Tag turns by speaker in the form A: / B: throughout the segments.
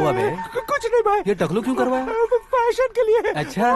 A: हुआ बे?
B: कुछ नहीं भाई।
A: ये टकलू क्यों करवाया?
B: फैशन के लिए।
A: अच्छा।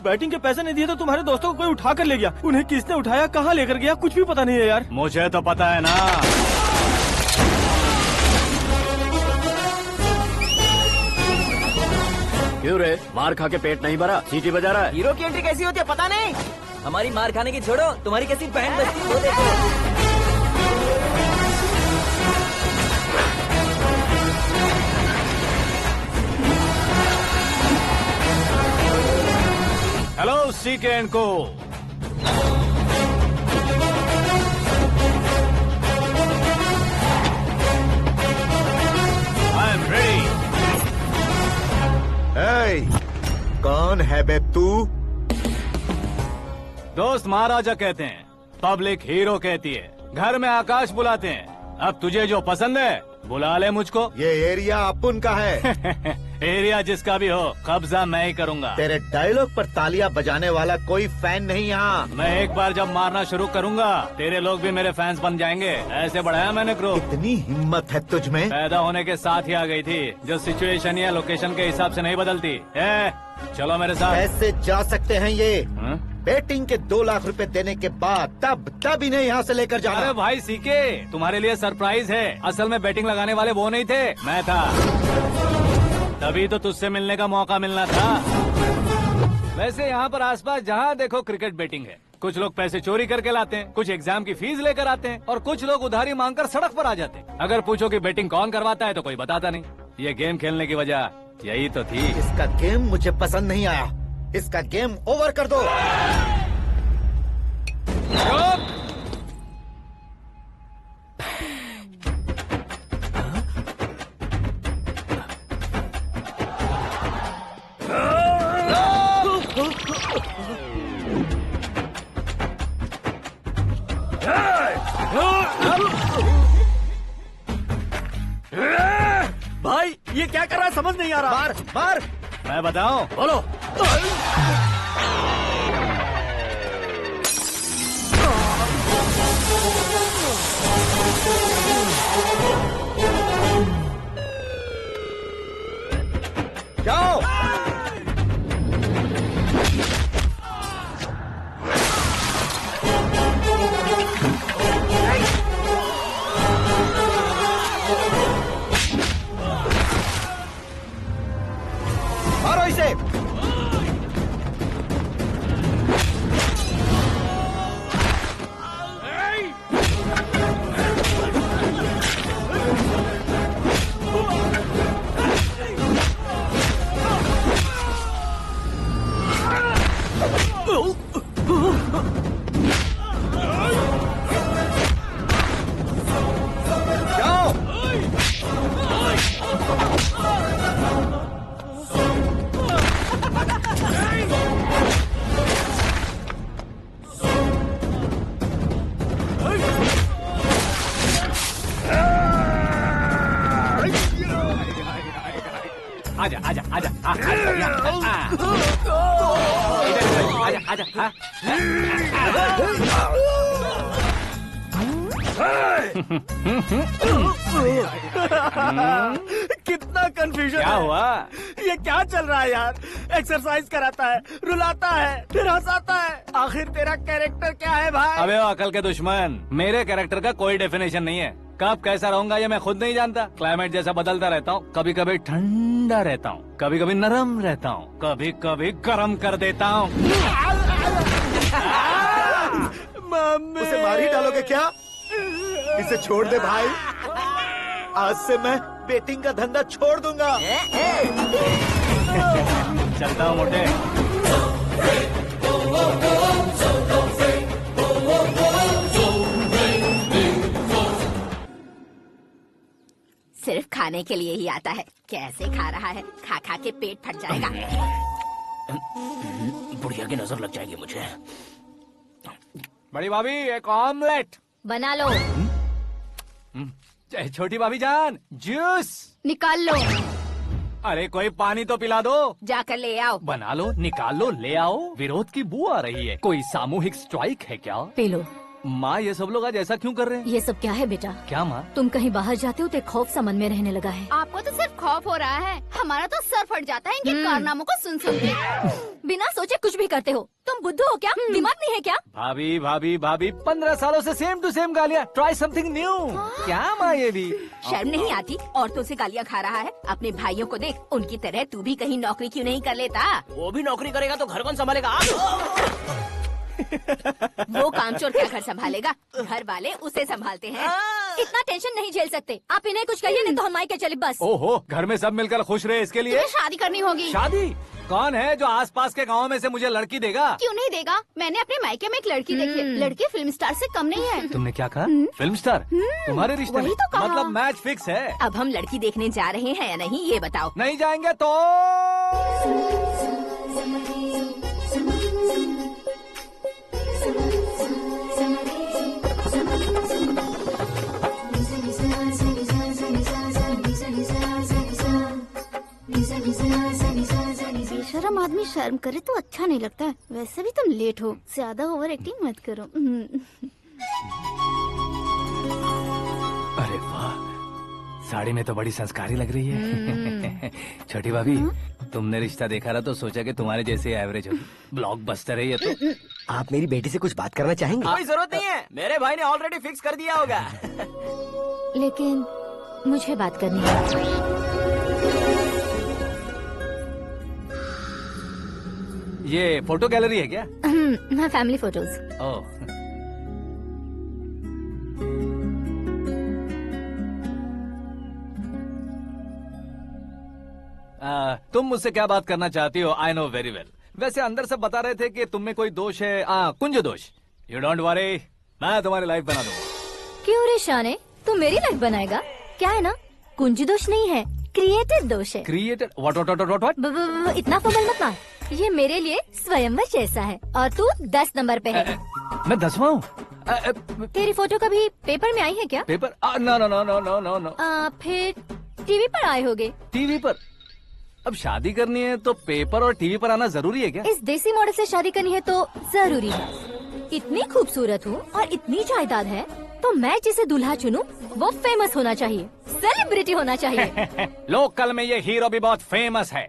B: बैटिंग के पैसे नहीं दिए तो तुम्हारे दोस्तों को कोई उठा कर ले गया। उन्हें किसने उठाया, कहाँ लेकर गया, कुछ भी पता नहीं है यार।
A: मुझे तो पता है ना।
C: क्यों रे, मार खा के पेट नहीं भरा, सीटी बजा रहा है?
D: हीरो की एंट्री कैसी होती है पता नहीं। हमारी मार खाने की छोड़ो, तुम्हारी कैसी बहन बचती है वो देखो।
A: हेलो सीके एंड को। I am ready.
E: कौन है बे तू?
A: दोस्त महाराजा कहते हैं, पब्लिक हीरो कहती है, घर में आकाश बुलाते हैं। अब तुझे जो पसंद है बुला ले मुझको।
E: ये एरिया अपुन का है।
A: एरिया जिसका भी हो, कब्जा मैं ही करूंगा।
E: तेरे डायलॉग पर तालियां बजाने वाला कोई फैन नहीं यहाँ।
A: मैं एक बार जब मारना शुरू करूंगा, तेरे लोग भी मेरे फैंस बन जाएंगे। ऐसे बढ़ाया मैंने ग्रुप।
E: इतनी हिम्मत है तुझ में?
A: पैदा होने के साथ ही आ गई थी, जो सिचुएशन या लोकेशन के हिसाब से नहीं बदलती। चलो मेरे साथ।
E: कैसे जा सकते हैं ये?
A: हा?
E: बेटिंग के 2 लाख रुपए देने के बाद तब इन्हें यहाँ से लेकर जाना।
A: अरे भाई सीके, तुम्हारे लिए सरप्राइज है। असल में बैटिंग लगाने वाले वो नहीं थे, मैं था। तभी तो तुझसे मिलने का मौका मिलना था। वैसे यहाँ पर आसपास जहाँ देखो क्रिकेट बैटिंग है। कुछ लोग पैसे चोरी करके लाते हैं, कुछ एग्जाम की फीस लेकर आते हैं, और कुछ लोग उधारी मांगकर सड़क पर आ जाते हैं। अगर पूछो कि बैटिंग कौन करवाता है तो कोई बताता नहीं। ये गेम खेलने की वजह यही तो थी।
E: इसका गेम मुझे पसंद नहीं आया। इसका गेम ओवर कर दो।
B: ये क्या कर रहा है समझ नहीं आ रहा।
E: मार मार।
A: मैं बताऊं?
C: बोलो।
E: जाओ। मारो इसे। जाओ।
A: आजा आजा आजा आजा आजा आजा।
B: कितना कंफ्यूजन
A: क्या
B: है।
A: हुआ?
B: ये क्या चल रहा है यार? एक्सरसाइज कराता है, रुलाता है, फिर हंसाता है। आखिर तेरा कैरेक्टर क्या है भाई?
A: अबे ओ अकल के दुश्मन, मेरे कैरेक्टर का कोई डेफिनेशन नहीं है। कब कैसा रहूंगा ये मैं खुद नहीं जानता। क्लाइमेट जैसा बदलता रहता हूँ। कभी कभी ठंडा रहता हूँ, कभी कभी नरम रहता हूँ, कभी कभी गर्म कर देता हूँ।
B: मम्मी।
E: उसे मार ही डालोगे क्या? इसे छोड़ दे भाई। आज से मैं बेटिंग का धंधा छोड़ दूंगा।
A: चलता हूँ मोटे।
F: सिर्फ खाने के लिए ही आता है। कैसे खा रहा है, खा खा के पेट फट जाएगा।
C: बुढ़िया की नजर लग जाएगी मुझे।
A: बड़ी भाभी एक ऑमलेट।
F: बना लो।
A: छोटी भाभी जान जूस।
F: निकाल लो।
A: अरे कोई पानी तो पिला दो।
F: जाकर ले आओ।
A: बना लो, निकाल लो, ले आओ। विरोध की बू आ रही है। कोई सामूहिक स्ट्राइक है क्या?
F: P low.
A: माँ ये सब लोग आज ऐसा क्यों कर रहे हैं?
F: ये सब क्या है बेटा?
A: क्या माँ?
F: तुम कहीं बाहर जाते हो तो एक खौफ सा मन में रहने लगा है।
G: आपको तो सिर्फ खौफ हो रहा है, हमारा तो सर फट जाता है इनके कारनामों को सुन सुन के।
F: बिना सोचे कुछ भी करते हो। तुम बुद्धू हो क्या? दिमाग नहीं है क्या?
A: भाभी भाभी भाभी 15 सालों से सेम टू सेम गालियाँ। Try something new. क्या माँ ये भी?
F: शर्म नहीं आती? औरतों से गालियाँ खा रहा है। अपने भाइयों को देख, उनकी तरह तू भी कहीं नौकरी क्यों नहीं कर लेता?
D: वो भी नौकरी करेगा तो घर कौन संभालेगा?
F: वो कामचोर क्या घर संभालेगा? घर वाले उसे संभालते हैं। इतना टेंशन नहीं झेल सकते। आप इन्हें कुछ कहिए नहीं तो हम मायके चले बस।
A: ओहो, घर में सब मिलकर खुश रहे इसके लिए।
G: तुम्हें शादी करनी होगी।
A: शादी? कौन है जो आसपास के गाँव में से मुझे लड़की देगा?
G: क्यों नहीं देगा? मैंने अपने मायके में एक लड़की देखी है। लड़की फिल्म स्टार से कम नहीं है।
A: तुमने क्या कहा? Film star? तुम्हारे रिश्ते में?
G: वही तो कहा।
A: मतलब मैच फिक्स है?
F: अब हम लड़की देखने जा रहे हैं या नहीं ये बताओ।
A: नहीं जाएंगे तो?
G: बेशरम आदमी शर्म करे तो अच्छा नहीं लगता है। वैसे भी तुम लेट हो, ज्यादा ओवर एक्टिंग मत करो।
A: अरे वाह, साड़ी में तो बड़ी संस्कारी लग रही है। छोटी भाभी, तुमने रिश्ता देखा था तो सोचा कि तुम्हारे जैसे एवरेज होगी। ब्लॉकबस्टर है ये तो।
H: आप मेरी बेटी से कुछ बात करना चाहेंगे?
D: कोई जरूरत नहीं है, मेरे भाई ने ऑलरेडी फिक्स कर दिया होगा।
F: लेकिन मुझे बात करनी है।
A: ये फोटो गैलरी है क्या?
F: हाँ, फैमिली फोटोज।
A: ओह, तुम मुझसे क्या बात करना चाहती हो? I know very well. वैसे अंदर सब बता रहे थे कि तुम में कोई दोष है। कुंज दोष। यू डोंट वरी, मैं तुम्हारी लाइफ बना दूंगा।
F: क्यों रे शाने, तू मेरी लाइफ बनाएगा? क्या है ना, कुंज दोष नहीं है, क्रिएटेड दोष है।
A: क्रिएटेड? व्हाट?
F: इतना फबल मत मार। ये मेरे लिए स्वयंवर जैसा है और तू 10 नंबर पे है।
A: मैं 10वां हूँ?
F: तेरी फोटो कभी पेपर में आई है क्या?
A: Paper? No no no no no no no.
F: फिर टीवी पर आए होगे।
A: टीवी पर? अब शादी करनी है तो पेपर और टीवी पर आना जरूरी है क्या?
F: इस देसी मॉडल से शादी करनी है तो जरूरी है। इतनी खूबसूरत हूँ और इतनी जायदाद है तो मैं जिसे दूल्हा चुनूं वो फेमस होना चाहिए, सेलिब्रिटी होना चाहिए।
A: लोकल में ये हीरो भी बहुत फेमस है।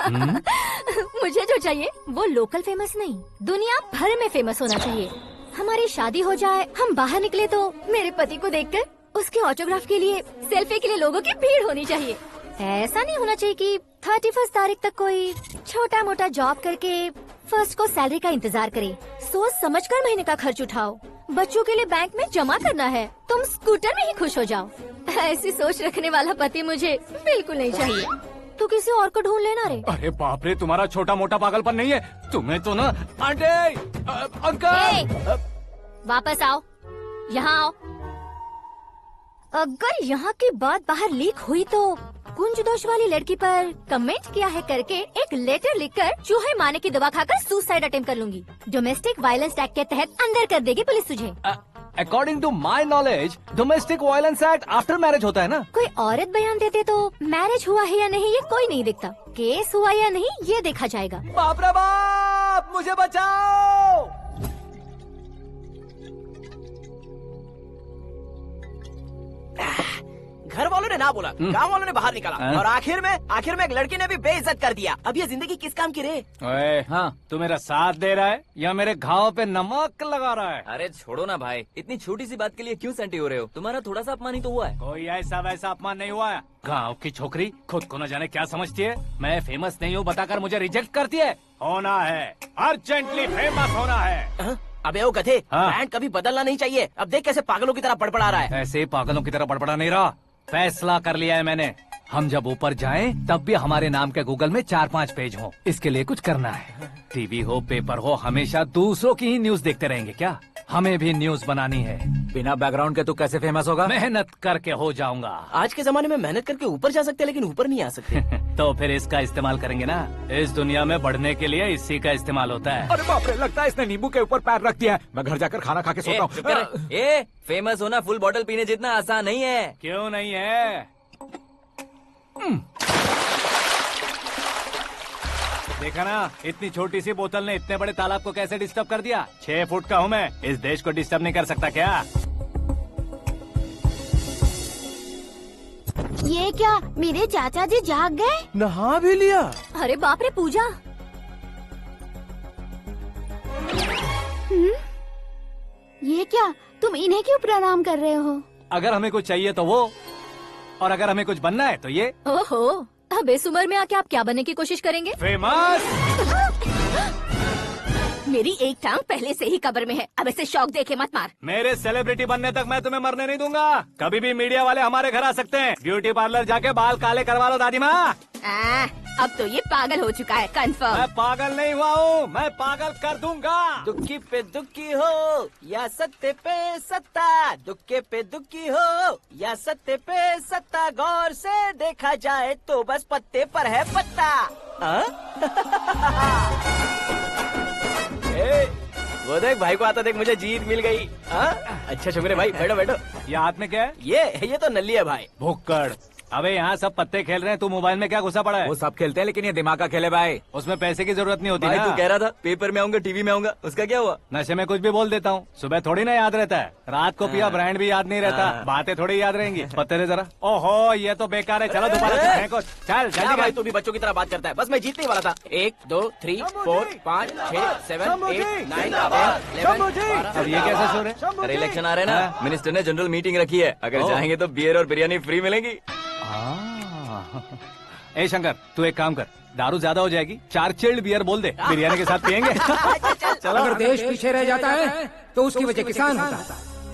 F: मुझे जो चाहिए वो लोकल फेमस नहीं, दुनिया भर में फेमस होना चाहिए। हमारी शादी हो जाए, हम बाहर निकले तो मेरे पति को देखकर उसके ऑटोग्राफ के लिए, सेल्फी के लिए लोगों की भीड़ होनी चाहिए। ऐसा नहीं होना चाहिए कि 31 तारीख तक कोई छोटा मोटा जॉब करके फर्स्ट को सैलरी का इंतजार करे। सोच समझकर महीने का खर्च उठाओ, बच्चों के लिए बैंक में जमा करना है, तुम स्कूटर में ही खुश हो जाओ। ऐसी सोच रखने वाला पति मुझे बिल्कुल नहीं चाहिए। तू किसी और को ढूंढ लेना रे।
A: अरे बाप रे, तुम्हारा छोटा मोटा पागलपन नहीं है? तुम्हें तो ना आंटी, अंकल,
F: वापस आओ, यहाँ आओ। अगर यहाँ की बात बाहर लीक हुई तो कुंज दोष वाली लड़की पर कमेंट किया है करके एक लेटर लिखकर चूहे मारने की दवा खाकर सुसाइड अटेम्प्ट कर लूंगी। डोमेस्टिक वायलेंस एक्ट के तहत अंदर कर देगी पुलिस तुझे।
A: According to my knowledge domestic violence act after marriage होता है ना?
F: कोई औरत बयान देते तो मैरिज हुआ है या नहीं ये कोई नहीं देखता, केस हुआ या नहीं ये देखा जाएगा।
A: बाप रे बाप, मुझे बचाओ।
D: घर वालों ने ना बोला, गांव वालों ने बाहर निकाला, और आखिर में एक लड़की ने भी बेइज्जत कर दिया। अब ये जिंदगी किस काम की रे?
A: ओए, हाँ, तू मेरा साथ दे रहा है या मेरे घाव पे नमक लगा रहा है?
D: अरे छोड़ो ना भाई, इतनी छोटी सी बात के लिए क्यों सेंटी हो रहे हो? तुम्हारा थोड़ा सा अपमान ही तो हुआ है।
A: कोई ऐसा वैसा अपमान नहीं हुआ है। गाँव की छोकरी खुद को न जाने क्या समझती है। मैं फेमस नहीं हूँ बताकर मुझे रिजेक्ट करती है। होना है, अर्जेंटली फेमस होना है।
D: अबे ओ गधे,
A: हाँ।
D: ब्रांड कभी बदलना नहीं चाहिए। अब देख कैसे पागलों की तरह बड़बड़ा रहा है।
A: ऐसे पागलों की तरह बड़बड़ा नहीं रहा, फैसला कर लिया है मैंने। हम जब ऊपर जाएं तब भी हमारे नाम के गूगल में 4-5 पेज हो। इसके लिए कुछ करना है। टीवी हो, पेपर हो, हमेशा दूसरों की ही न्यूज देखते रहेंगे क्या? हमें भी न्यूज बनानी है।
C: बिना बैकग्राउंड के तू कैसे फेमस होगा?
A: मेहनत करके हो जाऊंगा।
D: आज के जमाने में मेहनत करके ऊपर जा सकते हैं लेकिन ऊपर नहीं आ सकते।
A: तो फिर इसका इस्तेमाल करेंगे ना। इस दुनिया में बढ़ने के लिए इसी का इस्तेमाल होता है।
C: अरे बाप रे, लगता है इसने नींबू के ऊपर पैर रख दिया है। मैं घर जाकर खाना खा के सोता
D: चुप कर। ए, फेमस होना फुल बॉटल पीने जितना आसान नहीं है।
A: क्यों नहीं है? देखा ना, इतनी छोटी सी बोतल ने इतने बड़े तालाब को कैसे डिस्टर्ब कर दिया। 6 फुट का हूँ मैं, इस देश को डिस्टर्ब नहीं कर सकता क्या?
G: ये क्या, मेरे चाचा जी जाग गए?
B: नहा भी लिया?
F: अरे बाप रे पूजा,
G: ये क्या, तुम इन्हें क्यों प्रणाम कर रहे हो?
A: अगर हमें कुछ चाहिए तो वो, और अगर हमें कुछ बनना है तो ये।
F: ओहो, अब इस उम्र में आके आप क्या बनने की कोशिश करेंगे?
A: फेमस।
F: मेरी एक टांग पहले से ही कब्र में है, अब इसे शौक देके मत मार।
A: मेरे सेलिब्रिटी बनने तक मैं तुम्हें मरने नहीं दूंगा। कभी भी मीडिया वाले हमारे घर आ सकते हैं। ब्यूटी पार्लर जाके बाल काले करवा लो दादी माँ।
F: अब तो ये पागल हो चुका है, कंफर्म।
A: मैं पागल नहीं हुआ हूँ, मैं पागल कर दूंगा।
D: दुखी पे दुखी हो या सत्ते पे सत्ता, दुखे पे दुखी हो या सत्ते पे सत्ता, गौर से देखा जाए तो बस पत्ते पर है पत्ता। वो देख भाई को आता देख, मुझे जीत मिल गई। अच्छा शुक्र भाई, बैठो बैठो।
A: ये हाथ में क्या है?
D: ये तो नल्ली है भाई।
A: भुक्कड़। अबे यहाँ सब पत्ते खेल रहे हैं, तू मोबाइल में क्या घुसा पड़ा है?
C: वो सब खेलते हैं लेकिन ये दिमाग का खेल है भाई।
A: उसमें पैसे की जरूरत नहीं होती
D: भाई
A: ना।
D: तू कह रहा था पेपर में आऊंगा, टीवी में आऊंगा, उसका क्या हुआ?
A: नशे में कुछ भी बोल देता हूँ, सुबह थोड़ी ना याद रहता है। रात को पिया ब्रांड भी याद नहीं रहता, बातें थोड़ी याद रहेंगी। पत्ते दे जरा। ओहो, ये तो बेकार है। चलो दोबारा फेंको। चल
D: क्या
A: जल्दी
D: भाई,
A: कर।
D: तू भी बच्चों की तरह बात करता है। बस मैं जीतने ही वाला था। 1 2 3 4 5 6 7 8 9 10 11
A: अब ये कैसे शोर है?
D: अरे इलेक्शन आ रहे हैं ना, मिनिस्टर ने जनरल मीटिंग रखी है। अगर चाहेंगे तो बियर और बिरयानी फ्री मिलेगी।
A: ए शंकर, तू एक काम कर, दारू ज्यादा हो जाएगी, 4 चिल्ड बियर बोल दे, बिरयानी के साथ पियेंगे। चलो।
I: अगर देश पीछे रह जाता है तो उसकी वजह किसान होता है,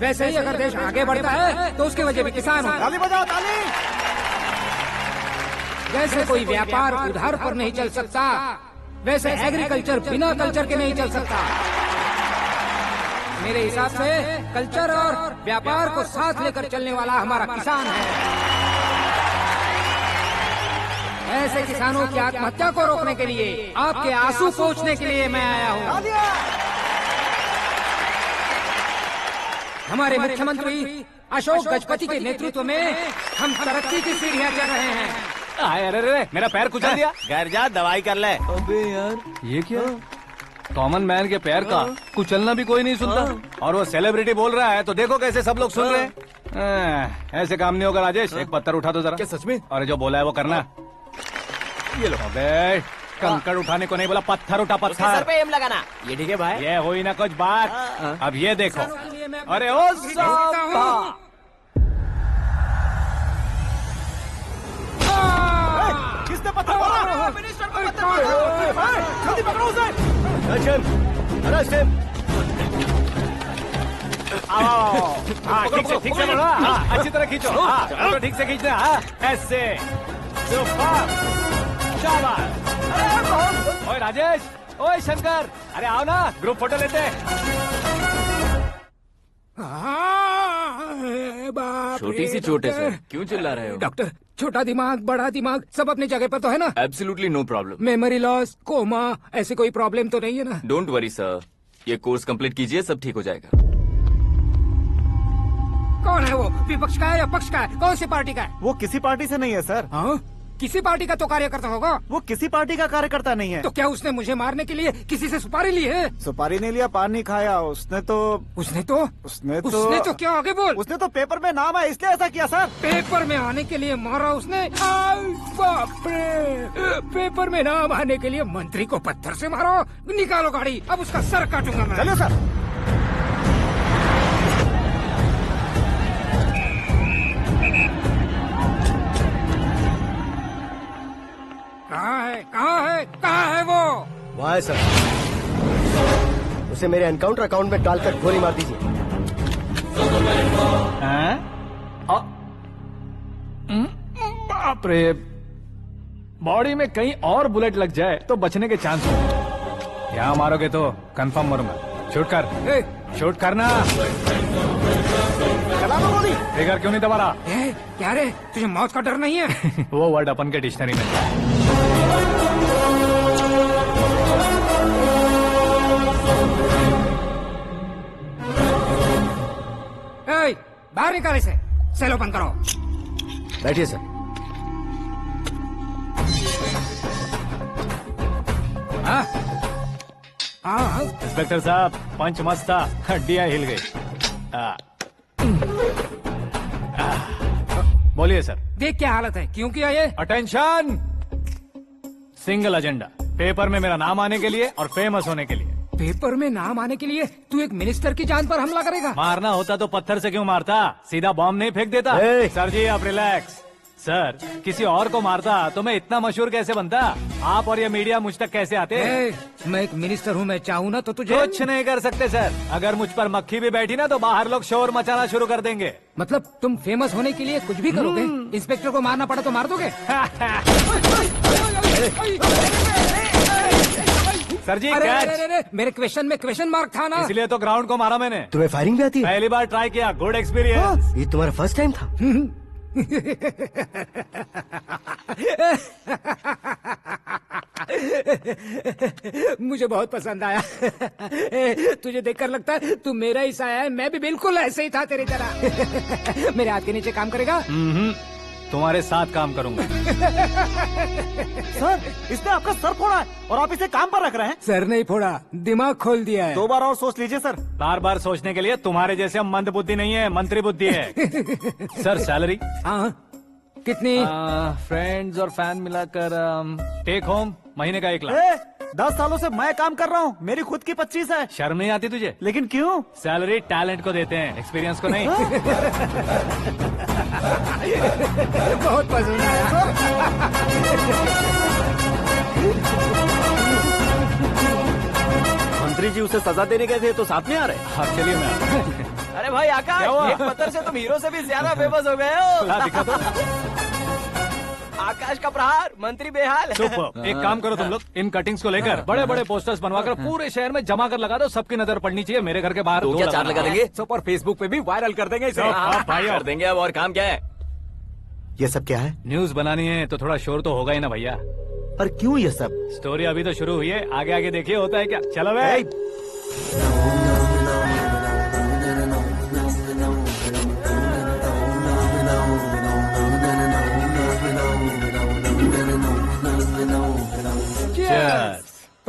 I: वैसे ही अगर देश आगे बढ़ता है तो उसकी वजह भी किसान होता है।
B: ताली बजाओ, ताली।
I: जैसे कोई व्यापार उधार पर नहीं चल सकता, वैसे एग्रीकल्चर बिना कल्चर के नहीं चल सकता। मेरे हिसाब से कल्चर और व्यापार को साथ लेकर चलने वाला हमारा किसान है। ऐसे किसानों की आत्महत्या को रोकने के लिए, आपके आंसू पोंछने के लिए मैं आया हूँ। हमारे मुख्यमंत्री अशोक गजपति के नेतृत्व में हम तरक्की की सीढ़ियाँ चढ़ रहे हैं।
A: अरे अरे मेरा पैर कुचल दिया।
B: घर जा दवाई कर ले।
A: अबे यार ये क्या, कॉमन मैन के पैर का कुचलना भी कोई नहीं सुनता, और वो सेलिब्रिटी बोल रहा है तो देखो कैसे सब लोग सुन रहे हैं। ऐसे काम नहीं होगा राजेश, एक पत्थर उठा दो जरा।
E: क्या सच में?
A: और जो बोला है वो करना। ये लो। अबे कंकड़ उठाने को नहीं बोला, पत्थर उठा,
D: उसके सर
A: पत्थर।
D: पे एम लगाना। ये ठीक है भाई।
A: ये हुई ना कुछ बात। अब ये देखो। अरे ओ साहब,
B: किसने पत्थर मारा? मिनिस्टर को पत्थर मारा। जल्दी पकड़ो उसे। Arrest him.
A: आओ। हाँ ठीक से बढ़ो। हाँ अच्छी तरह खींचो। हाँ तो ठीक से खींचना। हाँ ऐसे। सुपर। शाबाश। ओए राजेश, ओए शंकर, अरे आओ ना, ग्रुप फोटो लेते हैं।
J: छोटी सी चोट है सर, क्यों चिल्ला रहे हो?
I: डॉक्टर, छोटा दिमाग बड़ा दिमाग सब अपनी जगह पर तो है ना?
J: Absolutely no problem.
I: Memory loss, coma, ऐसी कोई प्रॉब्लम तो नहीं है ना?
J: डोंट वरी सर, ये कोर्स कंप्लीट कीजिए, सब ठीक हो जाएगा।
I: कौन है वो? विपक्ष का है या पक्ष का है? कौन सी पार्टी का है?
B: वो किसी पार्टी से नहीं है सर।
I: हाँ? किसी पार्टी का तो कार्यकर्ता होगा।
B: वो किसी पार्टी का कार्यकर्ता नहीं है।
I: तो क्या उसने मुझे मारने के लिए किसी से सुपारी ली है?
B: सुपारी नहीं लिया, पान नहीं खाया। उसने तो
I: क्या आगे बोल?
B: उसने तो पेपर में नाम है इसलिए ऐसा किया सर।
I: पेपर में आने के लिए मारा उसने? आई बाप रे! पेपर में नाम आने के लिए मंत्री को पत्थर से मारो? निकालो गाड़ी, अब उसका सर काटूंगा मैं।
B: चलो सर।
I: कहाँ है वो?
H: वहाँ है सर, उसे मेरे एनकाउंटर अकाउंट में डालकर गोली मार दीजिए।
A: बाप रे, बॉडी में कहीं और बुलेट लग जाए तो बचने के चांस हो। यहाँ मारोगे तो कंफर्म मरूंगा। शूट कर। शूट करना।
B: चला दो गोली।
A: फिगर क्यों नहीं दबा रहा?
I: क्या रे, तुझे मौत का डर नहीं है?
A: वो वर्ड अपन के डिक्शनरी में है।
I: बाहर निकाल इसे। सेल ओपन करो।
H: बैठिए सर।
A: इंस्पेक्टर साहब, पंच मस्त था, हड्डियां हिल गई। बोलिए सर।
I: देख क्या हालत है, क्यों किया ये?
A: अटेंशन, सिंगल एजेंडा, पेपर में मेरा नाम आने के लिए और फेमस होने के लिए।
I: पेपर में नाम आने के लिए तू एक मिनिस्टर की जान पर हमला करेगा?
A: मारना होता तो पत्थर से क्यों मारता, सीधा बॉम्ब नहीं फेंक देता। सर जी आप रिलैक्स। सर, किसी और को मारता तो मैं इतना मशहूर कैसे बनता? आप और ये मीडिया मुझ तक कैसे आते?
I: मैं एक मिनिस्टर हूँ, मैं चाहूँ ना तो तुझे
A: कुछ नहीं कर सकते सर। अगर मुझ पर मक्खी भी बैठी ना तो बाहर लोग शोर मचाना शुरू कर देंगे।
I: मतलब तुम फेमस होने के लिए कुछ भी करोगे? इंस्पेक्टर को मारना पड़ा तो मार दोगे?
A: सर जी
I: अरे, मेरे क्वेश्चन में क्वेश्चन मार्क था ना,
A: इसलिए तो ग्राउंड को मारा मैंने।
H: तुम्हें फायरिंग भी आती है?
A: पहली बार ट्राई किया, गुड एक्सपीरियंस।
H: ये तुम्हारा फर्स्ट टाइम था?
I: मुझे बहुत पसंद आया। तुझे देखकर लगता है तू मेरा ही साया है। मैं भी बिल्कुल ऐसे ही था तेरी तरह। मेरे हाथ के नीचे काम करेगा?
A: तुम्हारे साथ काम करूंगा।
B: सर, इसने आपका सर फोड़ा है और आप इसे काम पर रख रहे हैं?
I: सर नहीं फोड़ा, दिमाग खोल दिया है।
B: 2 बार और सोच लीजिए सर।
A: बार बार सोचने के लिए तुम्हारे जैसे मंद बुद्धि नहीं है, मंत्री बुद्धि है। Sir salary?
I: हाँ, कितनी?
A: फ्रेंड्स और फैन मिलाकर टेक होम महीने का 1 लाख।
B: 10 सालों से मैं काम कर रहा हूँ, मेरी खुद की 25 है।
A: शर्म नहीं आती तुझे?
B: लेकिन क्यों?
A: सैलरी टैलेंट को देते हैं, एक्सपीरियंस को नहीं।
I: बहुत पसंद आया।
B: मंत्री जी उसे सजा देने गए थे तो साथ में आ रहे?
A: हाँ चलिए मैं।
D: अरे भाई आकाश, एक पत्थर से तुम हीरो से भी ज्यादा फेमस हो गए हो।
A: दिखा दो।
D: आकाश का प्रहार, मंत्री बेहाल।
A: सुपर। एक काम करो तुम लोग, इन कटिंग्स को लेकर बड़े बड़े पोस्टर्स बनवाकर पूरे शहर में जमा कर लगा दो। सबकी नजर पड़नी चाहिए मेरे घर के बाहर।
J: तो क्या 4 लगा देंगे?
C: सुपर, फेसबुक पे भी वायरल कर देंगे इसे।
A: भाई
J: कर देंगे। अब और काम क्या है?
E: ये सब क्या है?
A: न्यूज बनानी है तो थोड़ा शोर तो होगा ही ना भैया।
E: पर क्यों ये सब?
A: स्टोरी अभी तो शुरू हुई है, आगे आगे देखिए होता है क्या। चलो भाई।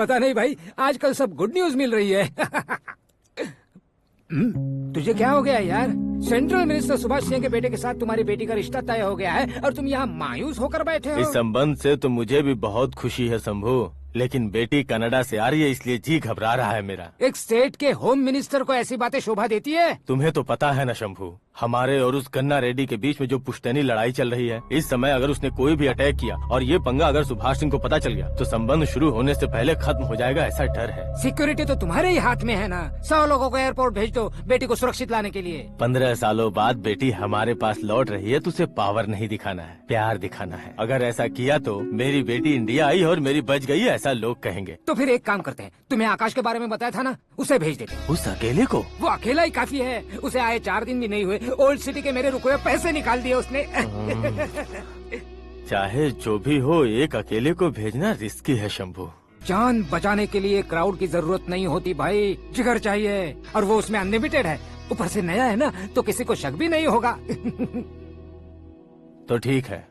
I: पता नहीं भाई, आजकल सब गुड न्यूज मिल रही है। तुझे क्या हो गया यार? सेंट्रल मिनिस्टर सुभाष सिंह के बेटे के साथ तुम्हारी बेटी का रिश्ता तय हो गया है और तुम यहाँ मायूस होकर बैठे हो।
K: इस संबंध से तो मुझे भी बहुत खुशी है शंभू, लेकिन बेटी कनाडा से आ रही है इसलिए जी घबरा रहा है मेरा।
I: एक स्टेट के होम मिनिस्टर को ऐसी बातें शोभा देती है?
K: तुम्हें तो पता है ना शंभू, हमारे और उस गन्ना रेड्डी के बीच में जो पुश्तैनी लड़ाई चल रही है, इस समय अगर उसने कोई भी अटैक किया और ये पंगा अगर सुभाष सिंह को पता चल गया तो संबंध शुरू होने से पहले खत्म हो जाएगा, ऐसा डर है।
I: सिक्योरिटी तो तुम्हारे ही हाथ में है ना। 100 लोगों को एयरपोर्ट भेज दो बेटी को सुरक्षित लाने के लिए।
K: 15 सालों बाद बेटी हमारे पास लौट रही है तो उसे पावर नहीं दिखाना है, प्यार दिखाना है। अगर ऐसा किया तो मेरी बेटी इंडिया आई और मेरी बच गई, ऐसा लोग कहेंगे।
I: तो फिर एक काम करते हैं, तुम्हें आकाश के बारे में बताया था ना, उसे भेज देते।
K: उस अकेले को?
I: वो अकेला ही काफी है। उसे आए 4 दिन भी नहीं हुए, ओल्ड सिटी के मेरे रुके हुए पैसे निकाल दिए उसने।
K: चाहे जो भी हो, एक अकेले को भेजना रिस्की है शंभू।
I: जान बचाने के लिए क्राउड की जरूरत नहीं होती भाई, जिगर चाहिए, और वो उसमें अनलिमिटेड है। ऊपर से नया है ना, तो किसी को शक भी नहीं होगा।
K: तो ठीक है।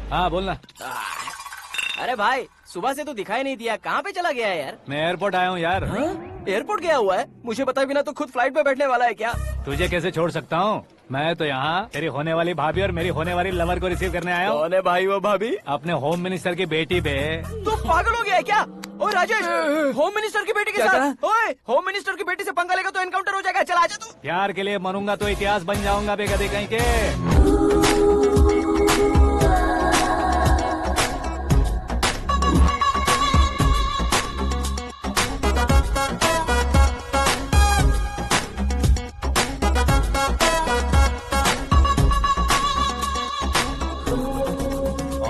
A: हाँ बोलना।
D: अरे भाई, सुबह से तो दिखाई नहीं दिया, कहाँ पे चला गया है यार?
A: मैं एयरपोर्ट आया हूँ यार।
D: एयरपोर्ट गया हुआ है? मुझे बताए बिना तो खुद फ्लाइट पे बैठने वाला है क्या?
A: तुझे कैसे छोड़ सकता हूँ? मैं तो यहाँ तेरी होने वाली भाभी और मेरी होने वाली लवर को रिसीव करने आया हूँ।
D: कौन है भाई वो भाभी?
A: अपने होम मिनिस्टर की बेटी पे।
D: तू पागल हो गया है क्या? ओए राजेश, होम मिनिस्टर की बेटी के साथ? ओए, होम मिनिस्टर की बेटी से पंगा लेगा तो एनकाउंटर हो जाएगा। चल आजा तू।
A: प्यार के लिए मरूंगा तो इतिहास बन जाऊंगा बेगदी कहीं के।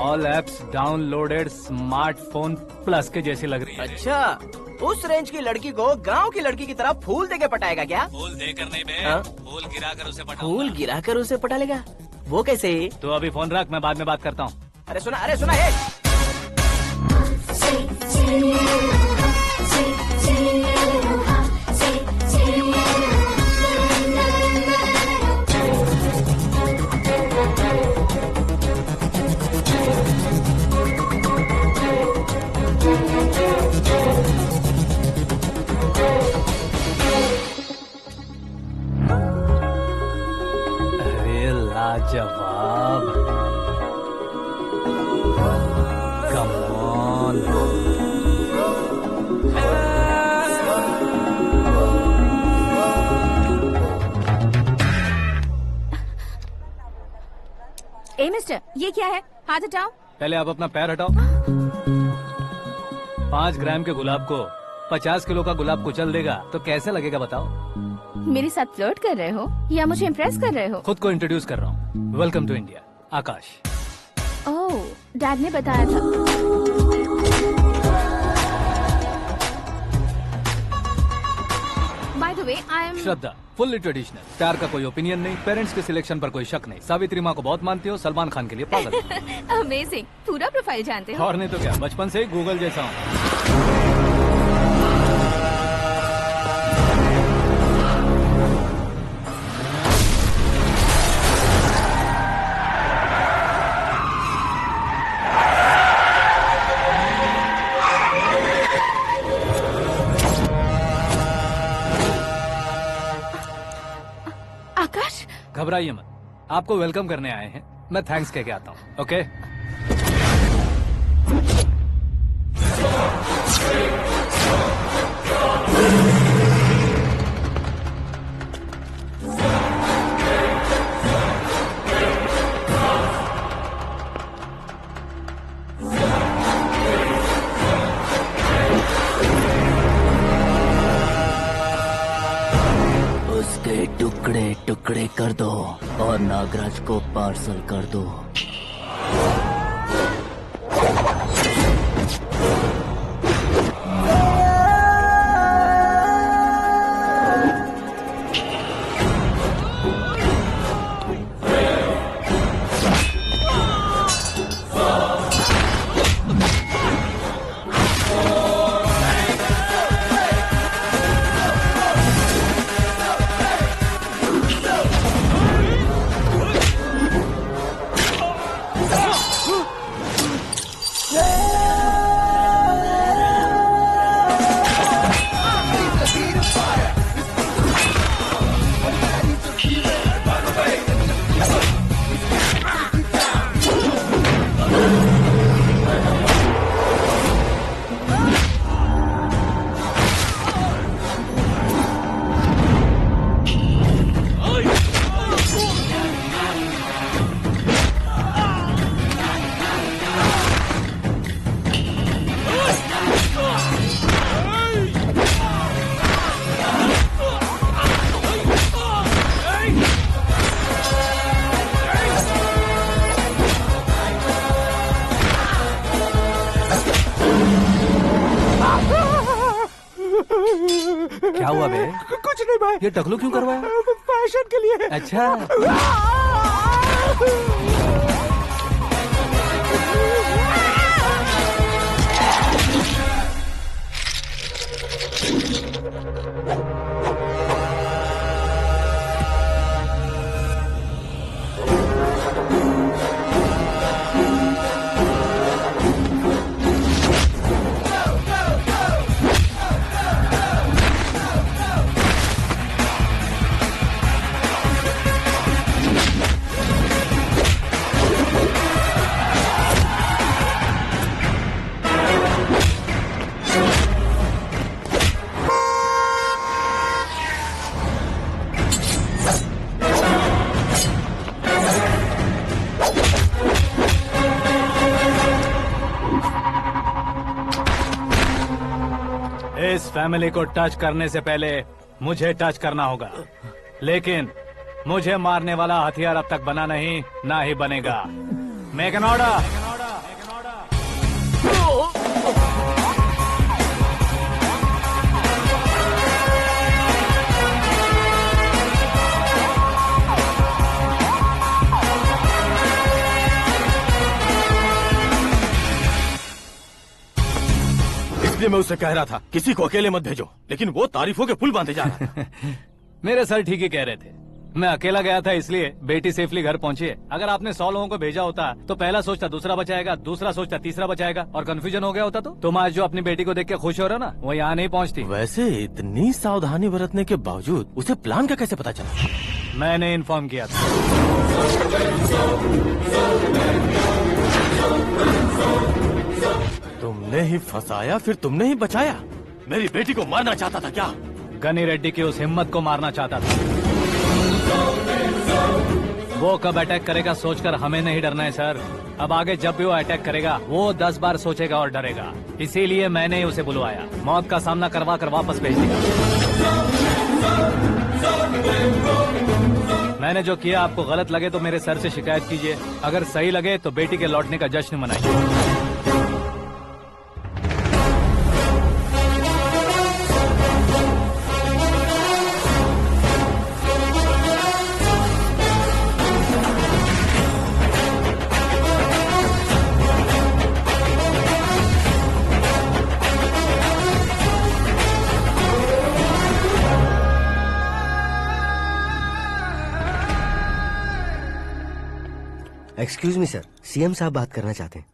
A: All apps downloaded smartphone plus के जैसी लग रही है।
D: अच्छा, उस रेंज की लड़की को गांव की लड़की की तरह फूल देके पटाएगा क्या?
A: फूल देकर नहीं बे, फूल गिराकर उसे पटा।
D: फूल गिराकर उसे पटा लेगा? वो कैसे?
A: तो अभी फोन रख, मैं बाद में बात करता हूँ।
D: अरे सुना है।
A: लाजवाब, कम ऑन।
F: ए मिस्टर, ये क्या है? हाथ हटाओ।
A: पहले आप अपना पैर हटाओ। 5 ग्राम के गुलाब को 50 किलो का गुलाब कुचल देगा तो कैसे लगेगा बताओ?
F: मेरे साथ फ्लर्ट कर रहे हो या मुझे इम्प्रेस कर रहे हो?
A: खुद को इंट्रोड्यूस कर रहा हूँ। Welcome to India, Akash.
F: Oh, dad ने बताया था। By the way, I am
A: Shraddha, fully traditional. प्यार का कोई ओपिनियन नहीं, पेरेंट्स के सिलेक्शन पर कोई शक नहीं। सावित्री माँ को बहुत मानती हो, सलमान खान के लिए पागल।
F: अमेजिंग, पूरा प्रोफाइल जानते हो।
A: और नहीं तो क्या, बचपन से ही गूगल जैसा हूँ।
F: आकाश,
A: घबराइए मत, आपको वेलकम करने आए हैं। मैं थैंक्स कह के आता हूँ। ओके?
D: उसके टुकड़े टुकड़े कर दो और नागराज को पार्सल कर दो।
A: क्या हुआ बे?
C: कुछ नहीं भाई।
A: ये टकलू क्यों करवाया?
C: फैशन के लिए।
A: अच्छा। इस फैमिली को टच करने से पहले मुझे टच करना होगा, लेकिन मुझे मारने वाला हथियार अब तक बना नहीं, ना ही बनेगा। Make an order.
K: इसलिए मैं उससे कह रहा था किसी को अकेले मत भेजो, लेकिन वो तारीफों के पुल बांधे जा रहा था।
A: मेरे सर ठीक ही कह रहे थे। मैं अकेला गया था इसलिए बेटी सेफली घर पहुंची है। अगर आपने 100 लोगों को भेजा होता तो पहला सोचता दूसरा बचाएगा, दूसरा सोचता तीसरा बचाएगा, और कंफ्यूजन हो गया होता तो तुम आज जो अपनी बेटी को देख के खुश हो रहे हो ना, वो यहाँ नहीं पहुँचती।
K: वैसे इतनी सावधानी बरतने के बावजूद उसे प्लान का कैसे पता चला?
A: मैंने इन्फॉर्म किया था।
K: तुमने ही फंसाया, फिर तुमने ही बचाया। मेरी बेटी को मारना चाहता था क्या?
A: गनी रेड्डी की उस हिम्मत को मारना चाहता था। वो कब अटैक करेगा सोचकर हमें नहीं डरना है सर। अब आगे जब भी वो अटैक करेगा वो 10 बार सोचेगा और डरेगा। इसीलिए मैंने ही उसे बुलवाया। मौत का सामना करवा कर वापस भेज दिया। मैंने जो किया आपको गलत लगे तो मेरे सर से शिकायत कीजिए, अगर सही लगे तो बेटी के लौटने का जश्न मनाइए।
H: एक्सक्यूज मी सर, सीएम साहब बात करना चाहते हैं।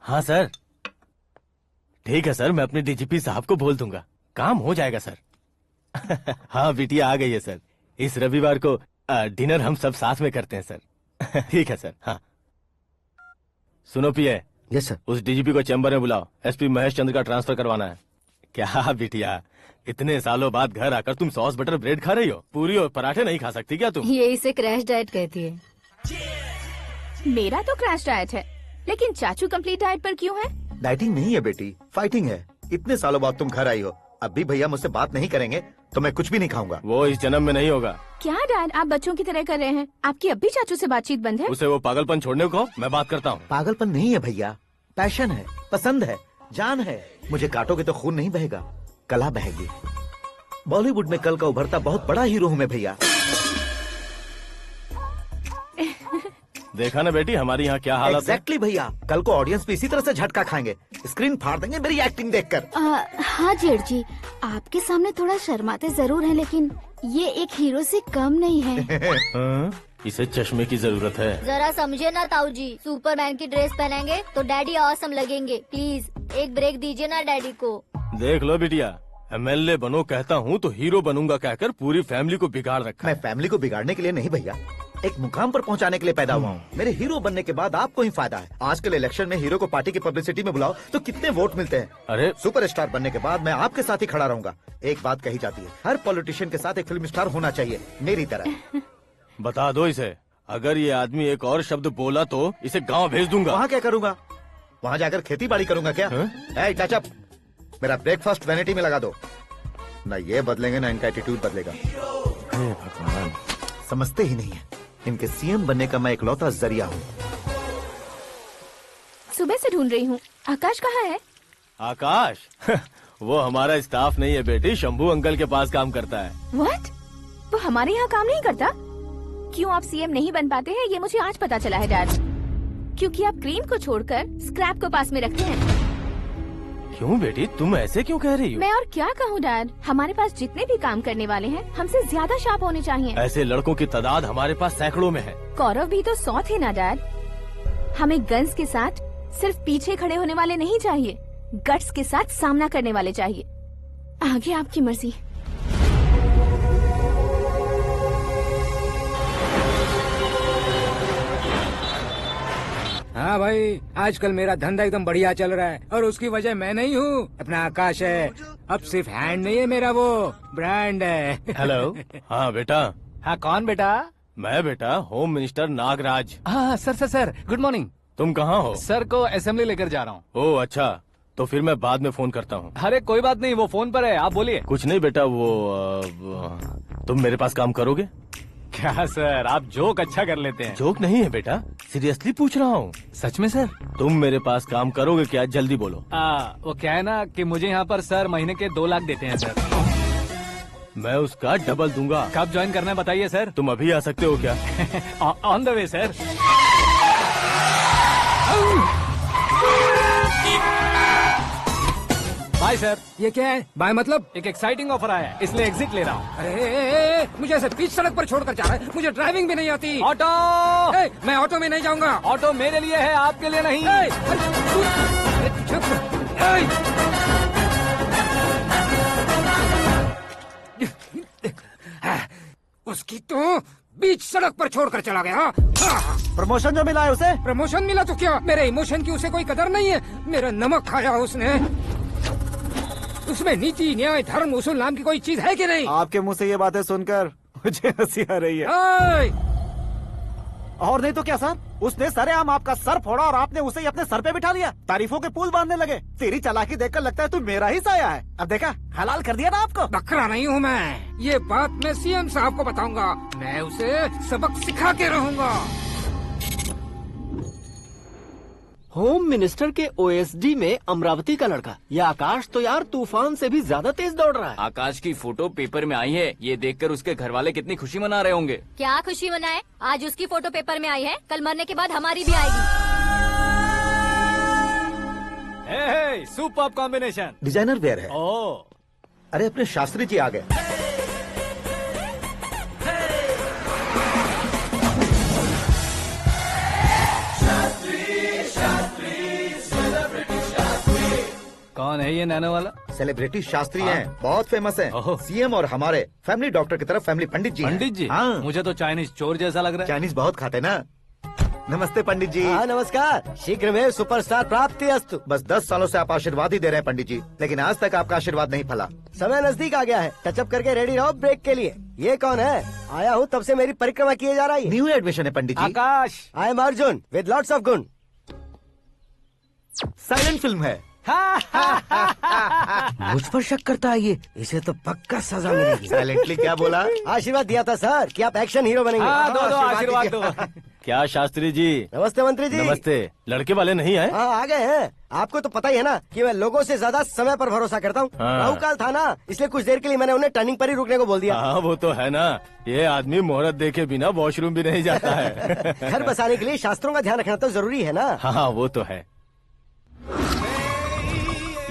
K: हाँ सर, ठीक है सर, मैं अपने डीजीपी साहब को बोल दूंगा, काम हो जाएगा सर। हाँ बिटिया आ गई है सर। इस रविवार को डिनर हम सब साथ में करते हैं सर। ठीक है सर। हाँ सुनो पिए।
H: Yes sir.
K: उस डीजीपी को चैम्बर में बुलाओ, एसपी महेश चंद्र का ट्रांसफर करवाना है। क्या बिटिया, इतने सालों बाद घर आकर तुम सॉस बटर ब्रेड खा रही हो? पूरी और पराठे नहीं खा सकती क्या तुम?
F: ये इसे क्रैश डाइट कहती है।
L: मेरा तो क्रैश डाइट है, लेकिन चाचू कंप्लीट डाइट पर क्यों है?
E: डाइटिंग नहीं है बेटी, फाइटिंग है। इतने सालों बाद तुम घर आई हो, अब भी भैया मुझसे बात नहीं करेंगे तो मैं कुछ भी नहीं खाऊंगा।
K: वो इस जन्म में नहीं होगा।
L: क्या डैड, आप बच्चों की तरह कर रहे हैं? आपकी अब भी चाचू से बातचीत बंद है?
K: उसे वो पागलपन छोड़ने को मैं बात करता हूँ।
E: पागलपन नहीं है भैया, पैशन है, पसंद है, जान है। मुझे काटोगे तो खून नहीं बहेगा, कला बहेगी। बॉलीवुड में कल का उभरता बहुत बड़ा हीरो हूँ मैं भैया।
K: देखा ना बेटी हमारी यहाँ क्या हालत है।
E: एग्जैक्टली भैया, कल को ऑडियंस भी इसी तरह से झटका खाएंगे, स्क्रीन फाड़ देंगे मेरी एक्टिंग देखकर।
G: हाँ जेठ जी, आपके सामने थोड़ा शर्माते जरूर हैं, लेकिन ये एक हीरो से कम नहीं है।
K: इसे चश्मे की जरूरत है।
F: जरा समझे ना ताऊ जी, सुपरमैन की ड्रेस पहनेंगे तो डैडी ऑसम लगेंगे। प्लीज एक ब्रेक दीजिए ना डैडी को।
K: देख लो बिटिया, MLA बनो कहता हूँ तो हीरो बनूंगा कहकर पूरी फैमिली को बिगाड़ रखा।
E: मैं फैमिली को बिगाड़ने के लिए नहीं भैया, एक मुकाम पर पहुंचाने के लिए पैदा हुआ हूँ। मेरे हीरो बनने के बाद आपको ही फायदा है। आजकल इलेक्शन में हीरो को पार्टी की पब्लिसिटी में बुलाओ तो कितने वोट मिलते हैं।
K: अरे
E: सुपरस्टार बनने के बाद मैं आपके साथ ही खड़ा रहूंगा। एक बात कही जाती है, हर पॉलिटिशियन के साथ एक फिल्म स्टार होना चाहिए, मेरी तरह।
K: बता दो इसे, अगर ये आदमी एक और शब्द बोला तो इसे गाँव भेज दूंगा।
E: वहाँ क्या करूँगा? वहाँ जाकर खेती बाड़ी करूँगा क्या? ए चाचा, मेरा ब्रेकफास्ट वैनिटी में लगा दो। न ये बदलेंगे न इनका एटीट्यूड बदलेगा। भगवान, समझते ही नहीं है। इनके CM बनने का मैं इकलौता जरिया हूँ।
L: सुबह से ढूंढ रही हूँ, आकाश कहाँ है?
K: आकाश वो हमारा स्टाफ नहीं है बेटी, शंभू अंकल के पास काम करता है।
L: व्हाट? वो हमारे यहाँ काम नहीं करता? क्यों आप CM नहीं बन पाते हैं ये मुझे आज पता चला है डैड। क्योंकि आप क्रीम को छोड़कर स्क्रैप को पास में रखते हैं।
K: क्यों बेटी, तुम ऐसे क्यों कह रही हो?
L: मैं और क्या कहूँ डैड, हमारे पास जितने भी काम करने वाले हैं हमसे ज्यादा शार्प होने चाहिए।
K: ऐसे लड़कों की तादाद हमारे पास सैकड़ों में है।
L: कौरव भी तो 100 थे ना डैड। हमें गन्स के साथ सिर्फ पीछे खड़े होने वाले नहीं चाहिए, गट्स के साथ सामना करने वाले चाहिए। आगे आपकी मर्जी।
I: हाँ भाई, आजकल मेरा धंधा एकदम बढ़िया चल रहा है और उसकी वजह मैं नहीं हूँ, अपना आकाश है। अब सिर्फ हैंड नहीं है मेरा, वो ब्रांड है।
K: हेलो। हाँ बेटा।
A: हाँ कौन बेटा?
K: मैं बेटा होम मिनिस्टर नागराज।
A: हाँ सर गुड मॉर्निंग।
K: तुम कहाँ हो?
A: सर को असेंबली लेकर जा रहा हूँ।
K: ओह अच्छा, तो फिर मैं बाद में फोन करता हूँ।
A: अरे कोई बात नहीं, वो फोन पर है, आप बोलिए।
K: कुछ नहीं बेटा, तुम मेरे पास काम करोगे?
A: क्या सर, आप जोक अच्छा कर लेते हैं।
K: जोक नहीं है बेटा, सीरियसली पूछ रहा हूँ।
A: सच में सर?
K: तुम मेरे पास काम करोगे क्या? जल्दी बोलो।
A: वो क्या है ना कि मुझे यहाँ पर सर महीने के 2 लाख देते हैं सर।
K: मैं उसका डबल दूंगा।
A: कब ज्वाइन करना है बताइए सर।
K: तुम अभी आ सकते हो क्या?
A: On the way sir. Bye sir.
I: ये क्या है? बाय मतलब?
A: एक एक्साइटिंग ऑफर आया है, इसलिए एग्जिट ले रहा हूँ।
I: अरे मुझे ऐसे बीच सड़क पर छोड़कर जा रहा है, मुझे ड्राइविंग भी नहीं आती।
A: ऑटो।
I: मैं ऑटो में नहीं जाऊंगा।
A: ऑटो मेरे लिए है, आपके लिए नहीं।
I: उसकी तो बीच सड़क पर छोड़कर चला गया।
B: प्रमोशन जो मिला है उसे?
I: प्रमोशन मिला तो क्या, मेरे इमोशन की उसे कोई कदर नहीं है। मेरा नमक खाया उसने। उसमें नीति, न्याय, धर्म, उसूल नाम की कोई चीज है कि नहीं?
B: आपके मुंह से ये बातें सुनकर मुझे हंसी आ रही है। और नहीं तो क्या सर, उसने सरेआम आपका सर फोड़ा और आपने उसे ही अपने सर पे बिठा लिया। तारीफों के पुल बांधने लगे। तेरी चालाकी देखकर लगता है तू मेरा ही साया है। अब देखा, हलाल कर दिया ना आपको।
I: बकरा नहीं हूँ मैं, ये बात मैं CM साहब को बताऊंगा। मैं उसे सबक सिखा के रहूंगा।
M: होम मिनिस्टर के OSD में अमरावती का लड़का, यह आकाश तो यार तूफान से भी ज्यादा तेज दौड़ रहा है।
J: आकाश की फोटो पेपर में आई है, ये देखकर उसके घर वाले कितनी खुशी मना रहे होंगे।
F: क्या खुशी मनाए? आज उसकी फोटो पेपर में आई है, कल मरने के बाद हमारी भी आएगी।
A: Super combination.
E: डिजाइनर वेयर है। अरे अपने शास्त्री जी आ गए।
A: कौन है ये नैनो वाला?
E: सेलिब्रिटी शास्त्री हैं, बहुत फेमस हैं। CM और हमारे फैमिली डॉक्टर की तरफ फैमिली पंडित जी हैं।
A: पंडित जी?
E: हाँ।
A: मुझे तो चाइनीज चोर जैसा लग रहा है।
E: चाइनीज बहुत खाते ना। नमस्ते पंडित जी।
H: हाँ नमस्कार, शीघ्र में सुपरस्टार प्राप्ति अस्तु।
E: बस 10 सालों से आप आशीर्वाद ही दे रहे हैं पंडित जी, लेकिन आज तक आपका आशीर्वाद नहीं फला।
H: समय नजदीक आ गया है, टचअप करके रेडी रहो ब्रेक के लिए। ये कौन है? आया हूँ तब से मेरी परिक्रमा किए जा रही है।
E: न्यू एडमिशन है Pandit ji.
A: Aakash.
H: I am Arjun with lots of गुण।
E: साइलेंट फिल्म है।
H: मुझ पर शक करता है ये, इसे तो पक्का सजा मिलेगी।
E: साइलेंटली क्या बोला?
H: आशीर्वाद दिया था सर कि आप एक्शन हीरो बनेंगे।
A: दो आशीर्वाद दो।
K: क्या शास्त्री जी?
H: नमस्ते मंत्री जी।
K: नमस्ते। लड़के वाले नहीं आए?
H: हाँ आ गए हैं। आपको तो पता ही है ना कि मैं लोगों से ज्यादा समय पर भरोसा करता हूँ। राहु काल था ना, इसलिए कुछ देर के लिए मैंने उन्हें टर्निंग पर ही रुकने को बोल दिया।
K: हाँ वो तो है ना, ये आदमी मुहूर्त देखे बिना वॉशरूम भी नहीं जाता है।
H: घर बसाने के लिए शास्त्रों का ध्यान रखना तो जरूरी है ना।
K: हाँ वो तो है।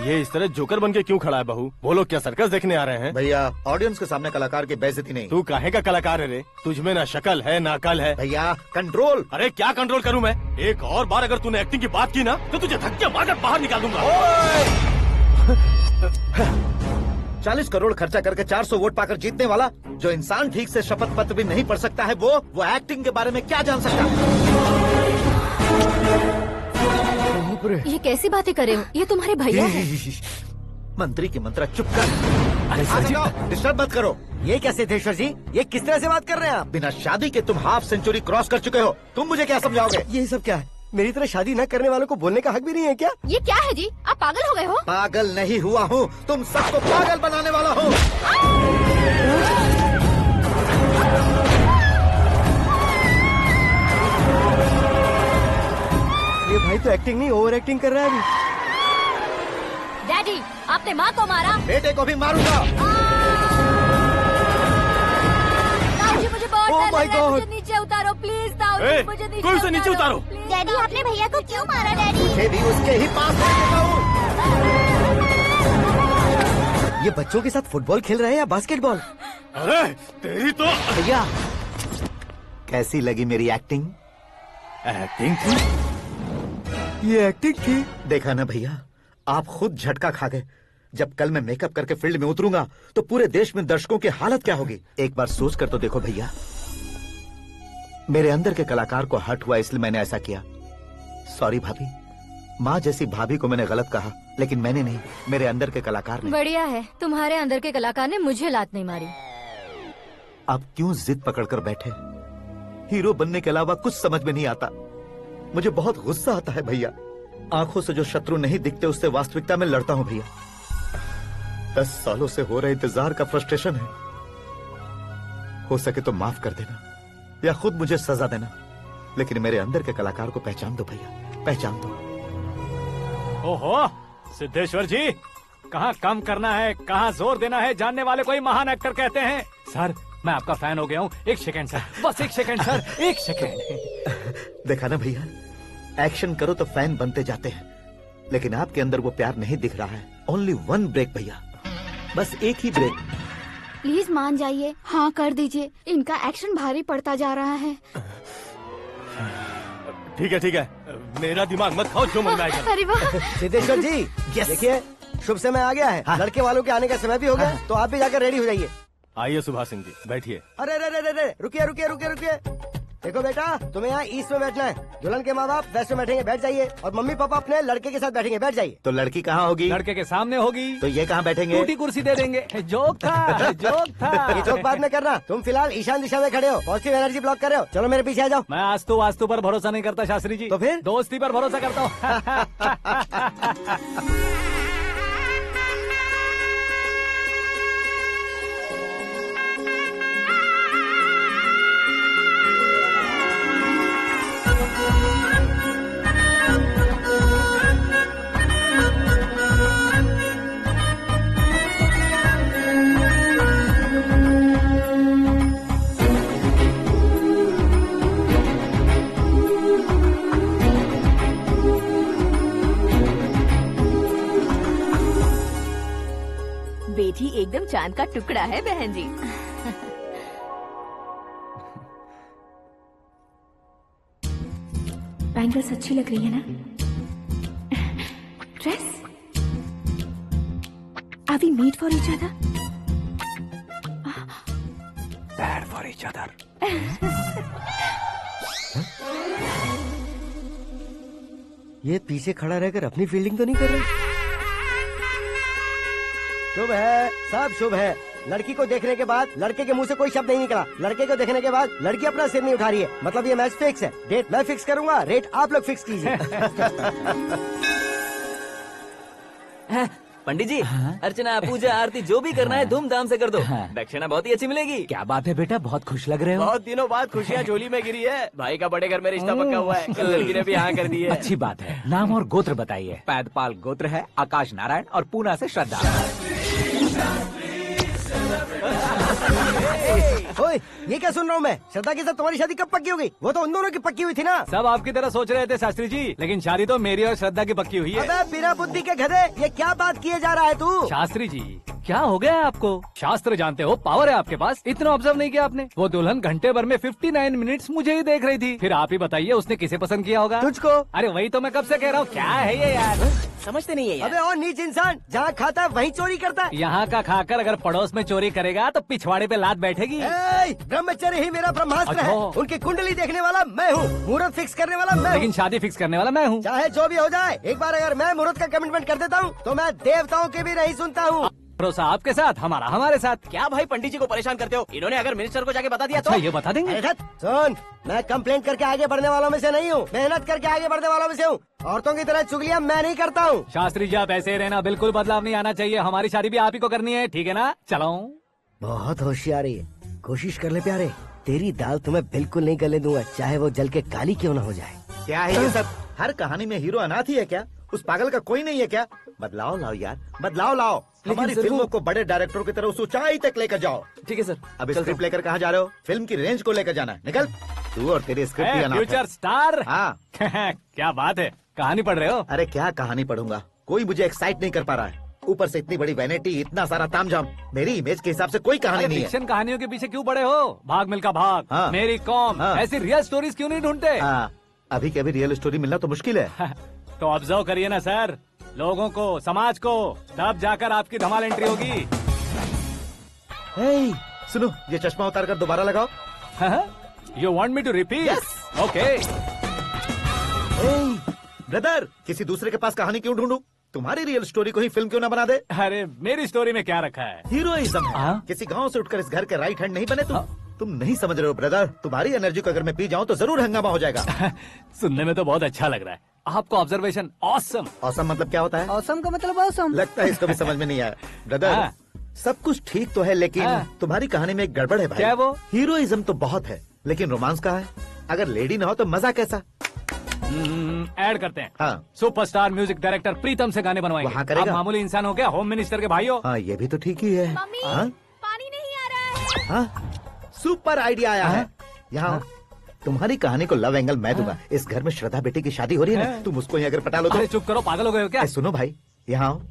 K: ये इस तरह जोकर बन के क्यों खड़ा है बहू? वो लोग क्या सर्कस देखने आ रहे हैं?
E: भैया ऑडियंस के सामने कलाकार की बेइज्जती नहीं।
K: तू काहे का कलाकार है रे? तुझ में ना शक्ल है ना अकल है।
E: भैया कंट्रोल।
K: अरे क्या कंट्रोल करूं मैं? एक और बार अगर तूने एक्टिंग की बात की ना तो तुझे धक्के मारकर बाहर निकाल दूंगा।
E: 40 करोड़ खर्चा करके 400 वोट पाकर जीतने वाला, जो इंसान ठीक से शपथ पत्र भी नहीं पढ़ सकता है, वो एक्टिंग के बारे में क्या जान सकता है?
F: ये कैसी बातें कर रहे हो? ये तुम्हारे भैया हैं।
E: मंत्री की मंत्रा चुप कर। डिस्टर्ब मत करो।
H: ये क्या सिद्धेश्वर जी, ये किस तरह से बात कर रहे हैं आप?
E: बिना शादी के तुम हाफ सेंचुरी क्रॉस कर चुके हो, तुम मुझे क्या समझाओगे?
H: ये सब क्या है? मेरी तरह शादी न करने वालों को बोलने का हक भी नहीं है क्या?
F: ये क्या है जी? आप पागल हो गए हो?
E: पागल नहीं हुआ हूँ, तुम सबको पागल बनाने वाला हूँ।
H: ये भाई तो एक्टिंग नहीं ओवर एक्टिंग कर रहा है अभी।
F: डैडी, आपने माँ को मारा।
E: बेटे को भी मारूंगा।
F: ताऊजी, मुझे बहुत
H: Oh
F: डर
H: my
F: लग रहा है,
H: God!
F: मुझे नीचे उतारो प्लीज। ताऊजी, मुझे नीचे
K: कोई उसे नीचे उतारो।
G: डैडी आपने भैया को क्यों मारा डैडी?
E: मुझे भी उसके ही पास लेके जाऊं।
H: ये बच्चों के साथ फुटबॉल खेल रहे हैं या बास्केटबॉल?
K: अरे तेरी तो
E: भैया कैसी लगी मेरी एक्टिंग?
K: एक्टिंग थी?
H: ये एक्टिंग थी?
E: देखा ना भैया, आप खुद झटका खा गए। जब कल मैं मेकअप करके फील्ड में उतरूंगा तो पूरे देश में दर्शकों की हालत क्या होगी? एक बार सोच कर तो देखो भैया। मेरे अंदर के कलाकार को हर्ट हुआ इसलिए मैंने ऐसा किया। सॉरी भाभी। माँ जैसी भाभी को मैंने गलत कहा, लेकिन मैंने नहीं, मेरे अंदर के कलाकार ने।
F: बढ़िया है, तुम्हारे अंदर के कलाकार ने मुझे लात नहीं मारी।
E: आप क्यों जिद पकड़कर बैठे? हीरो बनने के अलावा कुछ समझ में नहीं आता। मुझे बहुत गुस्सा आता है भैया। आंखों से जो शत्रु नहीं दिखते उससे वास्तविकता में लड़ता हूँ भैया। 10 सालों से हो रहे इंतजार का फ्रस्ट्रेशन है। हो सके तो माफ कर देना या खुद मुझे सजा देना, लेकिन मेरे अंदर के कलाकार को पहचान दो भैया, पहचान दो।
A: ओहो सिद्धेश्वर जी, कहाँ कम करना है, कहाँ जोर देना है, जानने वाले को ही महान एक्टर कहते हैं। सर मैं आपका फैन हो गया हूँ। एक सेकंड सर, बस एक सेकंड सर, एक सेकंड।
E: देखा ना भैया, एक्शन करो तो फैन बनते जाते हैं, लेकिन आपके अंदर वो प्यार नहीं दिख रहा है। ओनली 1 ब्रेक भैया, बस एक ही ब्रेक।
G: प्लीज मान जाइए, हाँ कर दीजिए। इनका एक्शन भारी पड़ता जा रहा है।
K: ठीक है, मेरा दिमाग मत खाओ, जो मन में आएगा।
G: अरे वाह!
H: सिद्धेश्वर जी देखिए, शुभ समय आ गया है। लड़के वालों के आने का समय भी हो गया, तो आप भी जाकर रेडी हो जाइए।
K: आइए सुभाष सिंह जी, बैठिए।
H: अरे रुकिए। देखो बेटा, तुम्हें यहाँ ईस्ट में बैठना है। दुल्हन के माँ बाप वेस्ट में बैठेंगे, बैठ जाइए। और मम्मी पापा अपने लड़के के साथ बैठेंगे, बैठ जाइए।
E: तो लड़की कहाँ होगी?
A: लड़के के सामने होगी।
E: तो ये कहाँ बैठेंगे?
A: टूटी कुर्सी दे देंगे। जोक था, जोक था।
H: ये जोक बाद में करना। तुम फिलहाल ईशान दिशा में खड़े हो, पॉजिटिव एनर्जी ब्लॉक कर रहे हो। चलो मेरे पीछे आ जाओ।
A: मैं वास्तु पर भरोसा नहीं करता शास्त्री जी।
H: तो फिर?
A: दोस्ती पर भरोसा करता हूँ।
L: बेटी एकदम चांद का टुकड़ा है बहन जी। बैंगल्स अच्छी लग रही है ना? Dress? Are we made for each other?
A: Bad for each other.
H: ये पीछे खड़ा रहकर अपनी फील्डिंग तो नहीं कर रहा? शुभ है, सब शुभ है। लड़की को देखने के बाद लड़के के मुंह से कोई शब्द नहीं निकला। लड़के को देखने के बाद लड़की अपना सिर नहीं उठा रही है। मतलब ये मैच फिक्स है। डेट मैं फिक्स करूंगा, रेट आप लोग फिक्स कीजिए।
J: पंडित जी, अर्चना पूजा आरती जो भी करना है धूमधाम से कर दो। दक्षिणा बहुत ही अच्छी मिलेगी।
C: क्या बात है बेटा, बहुत खुश लग रहे हो।
J: बहुत दिनों बाद खुशियाँ झोली में गिरी है। भाई का बड़े घर में रिश्ता पक्का हुआ है। कल लड़की ने भी हाँ कर दी है।
C: अच्छी बात है। नाम और गोत्र बताइए। पैदपाल गोत्र है, आकाश नारायण, और पूना से श्रद्धा।
H: ओए, ये क्या सुन रहा हूँ मैं? श्रद्धा के साथ तुम्हारी शादी कब पक्की हो गई? वो तो उन दोनों की पक्की हुई थी ना।
A: सब आपकी तरह सोच रहे थे शास्त्री जी, लेकिन शादी तो मेरी और श्रद्धा की पक्की हुई है।
H: अबे बिना बुद्धि के गधे, ये क्या बात किए जा रहा है तू?
A: शास्त्री जी क्या हो गया है आपको? शास्त्र जानते हो, पावर है आपके पास, इतना ऑब्जर्व नहीं किया आपने? वो दुल्हन घंटे भर में 59 मिनट्स मुझे ही देख रही थी। फिर आप ही बताइए उसने किसे पसंद किया होगा?
H: तुझको।
A: अरे वही तो मैं कब से कह रहा हूँ, क्या है ये यार?
D: समझते नहीं है यार।
H: अबे और नीच इंसान, जहाँ खाता है वहीं चोरी करता है।
A: यहाँ का खाकर अगर पड़ोस में चोरी करेगा तो पिछवाड़े पे लात बैठेगी।
H: ब्रह्मचर्य ही मेरा ब्रह्मास्त्र है।
A: अच्छा।
H: उनकी कुंडली देखने वाला मैं हूँ, मुहूर्त फिक्स करने वाला मैं हूँ।
A: लेकिन शादी फिक्स करने वाला मैं हूँ।
H: चाहे जो भी हो जाए, एक बार अगर मैं मुहूर्त का कमिटमेंट कर देता हूँ तो मैं देवताओं के भी नहीं सुनता हूँ।
A: भरोसा आपके साथ, हमारा हमारे साथ।
D: क्या भाई पंडित जी को परेशान करते हो? इन्होंने अगर मिनिस्टर को जाके बता दिया
A: अच्छा,
D: तो
A: ये बता देंगे?
H: अरे धत, सुन, मैं कंप्लेंट करके आगे बढ़ने वालों में से नहीं हूँ, मेहनत करके आगे बढ़ने वालों में से हूँ। औरतों की तरह चुगलियाँ मैं नहीं करता हूँ।
A: शास्त्री जी आप ऐसे ही रहना, बिल्कुल बदलाव नहीं आना चाहिए। हमारी शादी भी आप ही को करनी है, ठीक है ना? चलो।
H: बहुत होशियारी है, कोशिश कर ले प्यारे, तेरी दाल तुम्हें बिल्कुल नहीं गलने दूंगा, चाहे वो जल के काली क्यों न हो जाए।
E: क्या है ये सब? हर कहानी में हीरो अनाथ ही है क्या? उस पागल का कोई नहीं है क्या? बदलाव लाओ यार, बदलाव लाओ। हमारी फिल्मों को बड़े डायरेक्टरों की तरह उस ऊंचाई तक लेकर जाओ।
D: ठीक है सर।
E: अब स्क्रिप्ट लेकर कहाँ जा रहे हो? फिल्म की रेंज को लेकर जाना है। निकल तू और तेरी स्क्रिप्ट भी अनाथ है।
A: Future star.
E: हाँ
A: क्या बात है, कहानी पढ़ रहे हो?
E: अरे क्या कहानी पढ़ूंगा, कोई मुझे एक्साइट नहीं कर पा रहा है। ऊपर से इतनी बड़ी वैनिटी, इतना सारा तामझाम, मेरी इमेज के हिसाब से कोई कहानी नहीं है।
A: फिक्शन कहानियों के पीछे क्यों पड़े हो? भाग मिल्खा भाग,
E: हाँ।
A: मेरी कॉम,
E: हाँ।
A: ऐसी रियल स्टोरीज क्यों नहीं ढूंढते?
E: हाँ, अभी के अभी रियल स्टोरी मिलना तो मुश्किल है।
A: तो ऑब्जर्व करिए ना सर, लोगों को, समाज को, तब जाकर आपकी धमाल एंट्री होगी।
E: सुनो, ये चश्मा उतार कर दोबारा लगाओ।
A: You want me to repeat? Okay.
E: Brother, किसी दूसरे के पास कहानी क्यों ढूंढूं? तुम्हारी रियल स्टोरी को ही फिल्म क्यों ना बना दे?
A: अरे मेरी स्टोरी में क्या रखा है?
E: हीरोइज्म है। किसी गांव से उठकर इस घर के राइट हैंड नहीं बने तुम। तुम नहीं समझ रहे हो ब्रदर, तुम्हारी एनर्जी को अगर मैं पी जाऊं तो जरूर हंगामा हो जाएगा।
A: सुनने में तो बहुत अच्छा लग रहा है आपको। Observation awesome.
E: ऑसम मतलब क्या होता है?
H: ऑसम का मतलब ऑसम।
E: लगता है इसको भी समझ में नहीं आया। ब्रदर, सब कुछ ठीक तो है, लेकिन तुम्हारी कहानी में एक गड़बड़ है भाई।
A: क्या है वो?
E: हीरोइज्म तो बहुत है, लेकिन रोमांस कहाँ है? अगर लेडी ना हो तो मजा कैसा?
A: ऐड करते हैं।
E: हाँ।
A: सुपरस्टार म्यूजिक डायरेक्टर प्रीतम से गाने बनवाएंगे।
E: वहाँ करेगा?
A: आप मामूली इंसान हो क्या? होम मिनिस्टर के भाई हो।
E: हाँ, ये भी तो ठीक ही है।
L: मम्मी,
E: हाँ?
L: पानी नहीं आ रहा है।
E: हाँ? सुपर आइडिया आया है। यहाँ तुम्हारी कहानी को लव एंगल मैं दूंगा। इस घर में श्रद्धा बेटी की शादी हो रही है ना, तुम उसको ही अगर पटा लो तो।
A: अरे चुप करो, पागल हो गए हो क्या?
E: सुनो भाई, यहाँ आओ।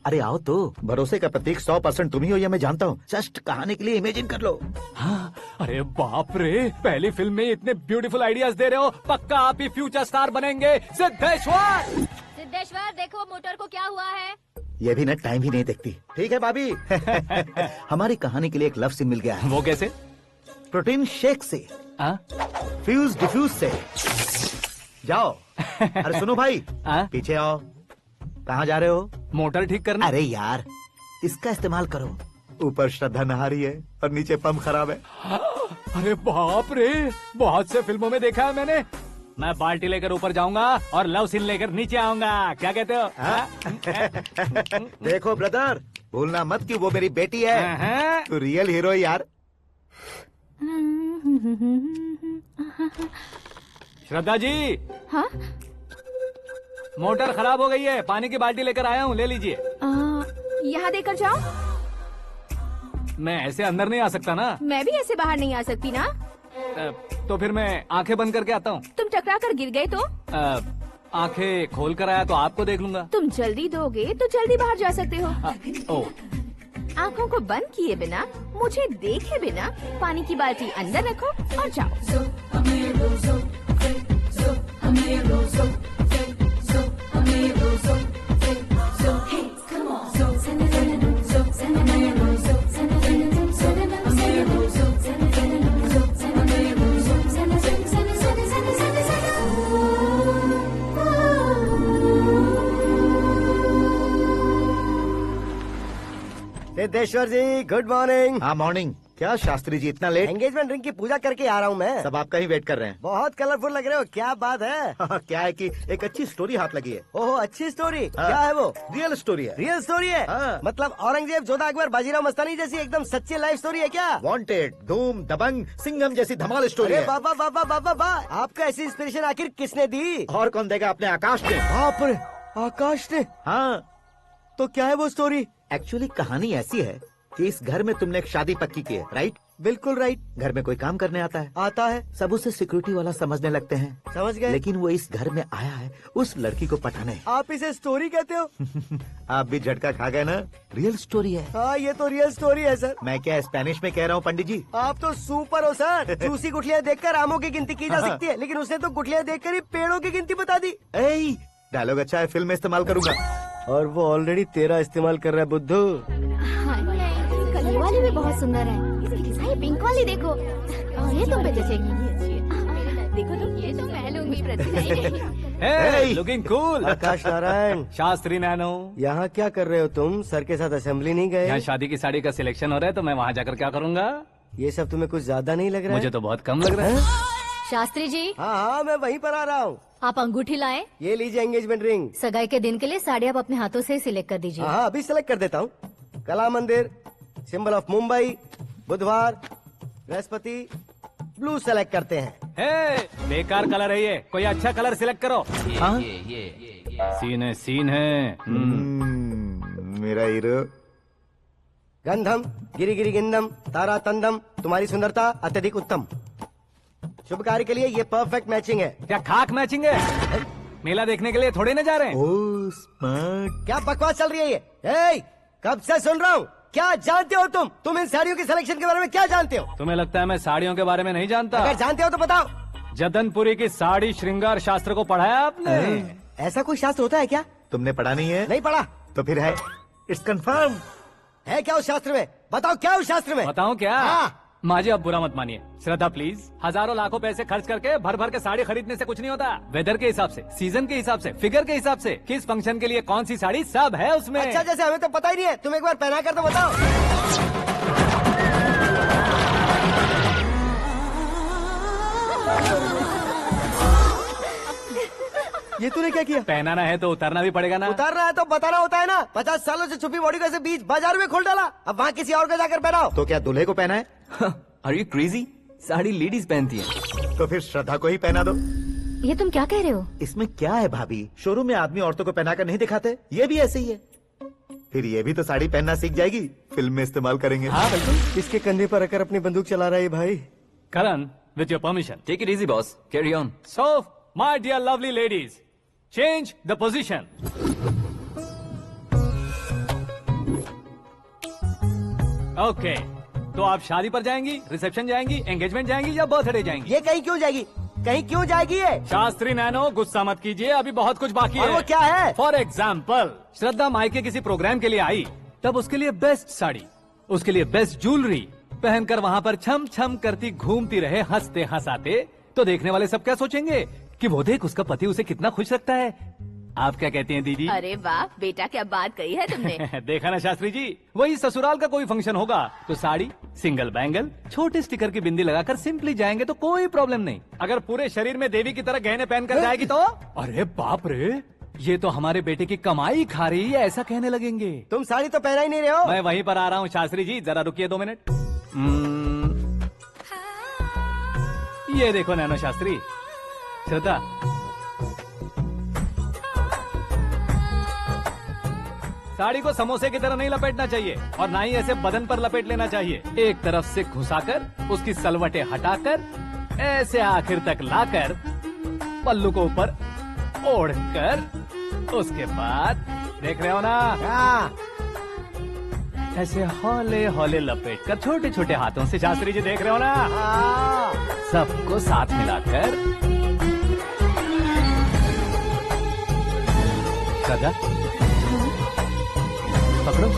E: अरे आओ तो, भरोसे का प्रतीक 100% तुम ही हो, यह मैं जानता हूँ। जस्ट कहानी के लिए इमेजिन कर लो।
A: हाँ, अरे बाप रे, पहली फिल्म में इतने ब्यूटीफुल आइडियाज दे रहे हो, पक्का आप ही फ्यूचर स्टार बनेंगे। सिद्धेश्वर,
F: सिद्धेश्वर देखो मोटर को क्या हुआ है।
E: ये भी ना टाइम ही नहीं देखती। ठीक है भाभी। हमारी कहानी के लिए एक लव सीन मिल गया है।
A: वो कैसे?
E: प्रोटीन शेक से, फ्यूज डिफ्यूज से। जाओ। अरे सुनो भाई, पीछे आओ। कहाँ जा रहे हो?
A: मोटर ठीक करना।
E: अरे यार, इसका इस्तेमाल करो। ऊपर श्रद्धा नहा रही है और नीचे पंप खराब है।
A: अरे बाप रे, बहुत से फिल्मों में देखा है मैंने। मैं बाल्टी लेकर ऊपर जाऊंगा और लव सीन लेकर नीचे आऊंगा। क्या कहते हो?
E: देखो ब्रदर, भूलना मत कि वो मेरी बेटी है। तू रियल हीरो है यार।
A: श्रद्धा जी।
L: हाँ?
A: मोटर खराब हो गई है, पानी की बाल्टी लेकर आया हूँ, ले लीजिए।
L: यहाँ देकर जाओ।
A: मैं ऐसे अंदर नहीं आ सकता ना।
L: मैं भी ऐसे बाहर नहीं आ सकती ना।
A: तो फिर मैं आंखें बंद करके आता हूँ।
L: तुम टकरा कर गिर गए तो?
A: आंखें खोल कर आया तो आपको देख लूंगा।
L: तुम जल्दी दोगे तो जल्दी बाहर जा सकते हो। आँखों को बंद किए बिना, मुझे देखे बिना पानी की बाल्टी अंदर रखो और जाओ।
H: सिद्धेश्वर जी, गुड मॉर्निंग।
E: हाँ मॉर्निंग। क्या शास्त्री जी इतना लेट?
H: एंगेजमेंट रिंग की पूजा करके आ रहा हूँ मैं।
E: सब आपका ही वेट कर रहे हैं।
H: बहुत कलरफुल लग रहे हो, क्या बात है?
E: क्या है कि एक अच्छी स्टोरी हाथ लगी है।
H: ओह, अच्छी स्टोरी। क्या है वो?
E: रियल स्टोरी है।
H: रियल स्टोरी है? मतलब औरंगजेब, जोधा अकबर, बाजीराव मस्तानी जैसी एकदम सच्ची लाइफ स्टोरी है क्या?
E: वांटेड, धूम, दबंग, सिंघम जैसी धमाल स्टोरी है।
H: बाबा बाबा बाबा बा, आपको ऐसी इंस्पिरेशन आखिर किसने दी?
E: और कौन देगा? अपने आकाश ने।
H: बाप रे, आकाश ने?
E: हाँ।
H: तो क्या है वो स्टोरी?
E: एक्चुअली कहानी ऐसी है कि इस घर में तुमने एक शादी पक्की की है, राइट?
H: बिल्कुल राइट।
E: घर में कोई काम करने आता है,
H: आता है,
E: सब उसे सिक्योरिटी वाला समझने लगते हैं।
H: समझ गए।
E: लेकिन वो इस घर में आया है उस लड़की को पटाने।
H: आप इसे स्टोरी कहते हो?
E: आप भी झटका खा गए ना, रियल स्टोरी है।
H: हाँ ये तो रियल स्टोरी है सर।
E: मैं क्या स्पेनिश में कह रहा हूँ पंडित जी?
H: आप तो सुपर हो सर। चूसी गुठलियाँ देखकर आमों की गिनती की जा सकती है, लेकिन उसने तो गुठलियाँ देखकर ही पेड़ों की गिनती बता दी।
E: डायलॉग अच्छा है, फिल्म में इस्तेमाल करूंगा।
H: और वो ऑलरेडी तेरा इस्तेमाल कर रहा है बुद्धू।
G: ये वाली भी बहुत सुंदर है। ये पिंक वाली देखो, और ये तुम पे जचेगी। देखो तो ये तो मैं लूंगी।
A: Looking cool.
H: Aakash Narayan.
A: Shastri Nano.
H: यहाँ क्या कर रहे हो तुम? सर के साथ असेंबली नहीं गए?
A: यहाँ शादी की साड़ी का सिलेक्शन हो रहा है तो मैं वहाँ जाकर क्या करूँगा?
H: ये सब तुम्हें कुछ ज्यादा नहीं लग रहा है?
A: मुझे तो बहुत कम लग रहा है।
F: शास्त्री जी।
H: हाँ मैं वहीं पर आ रहा हूँ।
F: आप अंगूठी लाएं।
H: ये लीजिए एंगेजमेंट रिंग।
F: सगाई के दिन के लिए साड़ी आप अपने हाथों से ही सिलेक्ट कर दीजिए।
H: हाँ अभी सिलेक्ट कर देता हूँ। कला मंदिर, सिंबल ऑफ मुंबई, बुधवार, बृहस्पति, ब्लू सेलेक्ट करते हैं।
A: बेकार कलर है ये, कोई अच्छा कलर सिलेक्ट करो। सीन है।
E: मेरा हीरो।
H: गंधम गिरी गिरी गिंदम तारा तंदम, तुम्हारी सुंदरता अत्यधिक उत्तम। शुभ कार्य के लिए ये परफेक्ट मैचिंग है।
A: क्या खाक मैचिंग है? मेला देखने के लिए थोड़े न जा रहे हैं।
E: Oh smart.
H: क्या बकवास चल रही है ये? कब से सुन रहा हूँ। क्या जानते हो तुम इन साड़ियों की सिलेक्शन के बारे में क्या जानते हो?
A: तुम्हें लगता है मैं साड़ियों के बारे में नहीं जानता?
H: अगर जानते हो तो बताओ।
A: जदनपुरी की साड़ी श्रृंगार शास्त्र को पढ़ा है आपने?
H: ऐसा कोई शास्त्र होता है क्या?
E: तुमने पढ़ा नहीं है?
H: नहीं पढ़ा।
E: तो फिर है, इट्स कंफर्म।
H: है क्या उस शास्त्र में? बताओ क्या उस शास्त्र में?
A: बताऊं क्या?
H: हाँ।
A: माजी अब बुरा मत मानिए। श्रद्धा प्लीज, हजारों लाखों पैसे खर्च करके भर भर के साड़ी खरीदने से कुछ नहीं होता। वेदर के हिसाब से, सीजन के हिसाब से, फिगर के हिसाब से, किस फंक्शन के लिए कौन सी साड़ी, सब है उसमें।
H: अच्छा जैसे हमें तो पता ही नहीं है, तुम एक बार पहना कर तो बताओ। ये तूने क्या किया?
A: पहनाना है तो उतारना भी पड़ेगा ना।
H: उतारना है तो बताना होता है ना। 50 सालों से छुपी बॉडी को ऐसे बीच बाजार में खोल डाला, अब वहाँ किसी और को जाकर पहनाओ।
E: तो क्या दूल्हे को पहना है?
J: Are you crazy? Sari ladies पहनती है।
E: तो फिर श्रद्धा को ही पहना दो।
F: ये तुम क्या कह रहे हो?
E: इसमें क्या है भाभी, शोरूम में आदमी औरतों को पहनाकर नहीं दिखाते, ये भी ऐसे ही है। फिर ये भी तो साड़ी पहनना सीख जाएगी, फिल्म में इस्तेमाल करेंगे।
A: हाँ बिल्कुल।
H: इसके कंधे पर रखकर अपनी बंदूक चला रहा है भाई।
A: Karan, with your permission.
J: Take it easy boss, carry on.
A: So my dear lovely ladies, change the position. Okay, तो आप शादी पर जाएंगी, रिसेप्शन जाएंगी, एंगेजमेंट जाएंगी या बर्थडे जाएंगी?
H: ये कहीं क्यों जाएगी? कहीं क्यों जाएगी ये?
A: शास्त्री नैनो, गुस्सा मत कीजिए, अभी बहुत कुछ बाकी है।
H: और वो क्या है?
A: फॉर एग्जाम्पल, श्रद्धा मायके किसी प्रोग्राम के लिए आई, तब उसके लिए बेस्ट साड़ी, उसके लिए बेस्ट ज्वेलरी पहनकर वहाँ पर छम छम करती घूमती रहे हंसते हंसाते, तो देखने वाले सब क्या सोचेंगे कि वो देख उसका पति उसे कितना खुश रखता है। आप क्या कहती हैं दीदी?
L: अरे वाह बेटा, क्या बात कही है तुमने।
A: देखा ना शास्त्री जी, वही ससुराल का कोई फंक्शन होगा तो साड़ी, सिंगल बैंगल, छोटे स्टिकर की बिंदी लगाकर सिंपली जाएंगे तो कोई प्रॉब्लम नहीं। अगर पूरे शरीर में देवी की तरह गहने पहनकर जाएगी तो अरे बाप रे, ये तो हमारे बेटे की कमाई खा रही है, ऐसा कहने लगेंगे।
H: तुम साड़ी तो पहना ही नहीं रहे हो।
A: मैं वहीं पर आ रहा हूँ शास्त्री जी, जरा रुकिए 2 मिनट। ये देखो नैनो शास्त्री, श्रद्धा, साड़ी को समोसे की तरह नहीं लपेटना चाहिए और ना ही ऐसे बदन पर लपेट लेना चाहिए। एक तरफ से घुसाकर, उसकी सलवटें हटाकर, ऐसे आखिर तक लाकर, पल्लू को ऊपर ओढ़कर, उसके बाद देख रहे हो ना, ऐसे हौले हौले लपेट कर छोटे छोटे हाथों से, शास्त्री जी देख रहे हो ना, सबको साथ मिलाकर, श्रद्धा पकड़ो।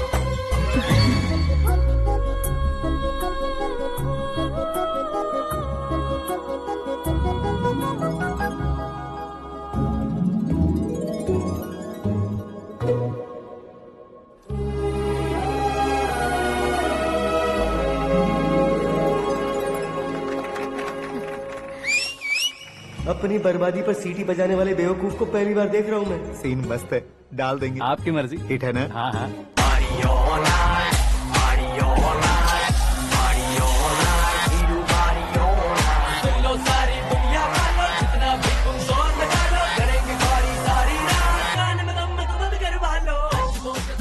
H: अपनी बर्बादी पर सीटी बजाने वाले बेवकूफ को पहली बार देख रहा हूँ मैं।
E: सीन मस्त है, डाल देंगे।
A: आपकी मर्जी।
E: हिट है ना?
A: हाँ हाँ।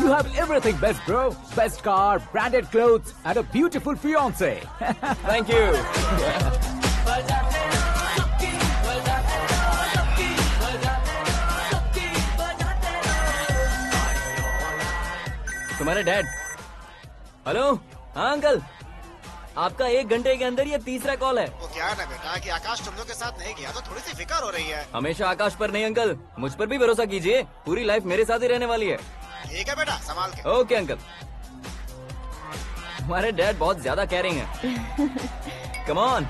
C: You have everything best, bro. Best car, branded clothes, and a beautiful fiance.
J: Thank you. तुम्हारे डैड। हेलो, हाँ अंकल, आपका 1 घंटे के अंदर ये तीसरा कॉल है।
B: वो क्या है ना बेटा कि आकाश तुम लोग के साथ नहीं गया तो थोड़ी सी फिक्र हो रही है।
J: हमेशा आकाश पर नहीं अंकल, मुझ पर भी भरोसा कीजिए, पूरी लाइफ मेरे साथ ही रहने वाली है।
B: ठीक है बेटा, संभाल के।
J: Okay uncle. हमारे डैड बहुत ज्यादा केयरिंग है। Come on.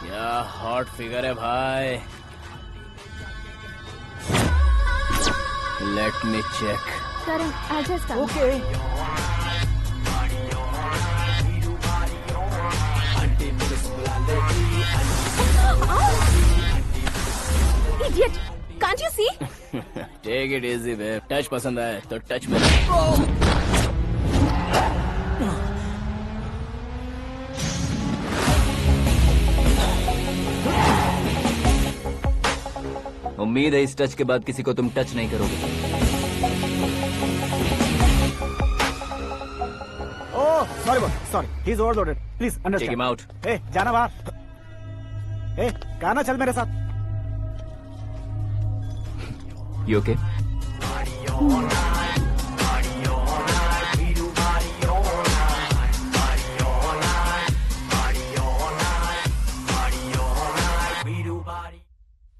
K: क्या हॉट फिगर है भाई। Let me check.
L: Karan, I'll just come.
C: Okay.
L: Idiot! Can't you see?
K: Take it easy babe. Touch पसंद आए तो टच में।
J: उम्मीद है इस टच के बाद किसी को तुम टच नहीं करोगे।
B: Oh sorry sorry, he is overloaded, please
J: take
B: understand.
J: Him out.
B: ए जाना बाहर। ए गाना चल मेरे साथ।
J: You okay?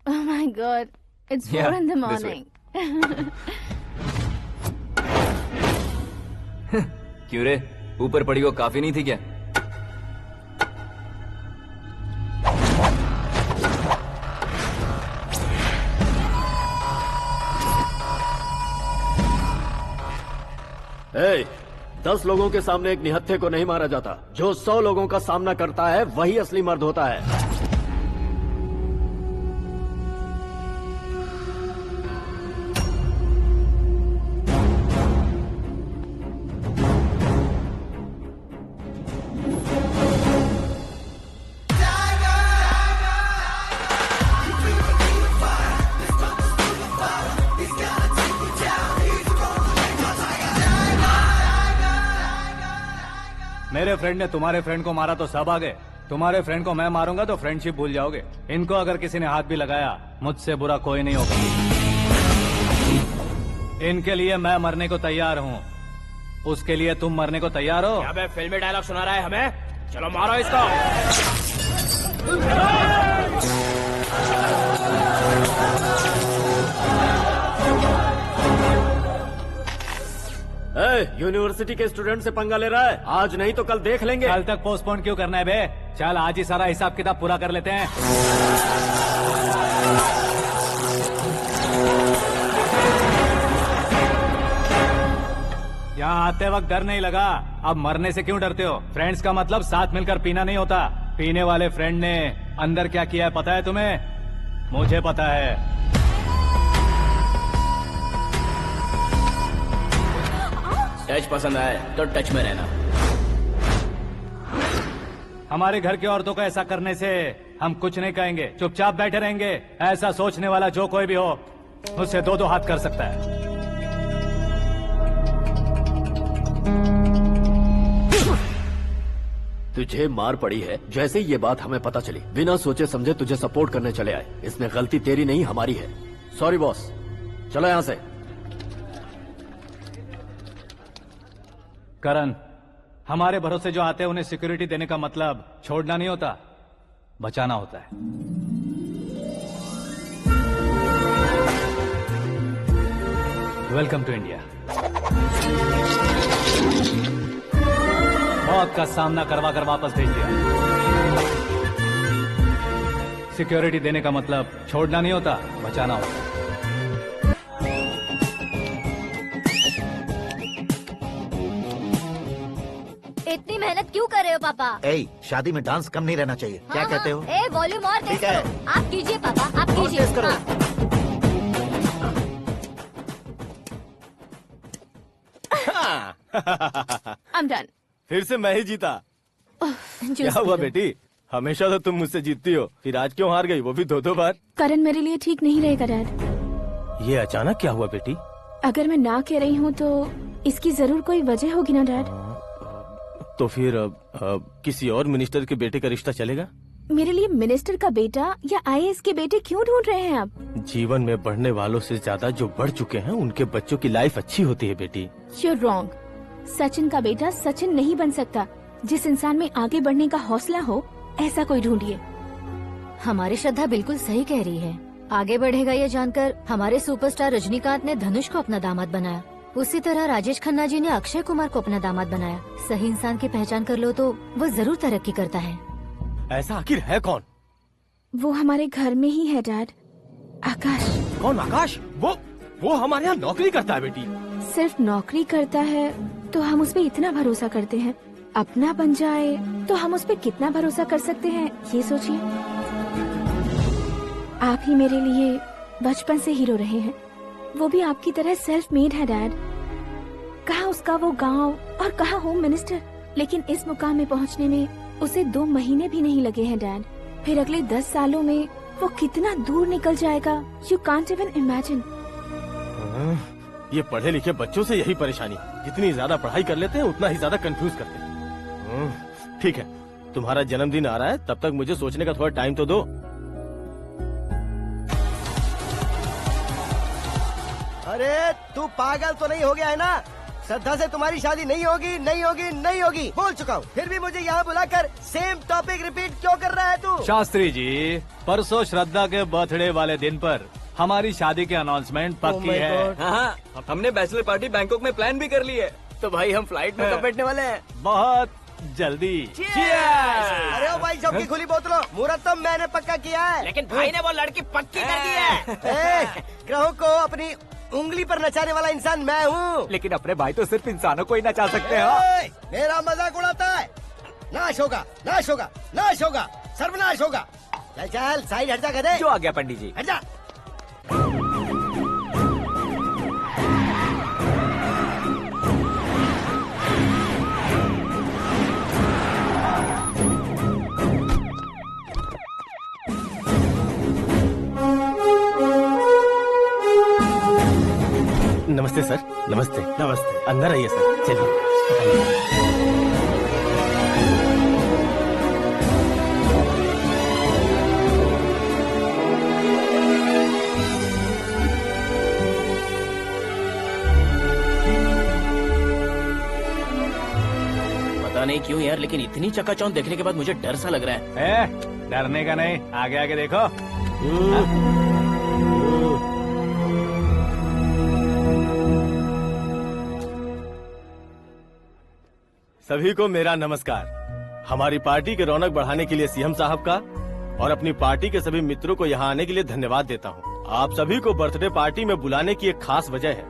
L: Oh my God! It's 4
J: Yeah,
L: in the
J: this way.
L: morning.
J: क्यों रे, ऊपर पड़ी वो काफी नहीं थी क्या?
M: ए, 10 लोगों के सामने एक निहत्थे को नहीं मारा जाता। जो 100 लोगों का सामना करता है वही असली मर्द होता है।
A: मेरे फ्रेंड ने तुम्हारे फ्रेंड को मारा तो सब आ गए, तुम्हारे फ्रेंड को मैं मारूंगा तो फ्रेंडशिप भूल जाओगे। इनको अगर किसी ने हाथ भी लगाया, मुझसे बुरा कोई नहीं होगा। इनके लिए मैं मरने को तैयार हूँ, उसके लिए तुम मरने को तैयार हो?
K: अबे फिल्मी डायलॉग सुना रहा है हमें? चलो मारो इसको।
M: यूनिवर्सिटी के स्टूडेंट से पंगा ले रहा है। आज नहीं तो कल देख लेंगे।
A: कल तक पोस्टपोन क्यों करना है बे? चल आज ही सारा हिसाब किताब पूरा कर लेते हैं। यहाँ आते वक्त डर नहीं लगा, अब मरने से क्यों डरते हो? फ्रेंड्स का मतलब साथ मिलकर पीना नहीं होता। पीने वाले फ्रेंड ने अंदर क्या किया है पता है तुम्हें? मुझे पता है।
K: टच पसंद आए तो टच में रहना।
A: हमारे घर की औरतों को ऐसा करने से हम कुछ नहीं कहेंगे, चुपचाप बैठे रहेंगे। ऐसा सोचने वाला जो कोई भी हो, उससे 2-2 हाथ कर सकता है।
M: तुझे मार पड़ी है। जैसे ही ये बात हमें पता चली, बिना सोचे समझे तुझे सपोर्ट करने चले आए। इसमें गलती तेरी नहीं हमारी है। सॉरी बॉस, चलो यहाँ से।
A: करण, हमारे भरोसे जो आते हैं उन्हें सिक्योरिटी देने का मतलब छोड़ना नहीं होता, बचाना होता है। Welcome to India. मौत का सामना करवा कर वापस भेज दिया। सिक्योरिटी देने का मतलब छोड़ना नहीं होता, बचाना होता है।
F: इतनी मेहनत क्यों कर रहे हो पापा?
E: ए, शादी में डांस कम नहीं रहना चाहिए। क्या कहते हो?
F: ए वॉल्यूम और तेज
E: ठीक है।
F: करो। आप कीजिए पापा, आप
E: और
F: कीजिए।
E: तेज करो।
L: I'm done.
K: फिर से मैं ही जीता। क्या हुआ बेटी? हमेशा तो तुम मुझसे जीतती हो, फिर आज क्यों हार गई, वो भी 2-2 बार?
L: करण मेरे लिए ठीक नहीं रहेगा डैड।
K: ये अचानक क्या हुआ बेटी?
L: अगर मैं ना कह रही हूँ तो इसकी जरूर कोई वजह होगी ना डैड।
K: तो फिर किसी और मिनिस्टर के बेटे का रिश्ता चलेगा?
L: मेरे लिए मिनिस्टर का बेटा या IAS के बेटे क्यों ढूंढ रहे हैं आप?
K: जीवन में बढ़ने वालों से ज्यादा जो बढ़ चुके हैं उनके बच्चों की लाइफ अच्छी होती है बेटी।
L: You're wrong. सचिन का बेटा सचिन नहीं बन सकता। जिस इंसान में आगे बढ़ने का हौसला हो ऐसा कोई ढूंढिए।
F: हमारी श्रद्धा बिल्कुल सही कह रही है। आगे बढ़ेगा ये जानकर हमारे सुपरस्टार रजनीकांत ने धनुष को अपना दामाद बनाया। उसी तरह राजेश खन्ना जी ने अक्षय कुमार को अपना दामाद बनाया। सही इंसान की पहचान कर लो तो वो जरूर तरक्की करता है।
K: ऐसा आखिर है कौन?
L: वो हमारे घर में ही है डैड। आकाश।
K: कौन आकाश? वो हमारे यहाँ नौकरी करता है बेटी।
L: सिर्फ नौकरी करता है तो हम उस पर इतना भरोसा करते हैं। अपना बन जाए तो हम उस पर कितना भरोसा कर सकते हैं ये सोचिए। आप ही मेरे लिए बचपन से हीरो रहे हैं। वो भी आपकी तरह सेल्फ मेड है डैड। कहाँ उसका वो गांव और कहाँ होम मिनिस्टर, लेकिन इस मुकाम में पहुँचने में उसे 2 महीने भी नहीं लगे हैं डैड। फिर अगले 10 सालों में वो कितना दूर निकल जाएगा, यू कांट इवन इमेजिन।
K: ये पढ़े लिखे बच्चों से यही परेशानी, जितनी ज्यादा पढ़ाई कर लेते हैं उतना ही ज्यादा कंफ्यूज करते हैं। ठीक है, तुम्हारा जन्मदिन आ रहा है, तब तक मुझे सोचने का थोड़ा टाइम तो दो।
H: अरे तू पागल तो नहीं हो गया है ना? श्रद्धा से तुम्हारी शादी नहीं होगी, नहीं होगी, नहीं होगी, बोल चुका हूँ। फिर भी मुझे यहाँ बुलाकर सेम टॉपिक रिपीट क्यों कर रहा है तू?
A: शास्त्री जी, परसों श्रद्धा के बर्थडे वाले दिन पर हमारी शादी की अनाउंसमेंट पक्की है।
J: हाँ, हमने बैचलर पार्टी बैंकॉक में प्लान भी कर ली है। तो भाई हम फ्लाइट में कब बैठने वाले हैं?
A: बहुत जल्दी।
H: अरे ओ भाई साहब की खुली बोतलों, मुहूर्त तो मैंने पक्का किया है।
D: लेकिन भाई ने वो लड़की पक्की कर दी है।
H: ग्रहों को अपनी उंगली पर नचाने वाला इंसान मैं हूँ।
I: लेकिन अपने भाई तो सिर्फ इंसानों को ही नचा सकते हैं।
H: मेरा मजाक उड़ाता है। नाश होगा, नाश होगा, नाश होगा, सर्वनाश होगा। चल चल साइड हट जा गधे।
I: जो आ गया पंडित जी।
H: हट जा।
K: नमस्ते सर। नमस्ते। नमस्ते। अंदर आइए सर, चलिए।
J: पता नहीं क्यों यार, लेकिन इतनी चकाचौंध देखने के बाद मुझे डर सा लग रहा है।
A: डरने का नहीं, आगे आगे देखो।
K: सभी को मेरा नमस्कार। हमारी पार्टी की रौनक बढ़ाने के लिए सीएम साहब का और अपनी पार्टी के सभी मित्रों को यहाँ आने के लिए धन्यवाद देता हूँ। आप सभी को बर्थडे पार्टी में बुलाने की एक खास वजह है।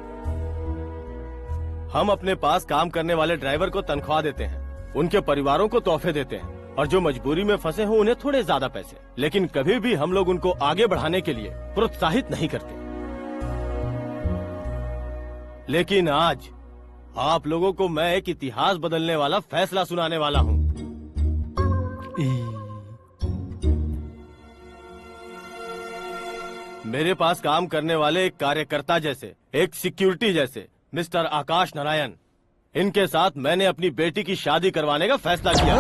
K: हम अपने पास काम करने वाले ड्राइवर को तनख्वाह देते हैं, उनके परिवारों को तोहफे देते हैं और जो मजबूरी में फंसे हो उन्हें थोड़े ज्यादा पैसे। लेकिन कभी भी हम लोग उनको आगे बढ़ाने के लिए प्रोत्साहित नहीं करते। लेकिन आज आप लोगों को मैं एक इतिहास बदलने वाला फैसला सुनाने वाला हूँ। मेरे पास काम करने वाले एक कार्यकर्ता जैसे, एक सिक्योरिटी जैसे मिस्टर आकाश नारायण, इनके साथ मैंने अपनी बेटी की शादी करवाने का फैसला किया।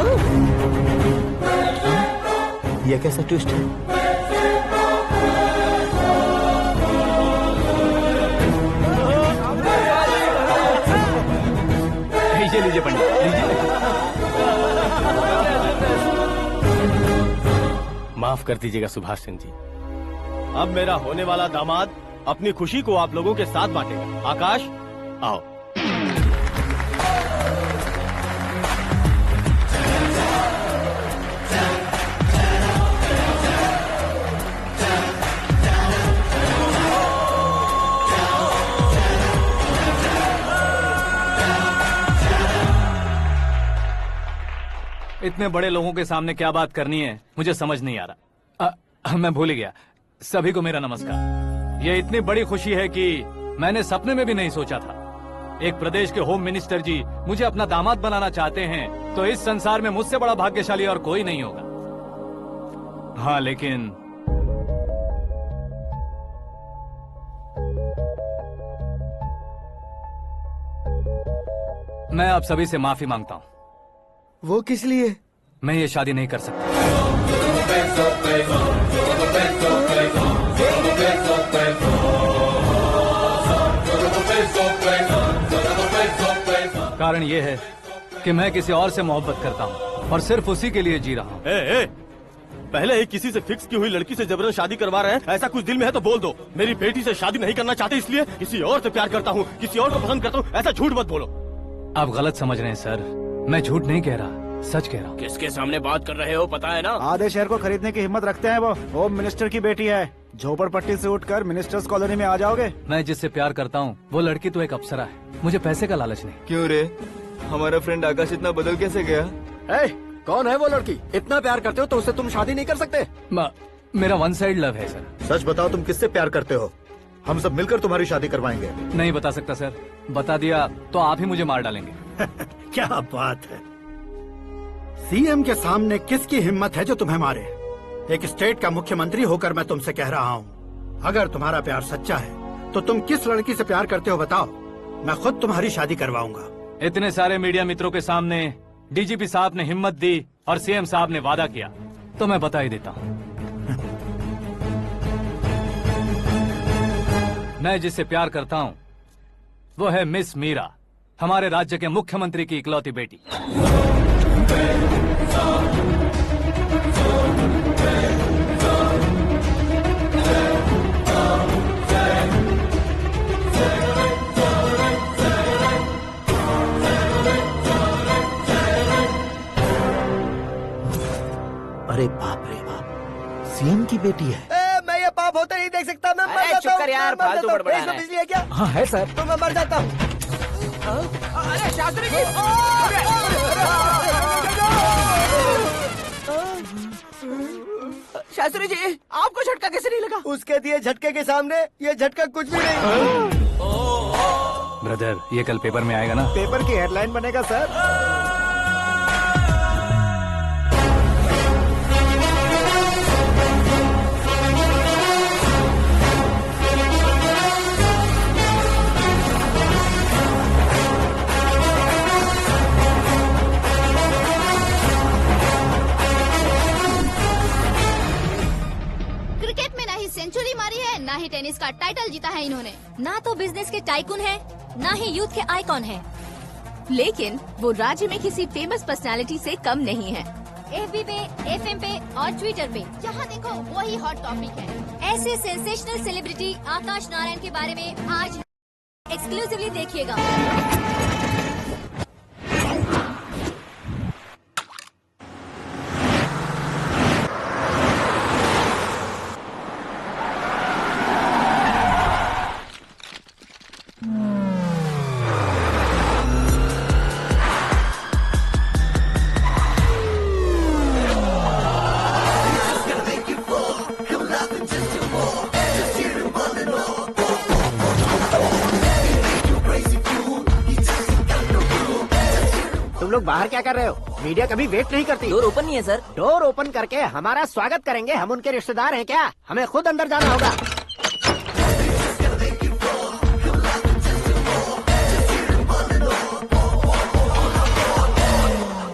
E: यह कैसा ट्विस्ट है?
A: लीजिए पंडित, लीजिए।
K: माफ कर दीजिएगा सुभाष सिंह जी। अब मेरा होने वाला दामाद अपनी खुशी को आप लोगों के साथ बांटेगा। आकाश, आओ।
A: इतने बड़े लोगों के सामने क्या बात करनी है मुझे समझ नहीं आ रहा। मैं भूल ही गया। सभी को मेरा नमस्कार। ये इतनी बड़ी खुशी है कि मैंने सपने में भी नहीं सोचा था। एक प्रदेश के होम मिनिस्टर जी मुझे अपना दामाद बनाना चाहते हैं तो इस संसार में मुझसे बड़ा भाग्यशाली और कोई नहीं होगा। हाँ, लेकिन मैं आप सभी से माफी मांगता हूँ।
E: वो किस लिए?
A: मैं ये शादी नहीं कर सकता। कारण ये है कि मैं किसी और से मोहब्बत करता हूँ और सिर्फ उसी के लिए जी रहा हूँ।
K: पहले ही किसी से फिक्स की हुई लड़की से जबरन शादी करवा रहे हैं। ऐसा कुछ दिल में है तो बोल दो। मेरी बेटी से शादी नहीं करना चाहते इसलिए किसी और से प्यार करता हूँ, किसी और को पसंद करता हूँ, ऐसा झूठ मत बोलो।
A: आप गलत समझ रहे हैं सर। मैं झूठ नहीं कह रहा, सच कह रहा हूँ।
M: किसके सामने बात कर रहे हो पता है ना?
B: आधे शहर को खरीदने की हिम्मत रखते हैं वो। होम मिनिस्टर की बेटी है। झोपड़पट्टी से उठकर मिनिस्टर्स कॉलोनी में आ जाओगे।
A: मैं जिससे प्यार करता हूँ वो लड़की तो एक अप्सरा है। मुझे पैसे का लालच नहीं।
J: क्यों रे, हमारा फ्रेंड आकाश इतना बदल कैसे गया?
M: कौन है वो लड़की? इतना प्यार करते हो तो उससे तुम शादी नहीं कर सकते?
A: मेरा वन साइड लव है सर।
E: सच बताओ, तुम किससे प्यार करते हो? हम सब मिलकर तुम्हारी शादी करवाएंगे।
A: नहीं बता सकता सर। बता दिया तो आप ही मुझे मार डालेंगे।
N: क्या बात है। सीएम के सामने किसकी हिम्मत है जो तुम्हें मारे? एक स्टेट का मुख्यमंत्री होकर मैं तुमसे कह रहा हूँ, अगर तुम्हारा प्यार सच्चा है तो तुम किस लड़की से प्यार करते हो बताओ। मैं खुद तुम्हारी शादी करवाऊंगा।
A: इतने सारे मीडिया मित्रों के सामने डीजीपी साहब ने हिम्मत दी और सीएम साहब ने वादा किया तो मैं बता ही देता हूँ। मैं जिससे प्यार करता हूँ वो है मिस मीरा, हमारे राज्य के मुख्यमंत्री की इकलौती बेटी।
E: अरे बाप रे बाप, सीएम की बेटी है।
H: मैं ये पाप होते नहीं देख सकता। मैं मर जाता हूँ।
D: यार, फालतू बड़बड़ा रहा है।
H: बिजली है क्या?
I: हाँ है सर।
H: तो मैं मर जाता हूँ।
D: अरे शास्त्री जी! शास्त्री जी, आपको झटका कैसे नहीं लगा?
H: उसके दिए झटके के सामने ये झटका कुछ भी नहीं।
A: ब्रदर, ये कल पेपर में आएगा ना?
B: पेपर की हेडलाइन बनेगा सर।
G: क्रिकेट में ना ही सेंचुरी मारी है, ना ही टेनिस का टाइटल जीता है इन्होंने।
F: ना तो बिजनेस के टाइकून है, ना ही यूथ के आइकॉन है।
L: लेकिन वो राज्य में किसी फेमस पर्सनालिटी से कम नहीं है।
F: एफबी पे, एफएम पे और ट्विटर पे
G: जहाँ देखो वही हॉट टॉपिक है।
F: ऐसे सेंसेशनल सेलिब्रिटी आकाश नारायण के बारे में आज एक्सक्लूसिवली देखिएगा।
H: लोग बाहर क्या कर रहे हो? मीडिया कभी वेट नहीं करती।
D: डोर ओपन नहीं है सर।
H: डोर ओपन करके हमारा स्वागत करेंगे? हम उनके रिश्तेदार हैं क्या? हमें खुद अंदर जाना होगा।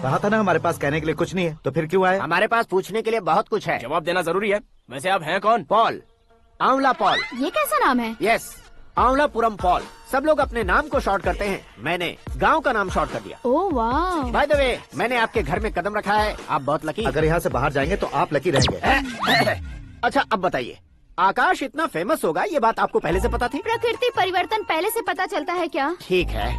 E: कहा था ना हमारे पास कहने के लिए कुछ नहीं है, तो फिर क्यों आए?
H: हमारे पास पूछने के लिए बहुत कुछ है।
M: जवाब देना जरूरी है। वैसे आप हैं कौन?
H: पॉल, आंवला पॉल।
G: ये कैसा नाम है?
H: Yes, Avalapuram Paul. सब लोग अपने नाम को शॉर्ट करते हैं, मैंने गांव का नाम शॉर्ट कर दिया।
G: ओह वाह।
H: बाय द वे, मैंने आपके घर में कदम रखा है। आप बहुत लकी।
E: अगर यहाँ से बाहर जाएंगे तो आप लकी रहेंगे।
H: अच्छा अब बताइए, आकाश इतना फेमस होगा ये बात आपको पहले से पता थी?
G: प्रकृति परिवर्तन पहले से पता चलता है क्या?
H: ठीक है,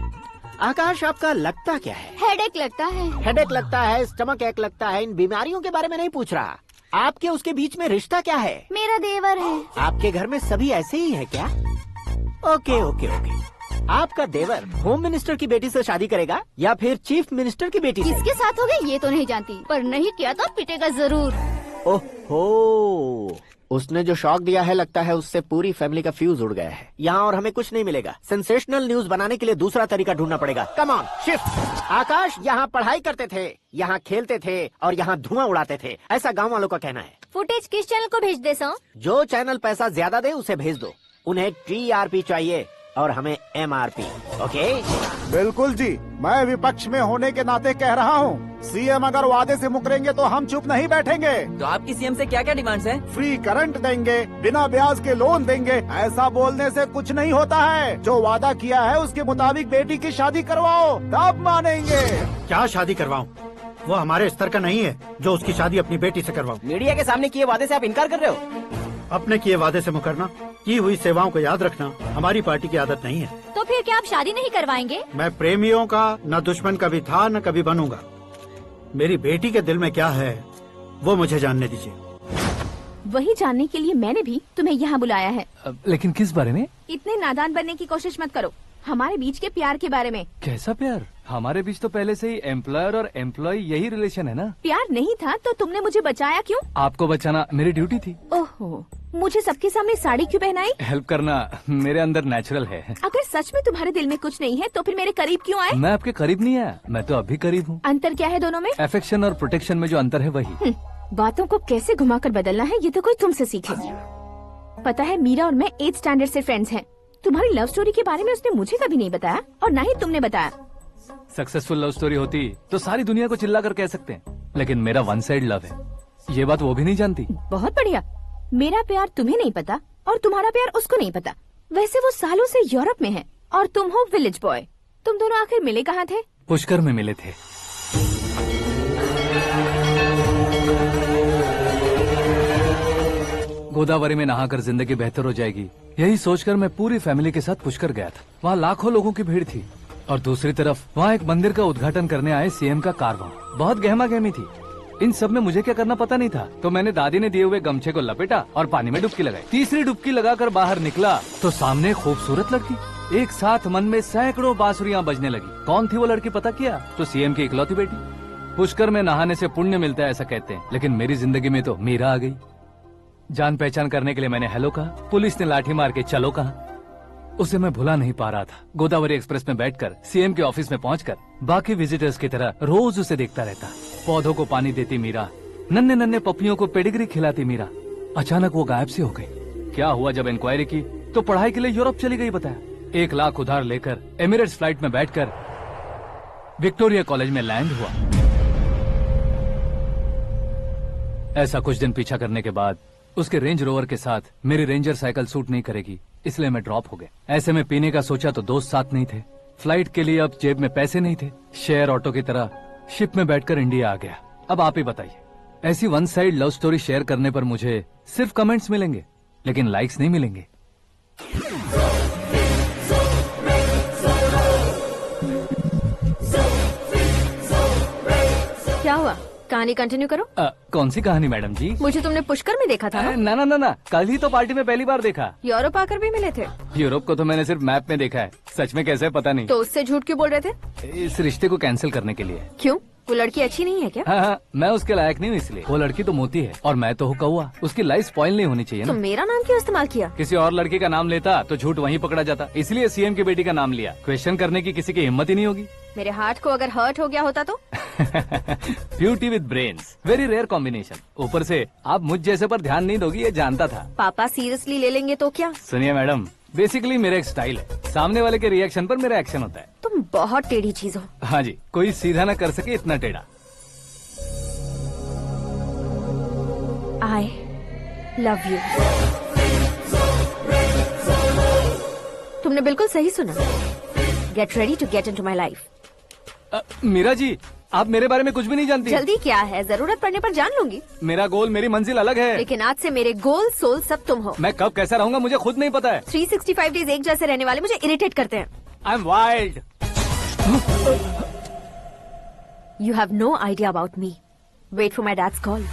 H: आकाश आपका लगता क्या है?
G: हेडेक लगता है।
H: हेडेक लगता है, स्टमक एक लगता है। इन बीमारियों के बारे में नहीं पूछ रहा। आपके उसके बीच में रिश्ता क्या है?
G: मेरा देवर है।
H: आपके घर में सभी ऐसे ही है क्या? Okay okay okay.
D: आपका देवर होम मिनिस्टर की बेटी से शादी करेगा या फिर चीफ मिनिस्टर की बेटी से?
G: किसके साथ होगा ये तो नहीं जानती, पर नहीं किया तो पिटेगा जरूर।
D: ओहो, उसने जो शॉक दिया है लगता है उससे पूरी फैमिली का फ्यूज उड़ गया है। यहाँ और हमें कुछ नहीं मिलेगा। सेंसेशनल न्यूज बनाने के लिए दूसरा तरीका ढूंढना पड़ेगा। Come on shift. आकाश यहाँ पढ़ाई करते थे, यहाँ खेलते थे और यहाँ धुआं उड़ाते थे, ऐसा गाँव वालों का कहना है।
F: फुटेज किस चैनल को भेज दे सो?
D: जो चैनल पैसा ज्यादा दे उसे भेज दो। उन्हें TRP चाहिए और हमें MRP। ओके?
B: बिल्कुल जी, मैं विपक्ष में होने के नाते कह रहा हूँ, सीएम अगर वादे से मुकरेंगे तो हम चुप नहीं बैठेंगे।
J: तो आपकी सीएम से क्या क्या डिमांड्स हैं?
B: फ्री करंट देंगे, बिना ब्याज के लोन देंगे। ऐसा बोलने से कुछ नहीं होता है। जो वादा किया है उसके मुताबिक बेटी की शादी करवाओ, तब मानेंगे।
N: क्या शादी करवाऊं? वो हमारे स्तर का नहीं है जो उसकी शादी अपनी बेटी से करवाऊं।
D: मीडिया के सामने किए वादे से आप इनकार कर रहे हो?
N: अपने किए वादे से मुकरना, की हुई सेवाओं को याद रखना हमारी पार्टी की आदत नहीं है।
F: तो फिर क्या आप शादी नहीं करवाएंगे?
N: मैं प्रेमियों का न दुश्मन कभी था न कभी बनूंगा। मेरी बेटी के दिल में क्या है वो मुझे जानने दीजिए।
L: वही जानने के लिए मैंने भी तुम्हें यहाँ बुलाया है।
A: लेकिन किस बारे में?
L: इतने नादान बनने की कोशिश मत करो। हमारे बीच के प्यार के बारे में।
A: कैसा प्यार? हमारे बीच तो पहले से ही एम्प्लॉयर और एम्प्लॉय यही रिलेशन है ना।
L: प्यार नहीं था तो तुमने मुझे बचाया क्यों?
A: आपको बचाना मेरी ड्यूटी थी।
L: ओहो, मुझे सबके सामने साड़ी क्यों पहनाई?
A: हेल्प करना मेरे अंदर नेचुरल है।
L: अगर सच में तुम्हारे दिल में कुछ नहीं है तो फिर मेरे करीब क्यों आए?
A: मैं आपके करीब नहीं आया, मैं तो अभी करीब हूँ।
L: अंतर क्या है दोनों में?
A: अफेक्शन और प्रोटेक्शन में जो अंतर है वही।
L: बातों को कैसे घुमाकर बदलना है ये तो कोई तुमसे सीखे। पता है मीरा और मैं 8th स्टैंडर्ड से फ्रेंड्स हैं। तुम्हारी लव स्टोरी के बारे में उसने मुझे कभी नहीं बताया और न ही तुमने बताया।
A: सक्सेसफुल लव स्टोरी होती तो सारी दुनिया को चिल्ला कर कह सकते हैं, लेकिन मेरा वन साइड लव है, ये बात वो भी नहीं जानती।
L: बहुत बढ़िया। मेरा प्यार तुम्हें नहीं पता और तुम्हारा प्यार उसको नहीं पता। वैसे वो सालों से यूरोप में है और तुम हो विलेज बॉय। तुम दोनों आखिर मिले कहाँ थे?
A: पुष्कर में मिले थे। गोदावरी में नहाकर जिंदगी बेहतर हो जाएगी, यही सोचकर मैं पूरी फैमिली के साथ पुष्कर गया था। वहाँ लाखों लोगों की भीड़ थी और दूसरी तरफ वहाँ एक मंदिर का उद्घाटन करने आए सीएम का कारवां। बहुत गहमा गहमी थी। इन सब में मुझे क्या करना पता नहीं था, तो मैंने दादी ने दिए हुए गमछे को लपेटा और पानी में डुबकी लगाई। तीसरी डुबकी लगाकर बाहर निकला तो सामने खूबसूरत लड़की। एक साथ मन में सैकड़ों बांसुरियां बजने लगी। कौन थी वो लड़की पता किया? तो सीएम की इकलौती बेटी। पुष्कर में नहाने से पुण्य मिलता है ऐसा कहते हैं, लेकिन मेरी जिंदगी में तो मीरा आ गई। जान पहचान करने के लिए मैंने हेलो कहा, पुलिस ने लाठी मार के चलो कहा। उसे मैं भुला नहीं पा रहा था। गोदावरी एक्सप्रेस में बैठकर सीएम के ऑफिस में पहुंचकर बाकी विजिटर्स की तरह रोज उसे देखता रहता। पौधों को पानी देती मीरा, नन्हे नन्हे पपियों को पेडिग्री खिलाती मीरा। अचानक वो गायब सी हो गई। क्या हुआ? जब इंक्वायरी की तो पढ़ाई के लिए यूरोप चली गई बताया। 1 लाख उधार लेकर एमिरेट्स फ्लाइट में बैठकर विक्टोरिया कॉलेज में लैंड हुआ। ऐसा कुछ दिन पीछा करने के बाद उसके रेंज रोवर के साथ मेरी रेंजर साइकिल सूट नहीं करेगी, इसलिए मैं ड्रॉप हो गया। ऐसे में पीने का सोचा तो दोस्त साथ नहीं थे। फ्लाइट के लिए अब जेब में पैसे नहीं थे। शेयर ऑटो की तरह शिप में बैठकर इंडिया आ गया। अब आप ही बताइए, ऐसी one side love story share करने पर मुझे सिर्फ कमेंट्स मिलेंगे, लेकिन लाइक्स नहीं मिलेंगे।
F: क्या हुआ? कहानी कंटिन्यू करो।
A: कौन सी कहानी मैडम जी?
F: मुझे तुमने पुष्कर में देखा था ना?
A: ना, कल ही तो पार्टी में पहली बार देखा।
F: यूरोप आकर भी मिले थे?
A: यूरोप को तो मैंने सिर्फ मैप में देखा है, सच में कैसे है पता नहीं।
F: तो उससे झूठ क्यों बोल रहे थे?
A: इस रिश्ते को कैंसिल करने के लिए।
F: क्यों? वो लड़की अच्छी नहीं है क्या?
A: हाँ, मैं उसके लायक नहीं हूँ इसलिए। वो लड़की तो मोती है और मैं तो हूँ कौवा। उसकी लाइफ स्पॉइल नहीं होनी चाहिए ना।
F: तो मेरा नाम क्यों इस्तेमाल किया? किसी
A: और लड़की का नाम लेता तो झूठ वहीं पकड़ा जाता, इसलिए सीएम की बेटी का नाम लिया। क्वेश्चन करने की किसी की हिम्मत ही नहीं होगी।
F: मेरे हार्ट को अगर हर्ट हो गया होता तो?
A: Beauty with brains, very rare combination. ऊपर से आप मुझ जैसे पर ध्यान नहीं दोगी ये जानता था।
F: पापा सीरियसली ले लेंगे तो क्या?
A: सुनिए मैडम, बेसिकली मेरा एक स्टाइल है, सामने वाले के रिएक्शन पर मेरा एक्शन होता है।
F: तुम बहुत टेढ़ी चीज हो।
A: हाँ जी, कोई सीधा न कर सके इतना टेढ़ा।
L: I love you.
F: तुमने बिल्कुल सही सुना। Get ready to get into my life.
A: Meera ji, आप मेरे बारे में कुछ भी नहीं जानती।
F: जल्दी क्या है, जरूरत पड़ने पर जान लूंगी।
A: मेरा गोल, मेरी मंजिल अलग है।
F: लेकिन आज से मेरे गोल सोल सब तुम हो।
A: मैं कब कैसा रहूंगा मुझे खुद नहीं पता है।
F: 365 डेज एक जैसे रहने वाले मुझे इरिटेट करते हैं।
A: I am wild.
F: You have no idea about me. Wait for my dad's call.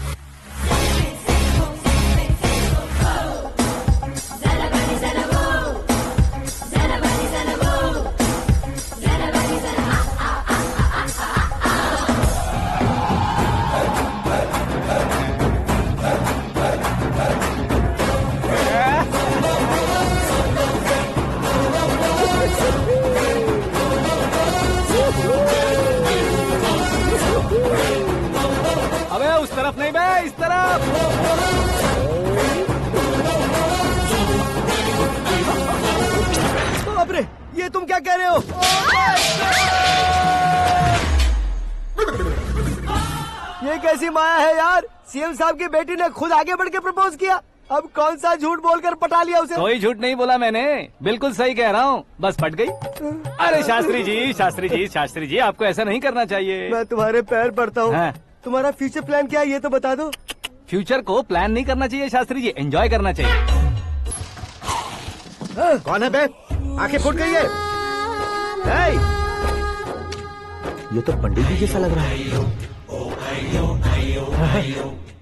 A: तरफ नहीं बे, इस तरफ।
H: बाप रे, ये तुम क्या कह रहे हो? ये कैसी माया है यार? सीएम साहब की बेटी ने खुद आगे बढ़ के प्रपोज किया। अब कौन सा झूठ बोलकर पटा लिया उसे?
A: कोई झूठ नहीं बोला मैंने, बिल्कुल सही कह रहा हूँ, बस फट गई। अरे शास्त्री जी, शास्त्री जी, शास्त्री जी, आपको ऐसा नहीं करना चाहिए।
H: मैं तुम्हारे पैर पड़ता हूँ।
A: हाँ।
H: तुम्हारा फ्यूचर प्लान क्या है ये तो बता दो।
A: फ्यूचर को प्लान नहीं करना चाहिए शास्त्री जी, एंजॉय करना चाहिए।
E: कौन है बे? आंखें फूट गई है। हे! ये तो पंडित जी जैसा लग रहा है।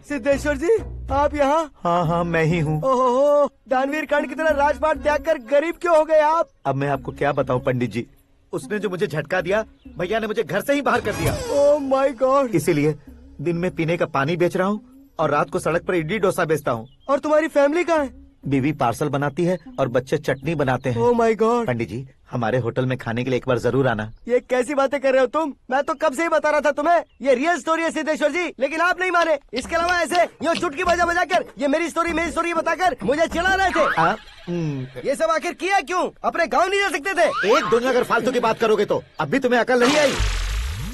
H: सिद्धेश्वर जी, आप यहाँ?
E: हाँ, मैं ही हूँ।
H: ओहो, दानवीर कर्ण की तरह राजपाट त्याग कर गरीब क्यों हो गए आप?
E: अब मैं आपको क्या बताऊँ पंडित जी, उसने जो मुझे झटका दिया, भैया ने मुझे घर से ही बाहर कर दिया।
H: Oh my God.
E: इसीलिए दिन में पीने का पानी बेच रहा हूँ और रात को सड़क पर इडली डोसा बेचता हूँ।
H: और तुम्हारी फैमिली कहाँ है?
E: बीवी पार्सल बनाती है और बच्चे चटनी बनाते हैं।
H: Oh my God.
E: पंडित जी, हमारे होटल में खाने के लिए एक बार जरूर आना।
H: ये कैसी बातें कर रहे हो तुम? मैं तो कब से ही बता रहा था तुम्हें, ये रियल स्टोरी है सिद्धेश्वर जी, लेकिन आप नहीं माने। इसके अलावा ऐसे यूँ चुटकी बजा कर ये मेरी स्टोरी बताकर मुझे चिढ़ा रहे थे। ये सब आखिर किया क्यों? अपने गाँव नहीं जा सकते थे?
E: एक दुनिया अगर फालतू की बात करोगे तो अब भी तुम्हें अकल नहीं आई?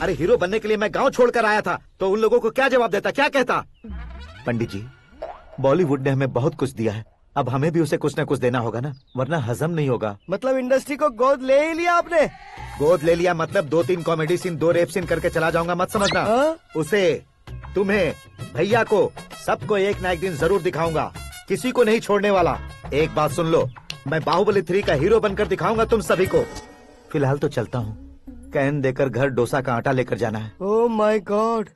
E: अरे हीरो बनने के लिए मैं गाँव छोड़कर आया था, तो उन लोगों को क्या जवाब देता, क्या कहता? पंडित जी, बॉलीवुड ने हमें बहुत कुछ दिया है, अब हमें भी उसे कुछ न कुछ देना होगा ना, वरना हजम नहीं होगा।
H: मतलब इंडस्ट्री को गोद ले ही लिया आपने?
E: गोद ले लिया मतलब 2-3 कॉमेडी सीन, 2 रेप सीन करके चला जाऊंगा मत समझना। उसे, तुम्हें, भैया को, सबको एक न एक दिन जरूर दिखाऊंगा, किसी को नहीं छोड़ने वाला। एक बात सुन लो, मैं बाहुबली 3 का हीरो बनकर दिखाऊंगा तुम सभी को। फिलहाल तो चलता हूँ, कैन देकर घर डोसा का आटा लेकर जाना है।
H: Oh my God.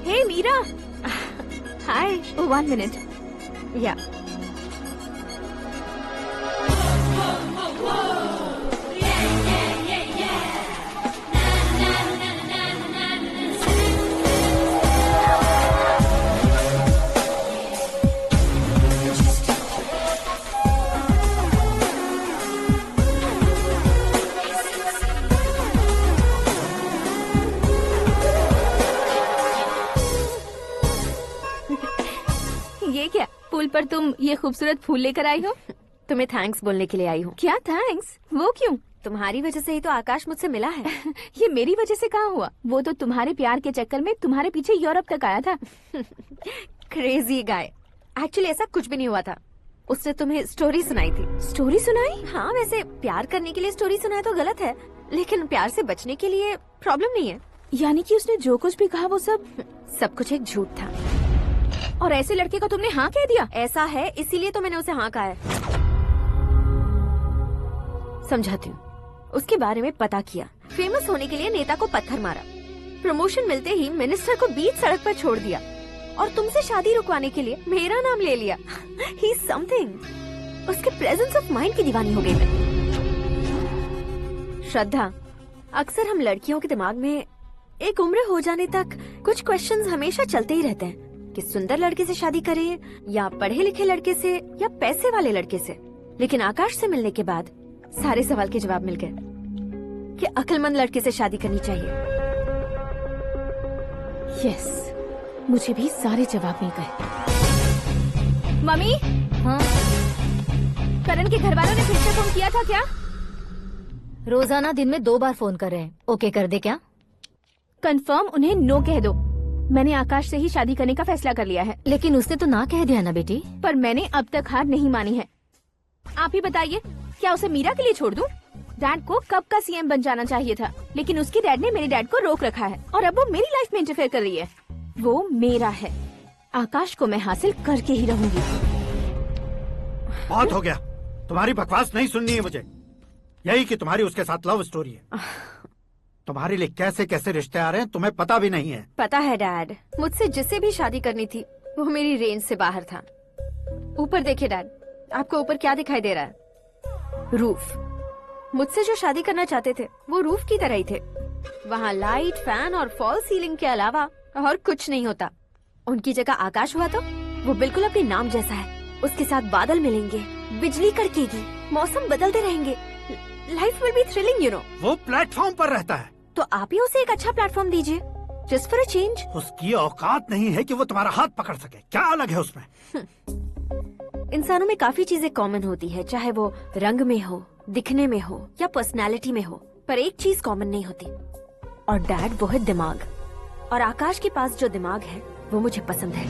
L: Hey Meera. Hi. Oh, 1 minute. Yeah. ये क्या, पुल पर तुम ये खूबसूरत फूल लेकर आई हो?
F: तुम्हें थैंक्स बोलने के लिए आई हूँ।
L: क्या थैंक्स? वो क्यों?
F: तुम्हारी वजह से ही तो आकाश मुझसे मिला है।
L: ये मेरी वजह से कहाँ हुआ? वो तो तुम्हारे प्यार के चक्कर में तुम्हारे पीछे यूरोप तक आया था।
F: Crazy guy. एक्चुअली ऐसा कुछ भी नहीं हुआ था, उसने तुम्हें स्टोरी सुनाई थी।
L: स्टोरी सुनाई?
F: हाँ, वैसे प्यार करने के लिए स्टोरी सुनाए तो गलत है, लेकिन प्यार से बचने के लिए प्रॉब्लम नहीं है।
L: यानी कि उसने जो कुछ भी कहा वो
F: सब कुछ एक झूठ था।
L: और ऐसे लड़के को तुमने हाँ कह दिया?
F: ऐसा है, इसीलिए तो मैंने उसे हाँ कहा है। समझाती हूँ। उसके बारे में पता किया, फेमस होने के लिए नेता को पत्थर मारा, प्रमोशन मिलते ही मिनिस्टर को बीच सड़क पर छोड़ दिया, और तुमसे शादी रुकवाने के लिए मेरा नाम ले लिया। He is something. उसके प्रेजेंस ऑफ माइंड की दीवानी हो गई मैं। श्रद्धा, अक्सर हम लड़कियों के दिमाग में एक उम्र हो जाने तक कुछ क्वेश्चंस हमेशा चलते ही रहते हैं कि सुंदर लड़के से शादी करें या पढ़े लिखे लड़के से या पैसे वाले लड़के से। लेकिन आकाश से मिलने के बाद सारे सवाल के जवाब मिल गए कि अक्लमंद लड़के से शादी करनी चाहिए।
L: यस, मुझे भी सारे जवाब मिल गए। मम्मी?
F: हाँ?
L: करण के घर वालों ने फिर से फोन किया था क्या?
F: रोजाना दिन में 2 बार फोन कर रहे हैं। ओके कर दे क्या?
L: कंफर्म उन्हें नो कह दो। मैंने आकाश से ही शादी करने का फैसला कर लिया है।
F: लेकिन उसने तो ना कह दिया ना बेटी।
L: पर मैंने अब तक हार नहीं मानी है। आप ही बताइए, क्या उसे मीरा के लिए छोड़ दूं? डैड को कब का सीएम बन जाना चाहिए था, लेकिन उसके डैड ने मेरे डैड को रोक रखा है और अब वो मेरी लाइफ में इंटरफेयर कर रही है। वो मेरा है, आकाश को मैं हासिल करके ही रहूंगी।
N: बहुत हो गया, तुम्हारी बकवास नहीं सुननी है मुझे। यही कि तुम्हारी उसके साथ लव स्टोरी है। तुम्हारे लिए कैसे कैसे रिश्ते आ रहे हैं तुम्हें पता भी नहीं है।
F: पता है डैड, मुझसे जिससे भी शादी करनी थी वो मेरी रेंज से बाहर था। ऊपर देखिए डैड, आपको ऊपर क्या दिखाई दे रहा है? रूफ।
L: मुझसे जो शादी करना चाहते थे वो रूफ की तरह ही थे। वहाँ लाइट, फैन और फॉल सीलिंग के अलावा और कुछ नहीं होता। उनकी जगह आकाश हुआ तो वो बिल्कुल अपने नाम जैसा है। उसके साथ बादल मिलेंगे, बिजली कड़केगी, मौसम बदलते रहेंगे। Life will be thrilling, you know.
N: वो प्लेटफॉर्म पर रहता है
L: तो आप ही उसे एक अच्छा प्लेटफॉर्म दीजिए, जस्ट फॉर अ चेंज।
N: उसकी औकात नहीं है कि वो तुम्हारा हाथ पकड़ सके। क्या अलग है उसमें?
L: इंसानों में काफी चीजें कॉमन होती है, चाहे वो रंग में हो, दिखने में हो या पर्सनालिटी में हो, पर एक चीज कॉमन नहीं होती, और डैड वो है दिमाग। और आकाश के पास जो दिमाग है वो मुझे पसंद है।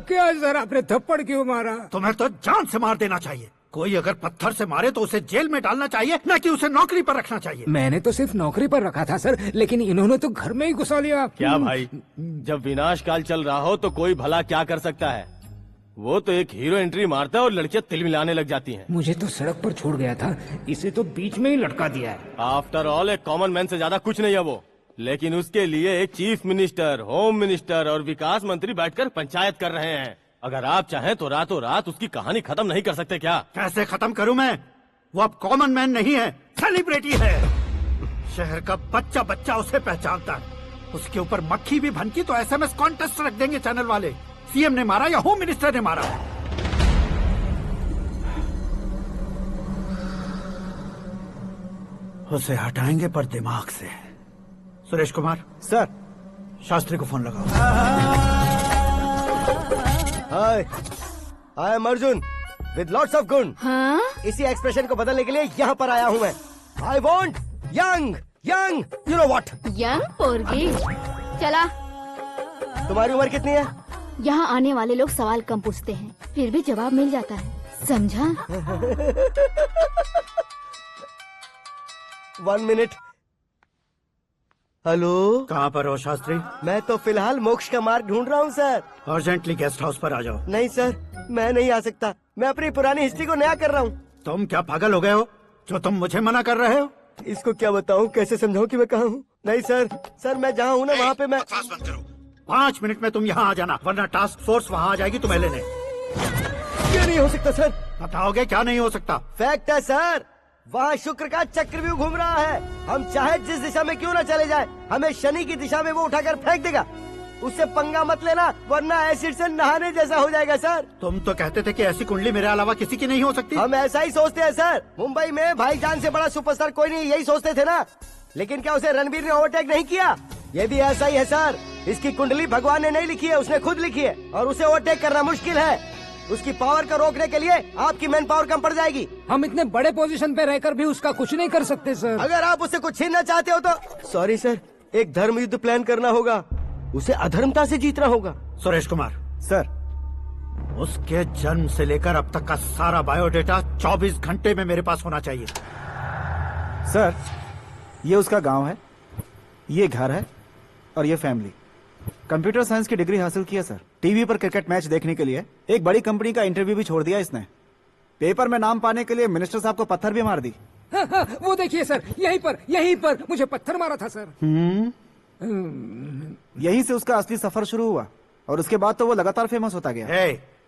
I: क्या सर, आपने थप्पड़ क्यों मारा?
N: तुम्हें तो जान से मार देना चाहिए। कोई अगर पत्थर से मारे तो उसे जेल में डालना चाहिए, न कि उसे नौकरी पर रखना चाहिए।
I: मैंने तो सिर्फ नौकरी पर रखा था सर, लेकिन इन्होंने तो घर में ही घुसा लिया।
K: क्या भाई, जब विनाश काल चल रहा हो तो कोई भला क्या कर सकता है? वो तो एक हीरो एंट्री मारता है और लड़कियां तिल मिलाने लग जाती हैं।
I: मुझे तो सड़क पर छोड़ गया था, इसे तो बीच में ही लटका दिया है।
K: आफ्टर ऑल एक कॉमन मैन से ज्यादा कुछ नहीं है वो, लेकिन उसके लिए एक चीफ मिनिस्टर, होम मिनिस्टर और विकास मंत्री बैठकर पंचायत कर रहे हैं। अगर आप चाहें तो रातों रात उसकी कहानी खत्म नहीं कर सकते क्या?
N: कैसे खत्म करूं मैं? वो अब कॉमन मैन नहीं है, सेलिब्रिटी है। शहर का बच्चा बच्चा उसे पहचानता है। उसके ऊपर मक्खी भी भनकी तो SMS कॉन्टेस्ट रख देंगे चैनल वाले। सीएम ने मारा या होम मिनिस्टर ने मारा? उसे हटाएंगे पर दिमाग से। सुरेश कुमार
B: सर,
N: शास्त्री को फोन लगाओ।
H: Hi, I am Arjun with lots of गुण।
L: हाँ?
H: इसी एक्सप्रेशन को बदलने के लिए यहाँ पर आया हूँ मैं। I want young young, you know what?
G: Young पोरगी। चला।
H: तुम्हारी उम्र कितनी है?
G: यहाँ आने वाले लोग सवाल कम पूछते हैं, फिर भी जवाब मिल जाता है, समझा?
H: 1 मिनट। हेलो,
N: कहाँ पर हो शास्त्री?
H: मैं तो फिलहाल मोक्ष का मार्ग ढूंढ रहा हूँ सर।
N: अर्जेंटली गेस्ट हाउस पर आ जाओ।
H: नहीं सर, मैं नहीं आ सकता। मैं अपनी पुरानी हिस्ट्री को नया कर रहा हूँ।
N: तुम क्या पागल हो गए हो जो तुम मुझे मना कर रहे हो?
H: इसको क्या बताऊँ, कैसे समझाऊँ कि मैं कहाँ हूँ? नहीं सर, सर मैं जहाँ हूँ ना वहाँ पे मैं।
N: 5 मिनट में तुम यहाँ आ जाना, वरना टास्क फोर्स वहाँ आ जाएगी तुम्हें लेने।
H: क्यों नहीं हो सकता सर?
N: बताओगे क्या नहीं हो सकता?
H: फैक्ट है सर, वहाँ शुक्र का चक्रव्यूह घूम रहा है। हम चाहे जिस दिशा में क्यों न चले जाए, हमें शनि की दिशा में वो उठाकर फेंक देगा। उससे पंगा मत लेना, वरना एसिड से नहाने जैसा हो जाएगा सर।
N: तुम तो कहते थे कि ऐसी कुंडली मेरे अलावा किसी की नहीं हो सकती।
H: हम ऐसा ही सोचते हैं सर। मुंबई में भाईजान से बड़ा सुपरस्टार कोई नहीं, यही सोचते थे ना। लेकिन क्या उसे रणबीर ने ओवरटेक नहीं किया? ये भी ऐसा ही है सर। इसकी कुंडली भगवान ने नहीं लिखी है, उसने खुद लिखी है, और उसे ओवरटेक करना मुश्किल है। उसकी पावर को रोकने के लिए आपकी मैन पावर कम पड़ जाएगी।
I: हम इतने बड़े पोजीशन पे रहकर भी उसका कुछ नहीं कर सकते सर।
H: अगर आप उससे कुछ छीनना चाहते हो तो सॉरी सर, एक धर्म युद्ध प्लान करना होगा। उसे अधर्मता से जीतना होगा।
N: सुरेश कुमार
B: सर,
N: उसके जन्म से लेकर अब तक का सारा बायोडेटा 24 घंटे में मेरे पास होना चाहिए।
B: सर, ये उसका गांव है, ये घर है और ये फैमिली। कंप्यूटर साइंस की डिग्री हासिल किया सर। टीवी पर क्रिकेट मैच देखने के लिए एक बड़ी कंपनी का इंटरव्यू भी छोड़ दिया इसने। पेपर में नाम पाने के लिए मिनिस्टर साहब को पत्थर भी मार दी।
I: हाँ, हाँ, वो देखिए सर, यहीं पर मुझे पत्थर मारा था सर।
B: यहीं से उसका असली सफर शुरू हुआ और उसके बाद तो वो लगातार फेमस होता गया।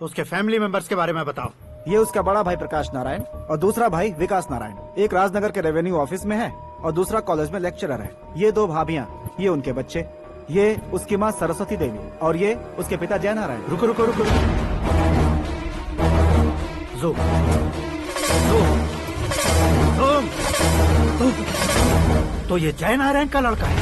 N: उसके फैमिली मेंबर्स के बारे में बताओ।
B: ये उसका बड़ा भाई प्रकाश नारायण और दूसरा भाई विकास नारायण। एक राजनगर के रेवेन्यू ऑफिस में है और दूसरा कॉलेज में लेक्चरर है। ये 2 भाभियां, ये उनके बच्चे, ये उसकी माँ सरस्वती देवी और ये उसके पिता जय नारायण।
N: रुको रुको रुको, ज़ूम। तो ये जय नारायण का लड़का है।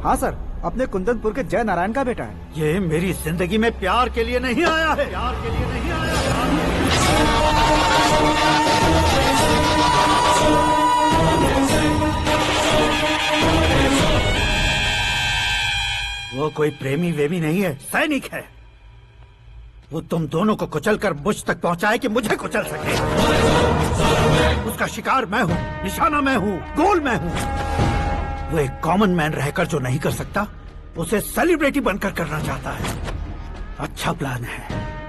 B: हाँ सर, अपने कुंदनपुर के जय नारायण का बेटा है।
N: ये मेरी जिंदगी में प्यार के लिए नहीं आया है, प्यार के लिए नहीं आया है। वो कोई प्रेमी वेमी नहीं है, सैनिक है। वो तुम दोनों को कुचलकर मुझ तक पहुंचाए कि मुझे कुचल सके। उसका शिकार मैं हूँ, निशाना मैं हूँ, गोल मैं हूँ। वो एक कॉमन मैन रहकर जो नहीं कर सकता, उसे सेलिब्रिटी बनकर करना चाहता है। अच्छा प्लान है।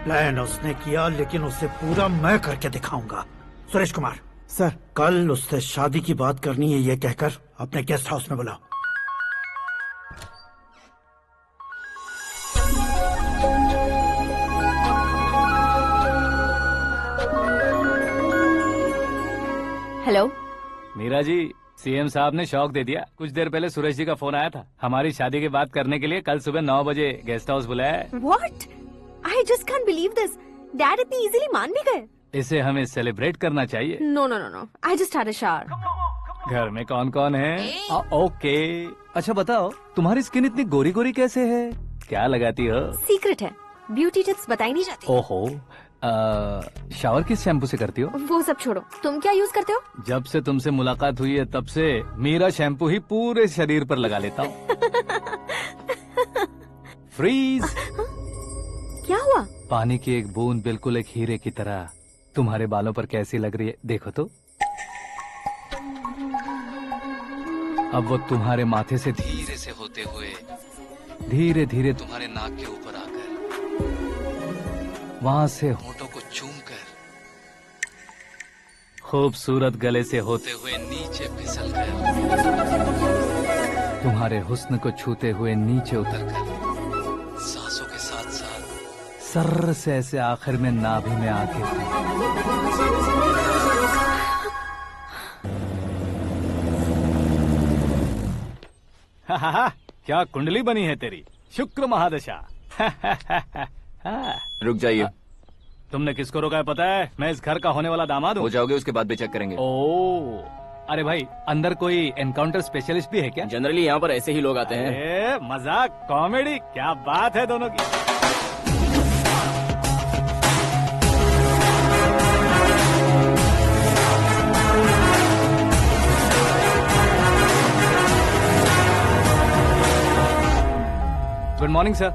N: प्लान उसने किया, लेकिन उसे पूरा मैं करके दिखाऊंगा। सुरेश कुमार,
B: सर
N: कल उससे शादी की बात करनी है, ये कहकर अपने गेस्ट हाउस में बुलाओ।
F: हेलो
A: मीरा जी, सीएम साहब ने शौक दे दिया। कुछ देर पहले सुरेश जी का फोन आया था, हमारी शादी की बात करने के लिए कल सुबह 9 बजे गेस्ट हाउस बुलाया है।
L: What? I just can't believe this. Dad इतनी इजीली मान भी गए।
A: इसे हमें सेलिब्रेट करना चाहिए।
L: No, no, no, no. I just had a shower.
A: घर में कौन कौन है? ओके। अच्छा बताओ, तुम्हारी स्किन इतनी गोरी गोरी कैसे है? क्या लगाती हो?
L: सीक्रेट है, ब्यूटी टिप्स बताई नहीं जाती।
A: ओहो, शावर किस शैम्पू से करती हो?
L: वो सब छोड़ो, तुम क्या यूज करते हो?
A: जब से तुमसे मुलाकात हुई है तब से मीरा शैम्पू ही पूरे शरीर पर लगा लेता हूँ। फ्रीज।
L: क्या हुआ?
A: पानी की एक बूंद बिल्कुल एक हीरे की तरह तुम्हारे बालों पर कैसी लग रही है, देखो तो। अब वो तुम्हारे माथे से धीरे से होते हुए धीरे धीरे तुम्हारे नाक के ऊपर आकर वहां से होठों को चूमकर खूबसूरत गले से होते हुए नीचे फिसल कर तुम्हारे हुस्न को छूते हुए नीचे उतरकर सांसों के साथ साथ सर्र से ऐसे आखिर में नाभि में आके क्या कुंडली बनी है तेरी, शुक्र महादशा।
J: रुक जाइए।
A: तुमने किसको रोका है पता है? मैं इस घर का होने वाला दामाद हूँ।
J: हो जाओगे उसके बाद भी चेक करेंगे।
A: ओ, अरे भाई, अंदर कोई एनकाउंटर स्पेशलिस्ट भी है क्या?
J: जनरली यहाँ पर ऐसे ही लोग आते हैं।
A: मजाक, कॉमेडी, क्या बात है दोनों की। Good morning sir.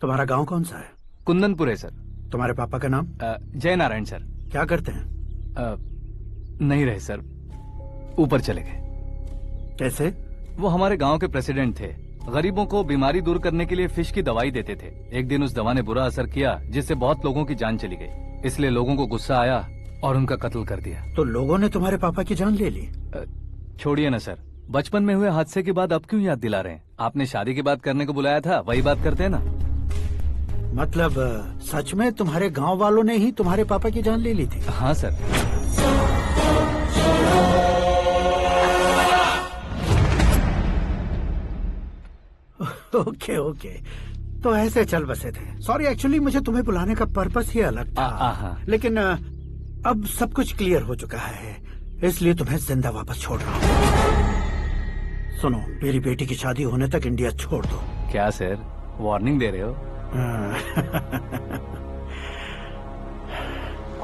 N: तुम्हारा गांव कौन सा है?
A: कुंदनपुर है सर।
N: तुम्हारे पापा का नाम?
A: जय नारायण सर।
N: क्या करते हैं?
A: नहीं रहे सर, ऊपर चले गए।
N: कैसे?
A: वो हमारे गांव के प्रेसिडेंट थे। गरीबों को बीमारी दूर करने के लिए फिश की दवाई देते थे। एक दिन उस दवा ने बुरा असर किया जिससे बहुत लोगों की जान चली गई। इसलिए लोगों को गुस्सा आया और उनका कत्ल कर दिया।
N: तो लोगों ने तुम्हारे पापा की जान ले ली?
A: छोड़िए ना सर, बचपन में हुए हादसे की बात अब क्यों याद दिला रहे हैं? आपने शादी की बात करने को बुलाया था, वही बात करते हैं ना।
N: मतलब सच में तुम्हारे गांव वालों ने ही तुम्हारे पापा की जान ले ली थी?
A: हाँ सर।
N: ओके ओके, तो ऐसे चल बसे थे। सॉरी, एक्चुअली मुझे तुम्हें बुलाने का पर्पस ही अलग था। लेकिन अब सब कुछ क्लियर हो चुका है, इसलिए तुम्हें जिंदा वापस छोड़ रहा हूँ। सुनो, मेरी बेटी की शादी होने तक इंडिया छोड़ दो।
A: क्या सर, वार्निंग दे रहे हो?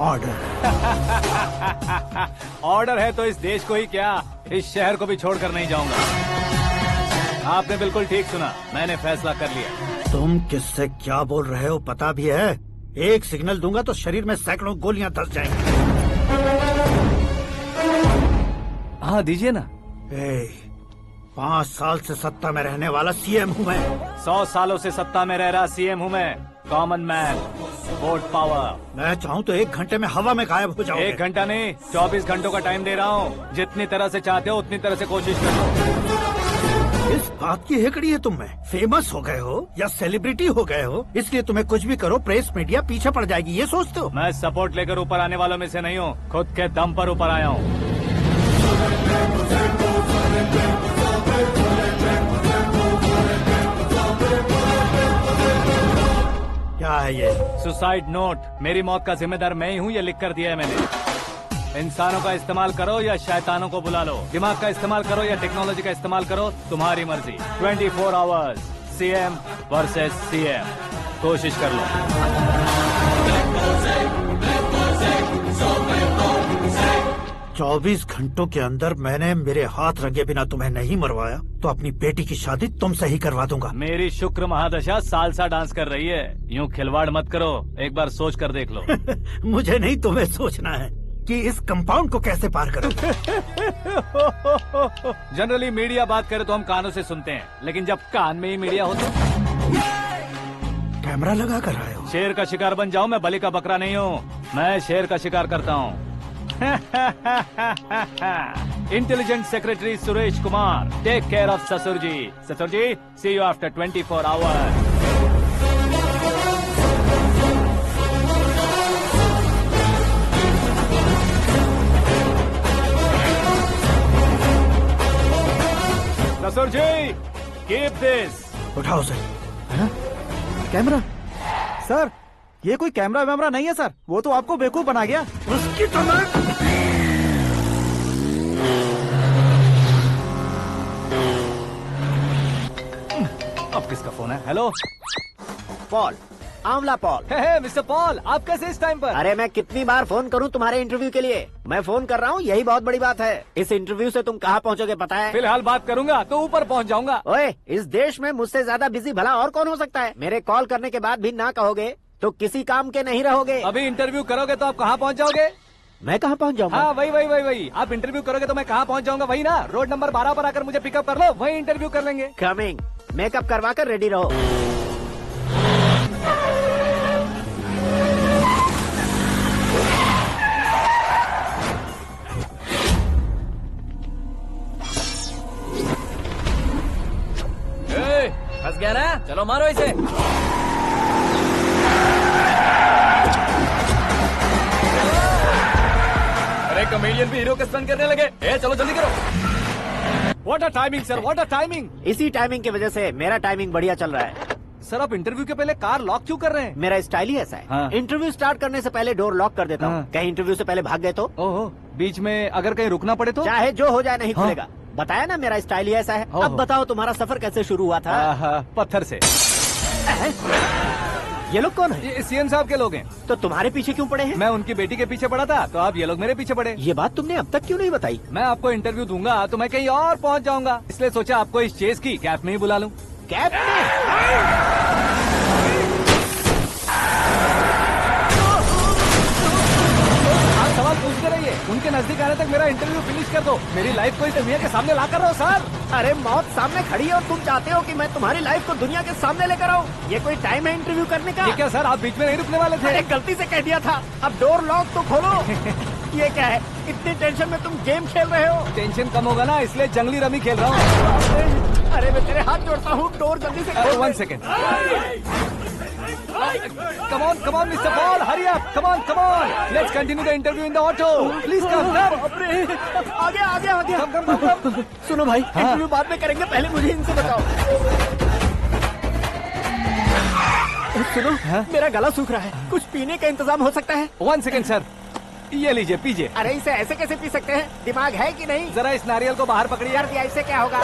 N: ऑर्डर।
A: ऑर्डर है तो इस देश को ही क्या, इस शहर को भी छोड़कर नहीं जाऊंगा। आपने बिल्कुल ठीक सुना, मैंने फैसला कर लिया।
N: तुम किससे क्या बोल रहे हो पता भी है? एक सिग्नल दूंगा तो शरीर में सैकड़ों गोलियां धस जाएंगी।
A: हाँ दीजिए ना।
N: 5 साल से सत्ता में रहने वाला सीएम हूँ मैं।
A: 100 सालों से सत्ता में रह रहा सीएम हूँ मैं। Common man, vote power.
N: मैं चाहूँ तो 1 घंटे में हवा में गायब हो जाऊँ।
A: 1 घंटा नहीं, 24 घंटों का टाइम दे रहा हूँ। जितनी तरह से चाहते हो उतनी तरह से कोशिश करो।
N: इस बात की हेकड़ी है तुम में? फेमस हो गए हो या सेलिब्रिटी हो गए हो, इसलिए तुम्हें कुछ भी करो प्रेस मीडिया पीछे पड़ जाएगी, ये सोचते हो?
A: मैं सपोर्ट लेकर ऊपर आने वालों में से नहीं हूँ, खुद के दम पर ऊपर आया हूँ।
N: क्या है ये?
A: Suicide note. मेरी मौत का जिम्मेदार मैं ही हूँ, ये लिख कर दिया है मैंने। इंसानों का इस्तेमाल करो या शैतानों को बुला लो, दिमाग का इस्तेमाल करो या टेक्नोलॉजी का इस्तेमाल करो, तुम्हारी मर्जी। 24 आवर्स, सीएम वर्सेस सीएम, कोशिश कर लो।
N: 24 घंटों के अंदर मैंने मेरे हाथ रंगे बिना तुम्हें नहीं मरवाया तो अपनी बेटी की शादी तुमसे ही करवा दूंगा।
A: मेरी शुक्र महादशा सालसा डांस कर रही है, यूँ खिलवाड़ मत करो, एक बार सोच कर देख लो।
N: मुझे नहीं, तुम्हें सोचना है। कि इस कंपाउंड को कैसे पार करोगे।
A: जनरली मीडिया बात करे तो हम कानों से सुनते हैं, लेकिन जब कान में ही मीडिया हो तो
N: कैमरा लगा कर आए हो।
A: शेर का शिकार बन जाऊं, मैं बलि का बकरा नहीं हूँ, मैं शेर का शिकार करता हूँ। Intelligent secretary Suresh Kumar, take care of ससुर जी। ससुर जी, सी यू आफ्टर 24 आवर्स। ससुर जी, कीप दिस।
N: उठाओ से।
B: कैमरा? सर, ये कोई कैमरा वैमरा नहीं है सर, वो तो आपको बेवकूफ बना गया।
N: उसकी तो मैं...
A: अब किसका फोन है? हेलो
D: पॉल, आंवला पॉल।
A: हे मिस्टर पॉल, आप कैसे इस टाइम पर?
D: अरे मैं कितनी बार फोन करूं तुम्हारे इंटरव्यू के लिए? मैं फोन कर रहा हूं, यही बहुत बड़ी बात है। इस इंटरव्यू से तुम कहां पहुंचोगे पता है?
A: फिलहाल बात करूंगा तो ऊपर पहुंच जाऊंगा।
D: ओए, इस देश में मुझसे ज्यादा बिजी भला और कौन हो सकता है? मेरे कॉल करने के बाद भी ना कहोगे तो किसी काम के नहीं रहोगे।
A: अभी इंटरव्यू करोगे तो आप कहाँ पहुँच जाओगे?
D: मैं कहाँ पहुँच जाऊंगा?
A: हाँ, वही। आप इंटरव्यू करोगे तो मैं कहाँ पहुँच जाऊंगा? वही ना, रोड नंबर 12 पर आकर मुझे पिकअप कर लो, वही इंटरव्यू कर लेंगे।
D: कमिंग। मेकअप करवा कर रेडी रहो।
J: फंस गया ना? चलो मारो इसे। अरे कॉमेडियन भी हीरो के स्टंट करने लगे। चलो जल्दी करो।
A: What a timing sir, what a timing.
D: इसी टाइमिंग की वजह से मेरा टाइमिंग बढ़िया चल रहा है।
A: सर, आप इंटरव्यू के पहले कार लॉक क्यों कर रहे हैं?
D: मेरा स्टाइल ही ऐसा है।
A: हाँ।
D: इंटरव्यू स्टार्ट करने से पहले डोर लॉक कर देता हूँ।
A: हाँ।
D: कहीं इंटरव्यू से पहले भाग गए तो?
A: ओहो, बीच में अगर कहीं रुकना पड़े तो?
D: चाहे जो हो जाए नहीं
A: हाँ।
D: खुलेगा। बताया ना मेरा स्टाइल ही ऐसा है। अब बताओ तुम्हारा सफर कैसे शुरू हुआ था?
A: पत्थर से।
D: ये लोग कौन है?
A: ये सीएम साहब के लोग हैं।
D: तो तुम्हारे पीछे क्यों पड़े हैं?
A: मैं उनकी बेटी के पीछे पड़ा था, तो आप ये लोग मेरे पीछे पड़े।
D: ये बात तुमने अब तक क्यों नहीं बताई?
A: मैं आपको इंटरव्यू दूंगा तो मैं कहीं और पहुंच जाऊंगा, इसलिए सोचा आपको इस चेस की कैप में ही बुला लूं।
D: कैप में?
A: आप सवाल पूछते रहिए, उनके नजदीक आने तक मेरा इंटरव्यू फिनिश कर दो। मेरी लाइफ को इस दुनिया के सामने ला कर रहो सर।
D: अरे मौत सामने खड़ी है और तुम चाहते हो कि मैं तुम्हारी लाइफ को दुनिया के सामने लेकर आऊं? ये कोई टाइम है इंटरव्यू करने का?
A: ये क्या सर, आप बीच में नहीं रुकने वाले थे?
D: अरे गलती से कह दिया था। अब डोर लॉक तो खोलो। ये क्या है? इतनी टेंशन में तुम गेम खेल रहे हो?
A: टेंशन कम होगा ना, इसलिए जंगली रमी खेल रहा हूँ।
D: अरे मैं तेरे हाथ जोड़ता हूँ, डोर जल्दी से खोलो।
A: 1 second. Come on, Mr. Paul, hurry up. Come on. Let's continue the interview in the auto. Please come.
D: आगे।
A: Come.
D: सुनो भाई, इंटरव्यू बाद में करेंगे, पहले मुझे इनसे बताओ। सुनो, मेरा गला सूख रहा है, कुछ पीने का इंतजाम हो सकता है?
A: 1 सेकेंड सर, ये लीजिए पीजिए।
D: अरे इसे ऐसे कैसे पी सकते हैं? दिमाग है कि नहीं?
A: जरा इस नारियल को बाहर पकड़िए।
D: कर दिया, इससे क्या होगा?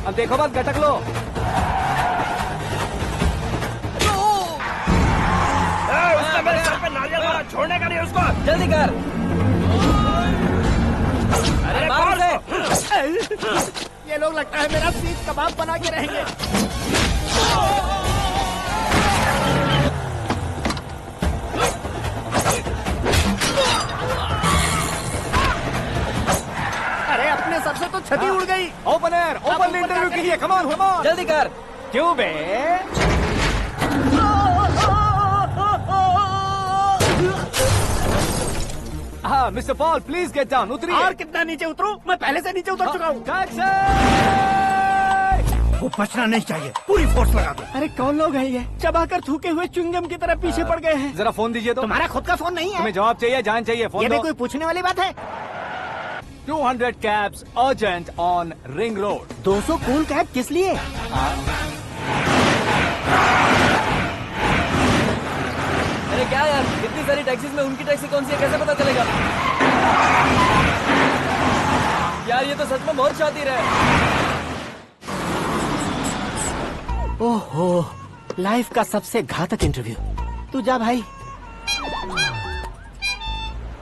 A: अब देखो मत, गटक लो।
H: मेरे सर पे नारियल मारा, छोड़ने का नहीं उसको।
J: जल्दी कर। अरे मार से।
D: ये लोग लगता है मेरा सीख कबाब बना के रहेंगे। अरे अपने सर से तो छती उड़ गई।
A: ओपन एयर, ओपन इंटरव्यू कीजिए। कम ऑन,
J: जल्दी कर।
A: क्यों बे? हाँ mister Paul, please get down. उतरिए।
D: और कितना नीचे उतरूं? मैं पहले से नीचे उतर चुका हूँ।
N: वो बचना नहीं चाहिए, पूरी फोर्स लगा दो।
D: अरे कौन लोग हैं ये? चबाकर थूके हुए च्युइंगम की तरह पीछे पड़ गए हैं।
A: जरा फोन दीजिए तो।
D: तुम्हारा खुद का फोन नहीं है?
A: तुम्हें जवाब चाहिए, जान चाहिए, फोन
D: ये भी
A: दो।
D: कोई पूछने वाली बात है?
A: 200 cabs urgent on Ring Road.
D: 200 cool cab किस लिए?
J: अरे क्या यार, इतनी सारी टैक्सीज में उनकी टैक्सी कौन सी है, कैसे पता चलेगा? यार ये तो सच में बहुत शातिर है।
D: ओहो, लाइफ का सबसे घातक इंटरव्यू। तू जा भाई।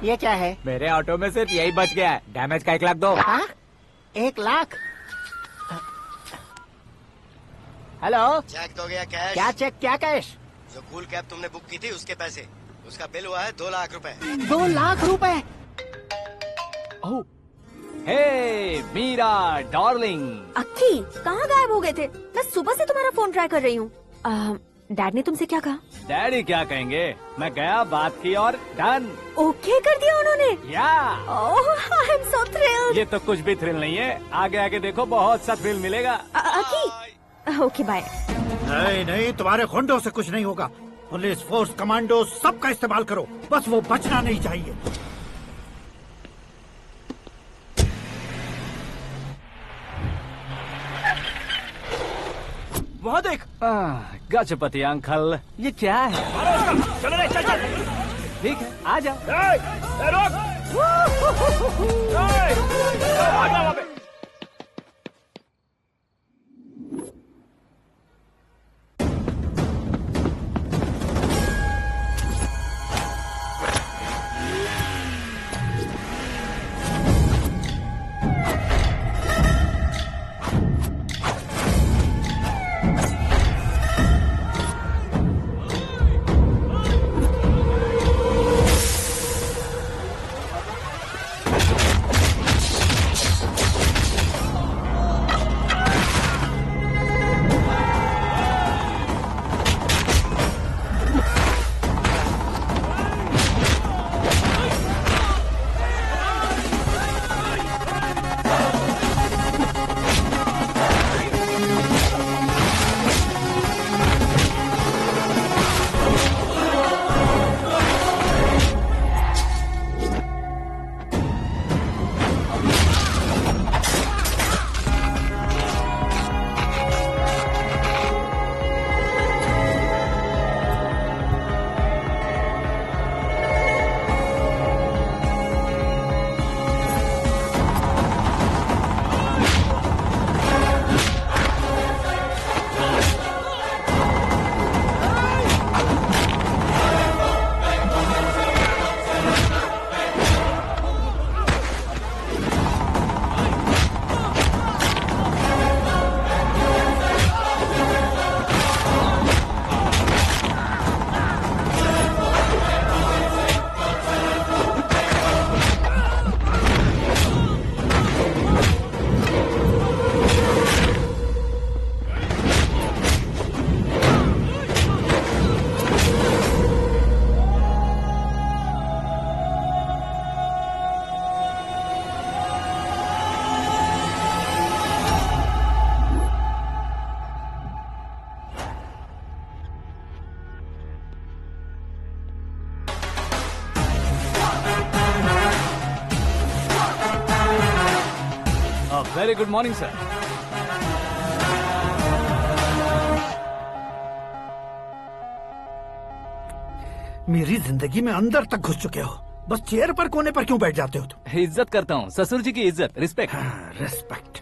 D: ये क्या है?
I: मेरे ऑटो में सिर्फ यही बच गया है, डैमेज का 1 लाख दो।
D: 1 लाख? हेलो,
H: चेक तो गया कैश?
D: क्या चेक, क्या कैश?
H: जो कूल कैब तुमने बुक की थी उसके पैसे।
E: उसका बिल हुआ है 2 लाख रुपए।
I: 2 लाख रुपए?
A: ओह, हे मीरा डार्लिंग।
L: अक्की कहाँ गायब हो गए थे? मैं सुबह से तुम्हारा फोन ट्राई कर रही हूँ। डैड ने तुमसे क्या कहा?
A: डैडी क्या कहेंगे, मैं गया, बात की और डन।
L: ओके कर दिया उन्होंने?
A: या
L: आई एम सो थ्रिल्ड।
A: ये तो कुछ भी थ्रिल नहीं है, आगे आगे देखो बहुत सा थ्रिल मिलेगा।
L: अक्की ओके बाय।
N: नहीं नहीं, तुम्हारे गुंडों से कुछ नहीं होगा। पुलिस फोर्स, कमांडो सबका इस्तेमाल करो, बस वो बचना नहीं चाहिए।
A: वहाँ देख। गजपति अंकल, ये क्या है?
K: चलो रे, चल चल।
A: ठीक है, आ जाओ। Very good morning sir.
N: मेरी जिंदगी में अंदर तक घुस चुके हो, बस चेयर पर कोने पर क्यों बैठ जाते हो तुम?
A: इज्जत करता हूँ, ससुर जी की इज्जत, रिस्पेक्ट।
N: रिस्पेक्ट।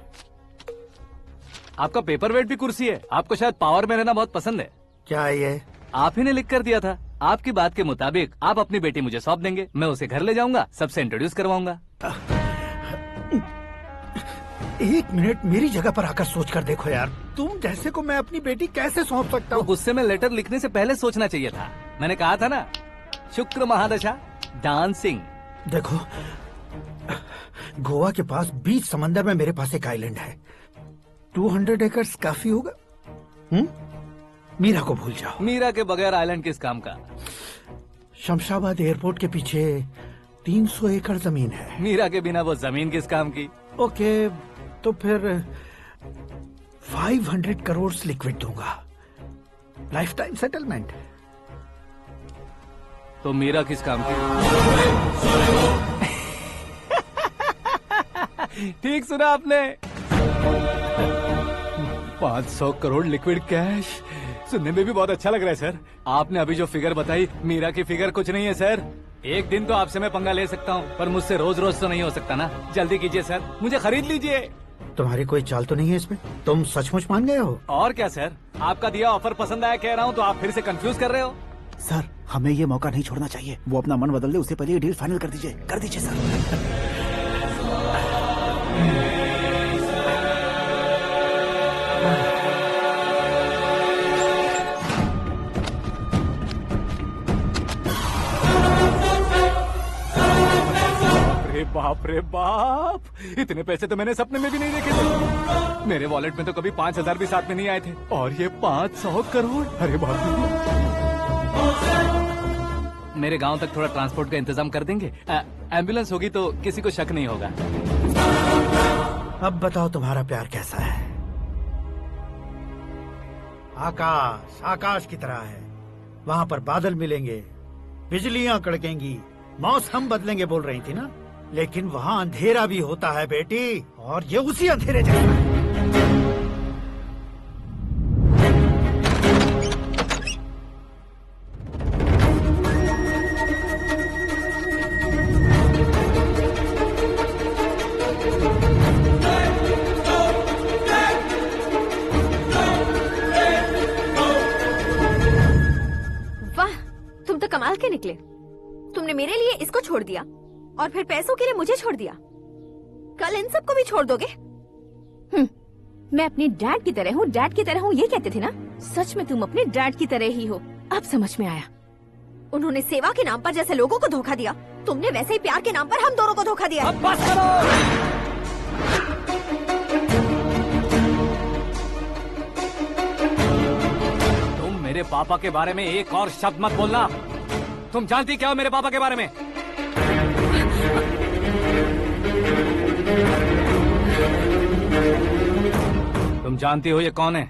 A: आपका पेपर वेट भी कुर्सी है, आपको शायद पावर में रहना बहुत पसंद है।
N: क्या है ये?
A: आप ही ने लिख कर दिया था। आपकी बात के मुताबिक आप अपनी बेटी मुझे सौंप देंगे, मैं उसे घर ले जाऊंगा, सबसे इंट्रोड्यूस करवाऊंगा।
N: 1 मिनट मेरी जगह पर आकर सोच कर देखो यार, तुम जैसे को मैं अपनी बेटी कैसे सौंप सकता हूँ?
A: गुस्से में लेटर लिखने से पहले सोचना चाहिए था। मैंने कहा था ना, शुक्र महादशा डांसिंग।
N: देखो, गोवा के पास बीच समंदर में मेरे पास एक आइलैंड है, 200 एकर्स काफी होगा। मीरा को भूल जाओ।
A: मीरा के बगैर आइलैंड किस काम का?
N: शमशाबाद एयरपोर्ट के पीछे 300 एकड़ जमीन है।
A: मीरा के बिना वो जमीन किस काम की?
N: ओके, तो फिर 500 करोड़ लिक्विड दूंगा, लाइफ टाइम सेटलमेंट।
A: तो मीरा किस काम की? ठीक सुना आपने, 500 करोड़ लिक्विड कैश। सुनने में भी बहुत अच्छा लग रहा है सर। आपने अभी जो फिगर बताई, मीरा की फिगर कुछ नहीं है सर। एक दिन तो आपसे मैं पंगा ले सकता हूँ, पर मुझसे रोज रोज तो नहीं हो सकता ना। जल्दी कीजिए सर, मुझे खरीद लीजिए।
N: तुम्हारी कोई चाल तो नहीं है इसमें? तुम सचमुच मान गए हो?
A: और क्या सर, आपका दिया ऑफर पसंद आया कह रहा हूँ, तो आप फिर से कंफ्यूज कर रहे हो।
B: सर, हमें ये मौका नहीं छोड़ना चाहिए। वो अपना मन बदल दे, उससे पहले ये डील फाइनल कर दीजिए। कर दीजिए सर।
A: बाप रे बाप, इतने पैसे तो मैंने सपने में भी नहीं देखे थे। मेरे वॉलेट में तो कभी 5,000 भी साथ में नहीं आए थे, और ये 500 करोड़। अरे बाप रे। मेरे गांव तक थोड़ा ट्रांसपोर्ट का इंतजाम कर देंगे? एम्बुलेंस होगी तो किसी को शक नहीं होगा।
N: अब बताओ तुम्हारा प्यार कैसा है? आकाश आकाश की तरह है, वहाँ पर बादल मिलेंगे, बिजलियां कड़केंगी, मौसम बदलेंगे बोल रही थी ना, लेकिन वहाँ अंधेरा भी होता है बेटी, और ये उसी अंधेरे जैसा है।
F: कमाल के निकले। तुमने मेरे लिए इसको छोड़ दिया और फिर पैसों के लिए मुझे छोड़ दिया। कल इन सबको भी छोड़ दोगे?
L: मैं अपने डैड की तरह हूँ, डैड की तरह हूँ, ये कहते थे ना। सच में तुम अपने डैड की तरह ही हो, अब समझ में आया।
F: उन्होंने सेवा के नाम पर जैसे लोगों को धोखा दिया, तुमने वैसे ही प्यार के नाम पर हम दोनों को धोखा दिया।
A: अब बस करो। तुम मेरे पापा के बारे में एक और शब्द मत बोलना। तुम जानती क्या हो मेरे पापा के बारे में? तुम जानती हो ये कौन है?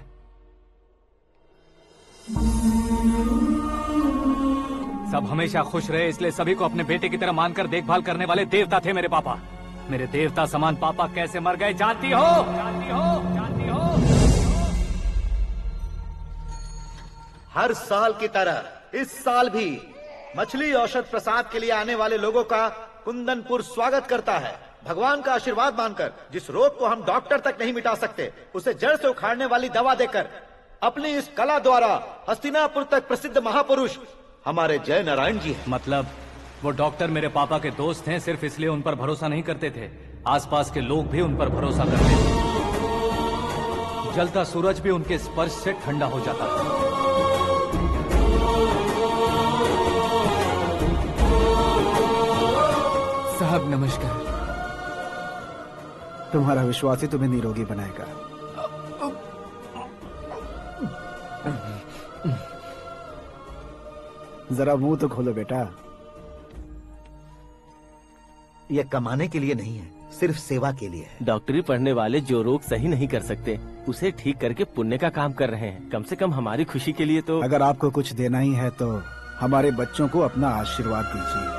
A: सब हमेशा खुश रहे इसलिए सभी को अपने बेटे की तरह मानकर देखभाल करने वाले देवता थे मेरे पापा। मेरे देवता समान पापा कैसे मर गए जानती हो? जानती हो? जानती हो?
E: हर साल की तरह इस साल भी मछली औषध प्रसाद के लिए आने वाले लोगों का कुंदनपुर स्वागत करता है। भगवान का आशीर्वाद मानकर जिस रोग को हम डॉक्टर तक नहीं मिटा सकते, उसे जड़ से उखाड़ने वाली दवा देकर अपनी इस कला द्वारा हस्तिनापुर तक प्रसिद्ध महापुरुष हमारे जय नारायण जी हैं।
A: मतलब वो डॉक्टर मेरे पापा के दोस्त हैं, सिर्फ इसलिए उन पर भरोसा नहीं करते थे, आसपास के लोग भी उन पर भरोसा करते थे। जलता सूरज भी उनके स्पर्श से ठंडा हो जाता था।
I: साहब नमस्कार।
B: तुम्हारा विश्वास ही तुम्हें निरोगी बनाएगा। जरा मुंह तो खोलो बेटा।
E: यह कमाने के लिए नहीं है, सिर्फ सेवा के लिए है।
K: डॉक्टरी पढ़ने वाले जो रोग सही नहीं कर सकते उसे ठीक करके पुण्य का काम कर रहे हैं। कम से कम हमारी खुशी के लिए तो।
B: अगर आपको कुछ देना ही है तो हमारे बच्चों को अपना आशीर्वाद दीजिए।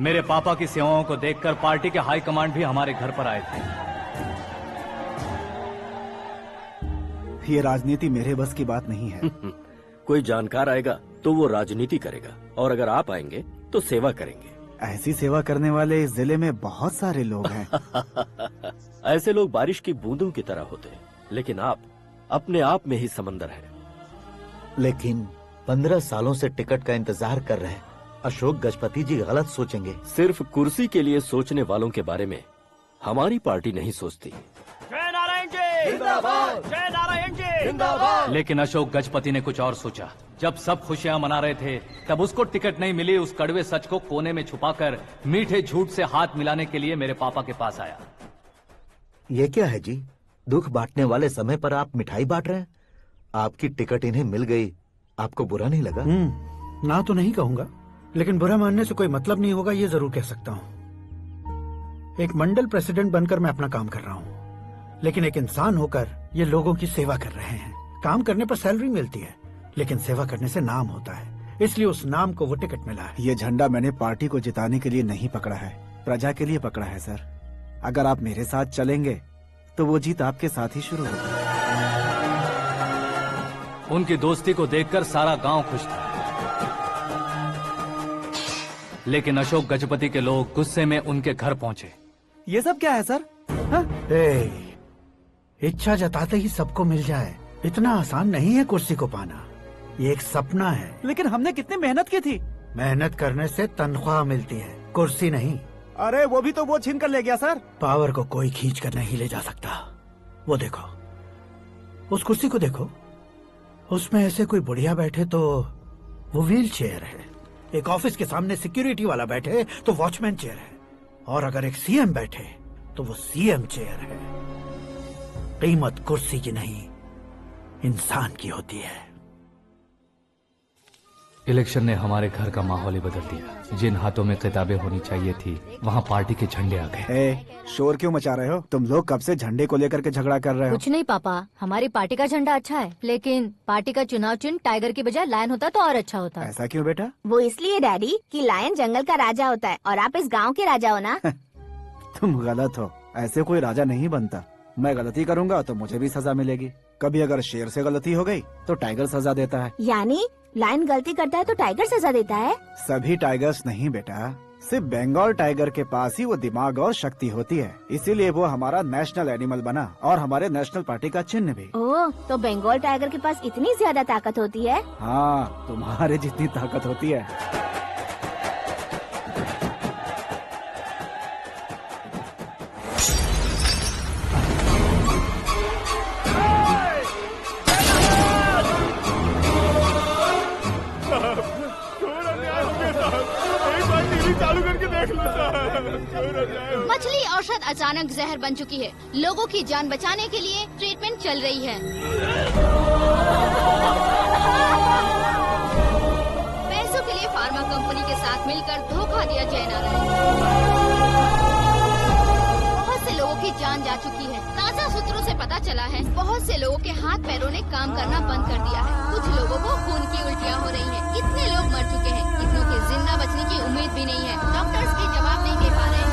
A: मेरे पापा की सेवाओं को देखकर पार्टी के हाई कमांड भी हमारे घर पर आए थे।
B: ये राजनीति मेरे बस की बात नहीं है।
M: कोई जानकार आएगा तो वो राजनीति करेगा, और अगर आप आएंगे तो सेवा करेंगे।
B: ऐसी सेवा करने वाले इस जिले में बहुत सारे लोग हैं।
M: ऐसे लोग बारिश की बूंदों की तरह होते हैं, लेकिन आप अपने आप में ही समंदर हैं।
E: लेकिन 15 सालों से टिकट का इंतजार कर रहे हैं अशोक गजपति जी गलत सोचेंगे।
M: सिर्फ कुर्सी के लिए सोचने वालों के बारे में हमारी पार्टी नहीं सोचती।
A: जय नारायण जी जिंदाबाद, जय नारायण जी जिंदाबाद। लेकिन अशोक गजपति ने कुछ और सोचा। जब सब खुशियां मना रहे थे तब उसको टिकट नहीं मिली। उस कड़वे सच को कोने में छुपाकर मीठे झूठ से हाथ मिलाने के लिए मेरे पापा के पास आया।
E: ये क्या है जी? दुख बांटने वाले समय पर आप मिठाई बांट रहे हैं। आपकी टिकट इन्हें मिल गई, आपको बुरा नहीं लगा?
N: ना तो नहीं कहूंगा, लेकिन बुरा मानने से कोई मतलब नहीं होगा, ये जरूर कह सकता हूँ। एक मंडल प्रेसिडेंट बनकर मैं अपना काम कर रहा हूँ, लेकिन एक इंसान होकर ये लोगों की सेवा कर रहे हैं। काम करने पर सैलरी मिलती है, लेकिन सेवा करने से नाम होता है, इसलिए उस नाम को वो टिकट मिला है।
B: ये झंडा मैंने पार्टी को जिताने के लिए नहीं पकड़ा है, प्रजा के लिए पकड़ा है सर। अगर आप मेरे साथ चलेंगे तो वो जीत आपके साथ ही शुरू होगी।
A: उनकी दोस्ती को देखकर सारा गांव खुश था, लेकिन अशोक गजपति के लोग गुस्से में उनके घर पहुंचे।
B: ये सब क्या है सर?
N: इच्छा जताते ही सबको मिल जाए, इतना आसान नहीं है कुर्सी को पाना। ये एक सपना है।
B: लेकिन हमने कितनी मेहनत की थी।
N: मेहनत करने से तनख्वाह मिलती है, कुर्सी नहीं।
B: अरे वो भी तो वो छीन कर ले गया सर।
N: पावर को कोई खींच कर नहीं ले जा सकता। वो देखो, उस कुर्सी को देखो, उसमें ऐसे कोई बुढ़िया बैठे तो वो व्हील चेयर है। एक ऑफिस के सामने सिक्योरिटी वाला बैठे तो वॉचमैन चेयर है, और अगर एक सीएम बैठे तो वो सीएम चेयर है। कीमत कुर्सी की नहीं, इंसान की होती है।
A: इलेक्शन ने हमारे घर का माहौल ही बदल दिया। जिन हाथों में किताबें होनी चाहिए थी, वहाँ पार्टी के झंडे आ गए।
B: शोर क्यों मचा रहे हो? तुम लोग कब से झंडे को लेकर के झगड़ा कर रहे हो?
F: कुछ नहीं पापा, हमारी पार्टी का झंडा अच्छा है, लेकिन पार्टी का चुनाव चिन्ह टाइगर की बजाय लायन होता तो और अच्छा होता।
B: ऐसा क्यों बेटा?
G: वो इसलिए डैडी कि लायन जंगल का राजा होता है और आप इस गांव के राजा हो ना।
B: तुम गलत हो, ऐसे कोई राजा नहीं बनता। मैं गलती करूंगा तो मुझे भी सजा मिलेगी। कभी अगर शेर से गलती हो गई तो टाइगर सजा देता है।
G: यानी लायन गलती करता है तो टाइगर सजा देता है?
B: सभी टाइगर्स नहीं बेटा, सिर्फ बंगाल टाइगर के पास ही वो दिमाग और शक्ति होती है, इसीलिए वो हमारा नेशनल एनिमल बना और हमारे नेशनल पार्टी का चिन्ह भी।
G: ओह, तो बंगाल टाइगर के पास इतनी ज्यादा ताकत होती है?
B: हाँ, तुम्हारे जितनी ताकत होती है।
O: मछली औषध अचानक जहर बन चुकी है। लोगों की जान बचाने के लिए ट्रीटमेंट चल रही है। पैसों के लिए फार्मा कंपनी के साथ मिलकर धोखा दिया जयनारायण। बहुत से लोगों की जान जा चुकी है। ताज़ा सूत्रों से पता चला है बहुत से लोगों के हाथ पैरों ने काम करना बंद कर दिया है। कुछ लोगों को खून की उल्टियाँ हो रही हैं। कितने लोग मर चुके हैं, कितनों के जिंदा बचने की उम्मीद भी नहीं है। डॉक्टर्स भी जवाब नहीं दे पा रहे हैं।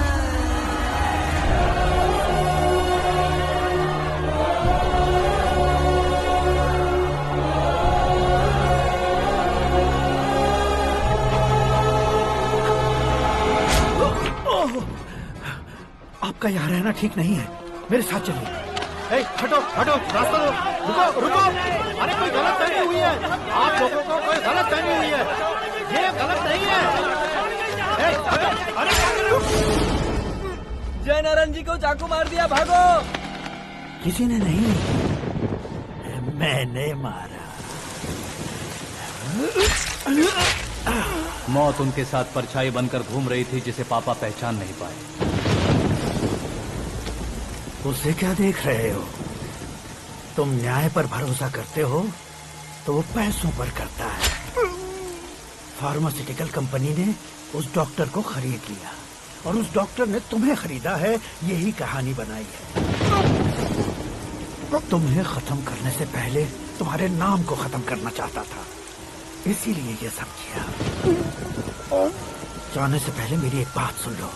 N: आपका यहाँ रहना ठीक नहीं है, मेरे साथ चलिए। हटो हटो, रास्ता दो, रुको रुको। अरे कोई गलत फहमी हुई है, आप लोगों को कोई गलत फहमी हुई है, ये गलत नहीं है। अरे
J: जयनारायण जी को चाकू मार दिया, भागो।
N: किसी ने नहीं, मैंने मारा।
A: मौत उनके साथ परछाई बनकर घूम रही थी, जिसे पापा पहचान नहीं पाए।
N: उसे क्या देख रहे हो? तुम न्याय पर भरोसा करते हो तो वो पैसों पर करता है। फार्मास्यूटिकल कंपनी ने उस डॉक्टर को खरीद लिया और उस डॉक्टर ने तुम्हें खरीदा है, यही कहानी बनाई है। तुम्हें खत्म करने से पहले तुम्हारे नाम को खत्म करना चाहता था, इसीलिए ये सब किया। जाने से पहले मेरी एक बात सुन लो।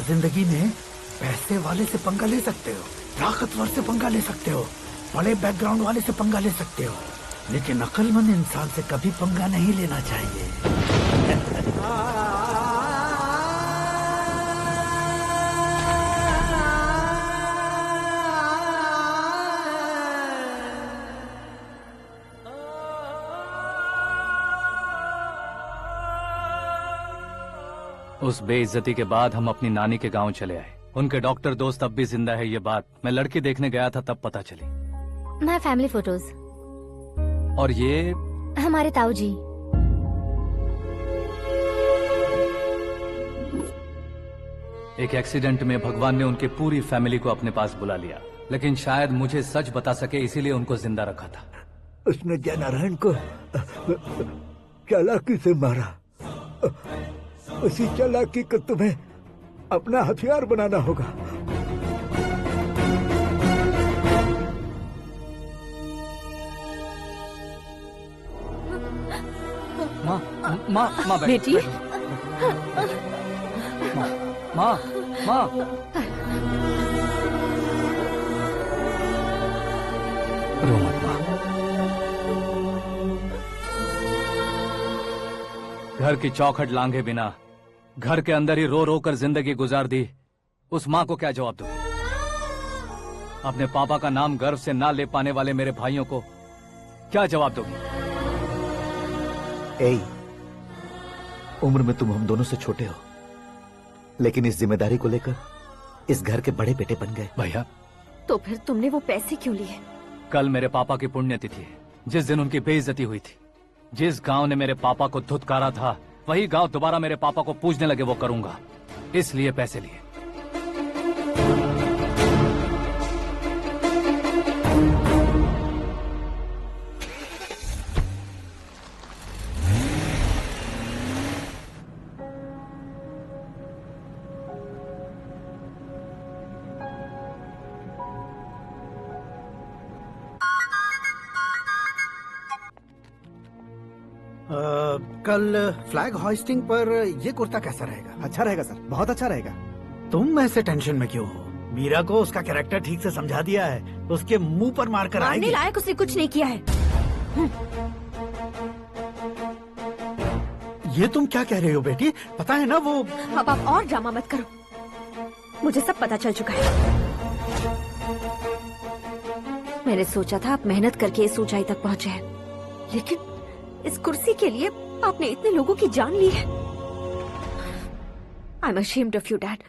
N: जिंदगी में पैसे वाले से पंगा ले सकते हो, ताकतवर से पंगा ले सकते हो, बड़े बैकग्राउंड वाले से पंगा ले सकते हो, लेकिन अक्लमंद इंसान से कभी पंगा नहीं लेना चाहिए।
A: उस बेइज्जती के बाद हम अपनी नानी के गांव चले आए। उनके डॉक्टर दोस्त अब भी जिंदा है, ये बात मैं लड़की देखने गया था तब पता चली।
F: मैं फैमिली फोटोज।
A: और ये
F: हमारे ताऊ जी।
A: एक एक्सीडेंट में भगवान ने उनकी पूरी फैमिली को अपने पास बुला लिया, लेकिन शायद मुझे सच बता सके इसीलिए उनको जिंदा रखा था।
P: उसने जयनारायण को चालाकी से मारा। उसी चालाकी को तुम्हें अपना हथियार बनाना होगा।
A: माँ
L: बेटी।
A: माँ रो मत माँ। घर की चौखट लांघे बिना घर के अंदर ही रो रो कर जिंदगी गुजार दी, उस माँ को क्या जवाब दूं? अपने पापा का नाम गर्व से ना ले पाने वाले मेरे भाइयों को क्या जवाब दोगी?
E: उम्र में तुम हम दोनों से छोटे हो, लेकिन इस जिम्मेदारी को लेकर इस घर के बड़े बेटे बन गए।
A: भैया,
L: तो फिर तुमने वो पैसे क्यों लिए?
A: कल मेरे पापा की पुण्यतिथि है, जिस दिन उनकी बेइज्जती हुई थी। जिस गांव ने मेरे पापा को धुतकारा था वही गांव दोबारा मेरे पापा को पूजने लगे वो करूंगा, इसलिए पैसे लिए।
N: कल फ्लैग होइस्टिंग पर ये कुर्ता कैसा रहेगा?
B: अच्छा रहेगा सर, बहुत अच्छा रहेगा।
N: तुम ऐसे टेंशन में क्यों हो? मीरा को उसका कैरेक्टर ठीक से समझा दिया है, उसके मुंह पर मारकर
L: मारने
N: आएगी।
L: लायक उसने कुछ नहीं किया है।
N: ये तुम क्या कह रहे हो बेटी? पता है ना वो।
L: अब आप और ड्रामा मत करो, मुझे सब पता चल चुका है। मैंने सोचा था आप मेहनत करके इस ऊंचाई तक पहुंचे हैं, लेकिन इस कुर्सी के लिए आपने इतने लोगों की जान ली है। I am ashamed of you, Dad.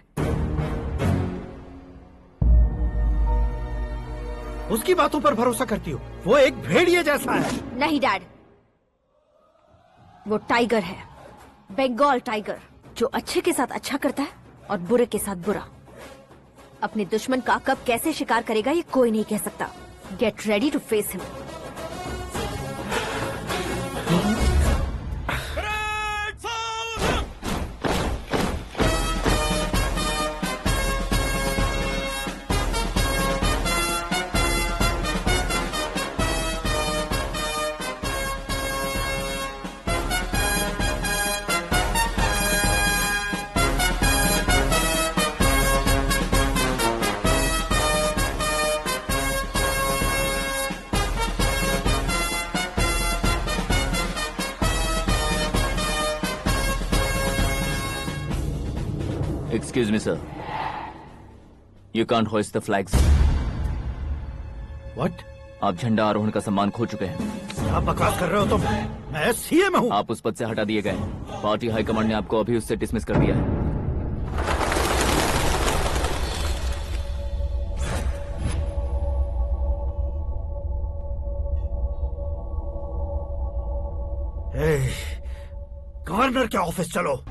N: उसकी बातों पर भरोसा करती हो? वो एक भेड़िए जैसा है।
L: नहीं डैड, वो टाइगर है, बंगाल टाइगर, जो अच्छे के साथ अच्छा करता है और बुरे के साथ बुरा। अपने दुश्मन का कब कैसे शिकार करेगा ये कोई नहीं कह सकता। Get ready to face him.
J: Excuse me, sir. You can't hoist the flags.
N: What?
J: आप झंडा आरोहण का सम्मान खो चुके हैं।
N: क्या बकवास कर रहे हो तुम? मैं सीएम हूँ।
J: आप उस पद से हटा दिए गए। पार्टी हाईकमांड ने आपको अभी उससे डिसमिस कर दिया है।
N: गवर्नर के ऑफिस चलो।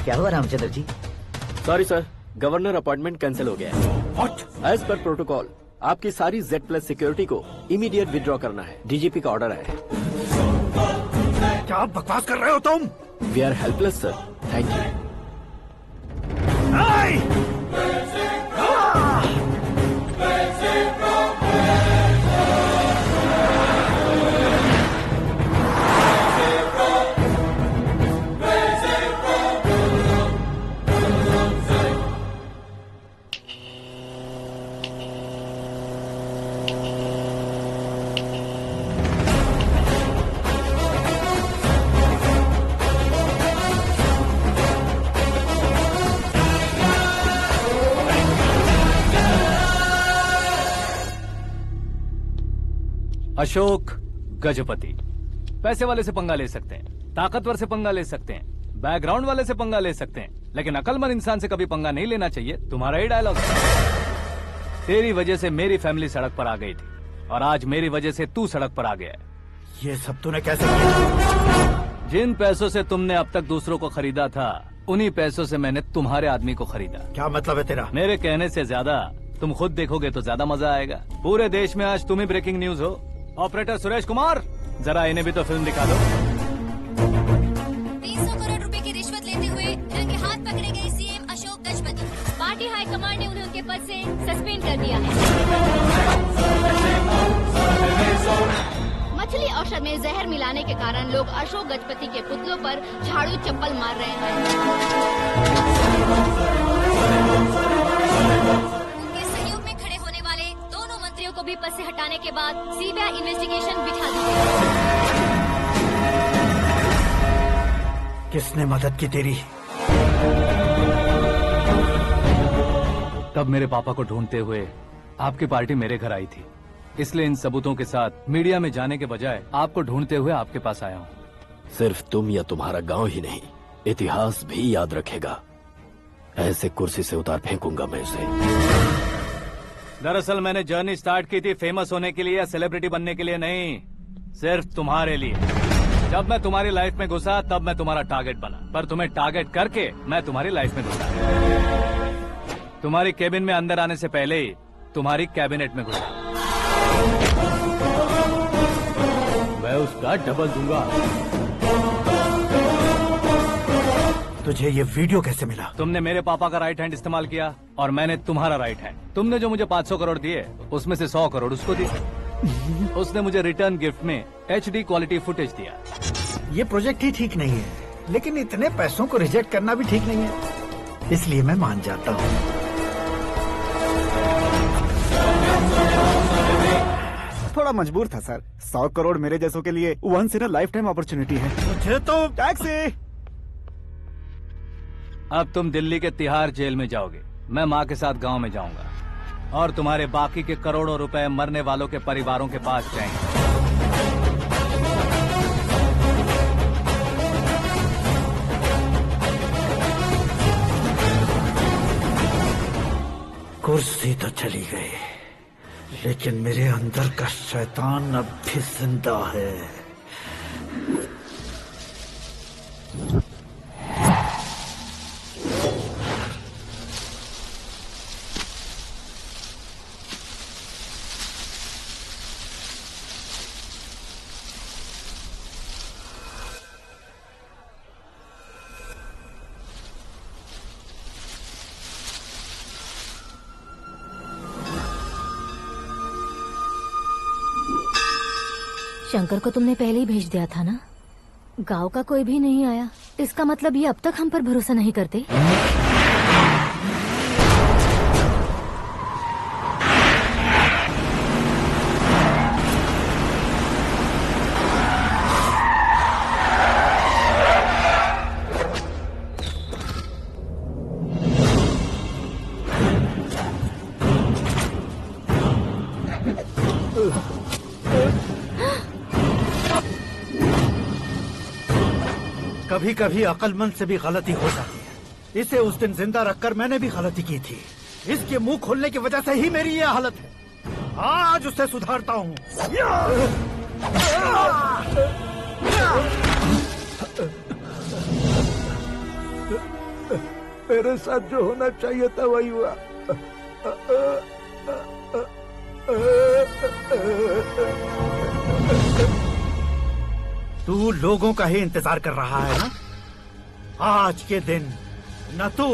D: क्या हुआ Ramchandra ji?
M: Sorry sir, governor appointment cancel हो गया है।
N: What?
M: एज पर प्रोटोकॉल आपकी सारी Z+ सिक्योरिटी को इमीडिएट विड्रॉ करना है। डीजीपी का ऑर्डर है।
N: क्या बकवास कर रहे हो तुम?
M: We are helpless sir, thank you.
A: Ashok Gajapati पैसे वाले से पंगा ले सकते हैं, ताकतवर से पंगा ले सकते हैं, बैकग्राउंड वाले से पंगा ले सकते हैं, लेकिन अकलमंद इंसान से कभी पंगा नहीं लेना चाहिए। तुम्हारा ही डायलॉग। तेरी वजह से मेरी फैमिली सड़क पर आ गई थी और आज मेरी वजह से तू सड़क पर आ गया है।
N: ये सब तूने कैसे किया?
A: जिन पैसों से तुमने अब तक दूसरों को खरीदा था उन्हीं पैसों से मैंने तुम्हारे आदमी को खरीदा।
N: क्या मतलब है तेरा?
A: मेरे कहने से ज्यादा तुम खुद देखोगे तो ज्यादा मजा आएगा। पूरे देश में आज तुम ही ब्रेकिंग न्यूज हो। ऑपरेटर सुरेश कुमार, जरा इन्हें भी तो फिल्म दिखा दो।
F: 300 करोड़ रुपए की रिश्वत लेते हुए रंगे हाथ पकड़े गए CM Ashok Gajapati. Party high command ने उन्हें उनके पद से सस्पेंड कर दिया है।
O: मछली औषध में जहर मिलाने के कारण लोग अशोक गजपति के पुतलों पर झाड़ू चप्पल मार रहे हैं।
F: उनके सहयोग में खड़े होने वाले दोनों मंत्रियों को भी पद से हटाने के बाद सीबीआई इन्वेस्टिगेशन बिठा दी गई।
N: किसने मदद की तेरी?
A: तब मेरे पापा को ढूंढते हुए आपकी पार्टी मेरे घर आई थी, इसलिए इन सबूतों के साथ मीडिया में जाने के बजाय आपको ढूंढते हुए आपके पास आया हूँ।
M: सिर्फ तुम या तुम्हारा गांव ही नहीं, इतिहास भी याद रखेगा। ऐसे कुर्सी से उतार फेंकूंगा मैं उसे।
A: दरअसल मैंने जर्नी स्टार्ट की थी फेमस होने के लिए या सेलिब्रिटी बनने के लिए नहीं, सिर्फ तुम्हारे लिए। जब मैं तुम्हारी लाइफ में घुसा तब मैं तुम्हारा टारगेट बना, पर तुम्हें टारगेट करके मैं तुम्हारी लाइफ में घुसा। तुम्हारी केबिन में अंदर आने से पहले ही तुम्हारी कैबिनेट में घुसा।
K: मैं उसका डबल दूंगा।
N: तुझे ये वीडियो कैसे मिला?
A: तुमने मेरे पापा का राइट हैंड इस्तेमाल किया और मैंने तुम्हारा राइट हैंड। तुमने जो मुझे 500 करोड़ दिए उसमें से 100 करोड़ उसको दिए। उसने मुझे रिटर्न गिफ्ट में HD क्वालिटी फुटेज दिया।
N: ये प्रोजेक्ट ही ठीक नहीं है, लेकिन इतने पैसों को रिजेक्ट करना भी ठीक नहीं है, इसलिए मैं मान जाता हूँ।
B: थोड़ा मजबूर था सर। 100 करोड़ मेरे जैसों के लिए once in a life time opportunity है।
N: मुझे तो
B: टैक्सी।
A: अब तुम दिल्ली के तिहाड़ जेल में जाओगे, मैं माँ के साथ गांव में जाऊंगा और तुम्हारे बाकी के करोड़ों रुपए मरने वालों के परिवारों के पास जाएंगे।
N: कुर्सी तो चली गई, लेकिन मेरे अंदर का शैतान अब भी जिंदा है।
F: शंकर को तुमने पहले ही भेज दिया था ना? गांव का कोई भी नहीं आया, इसका मतलब ये अब तक हम पर भरोसा नहीं करते।
N: कभी कभी अक्लमंद से भी गलती हो जाती है। इसे उस दिन जिंदा रखकर मैंने भी गलती की थी। इसके मुंह खोलने की वजह से ही मेरी ये हालत है। आज उसे सुधारता हूँ।
P: मेरे साथ जो होना चाहिए था वही हुआ।
N: तू लोगों का ही इंतजार कर रहा है ना? आज के दिन न तू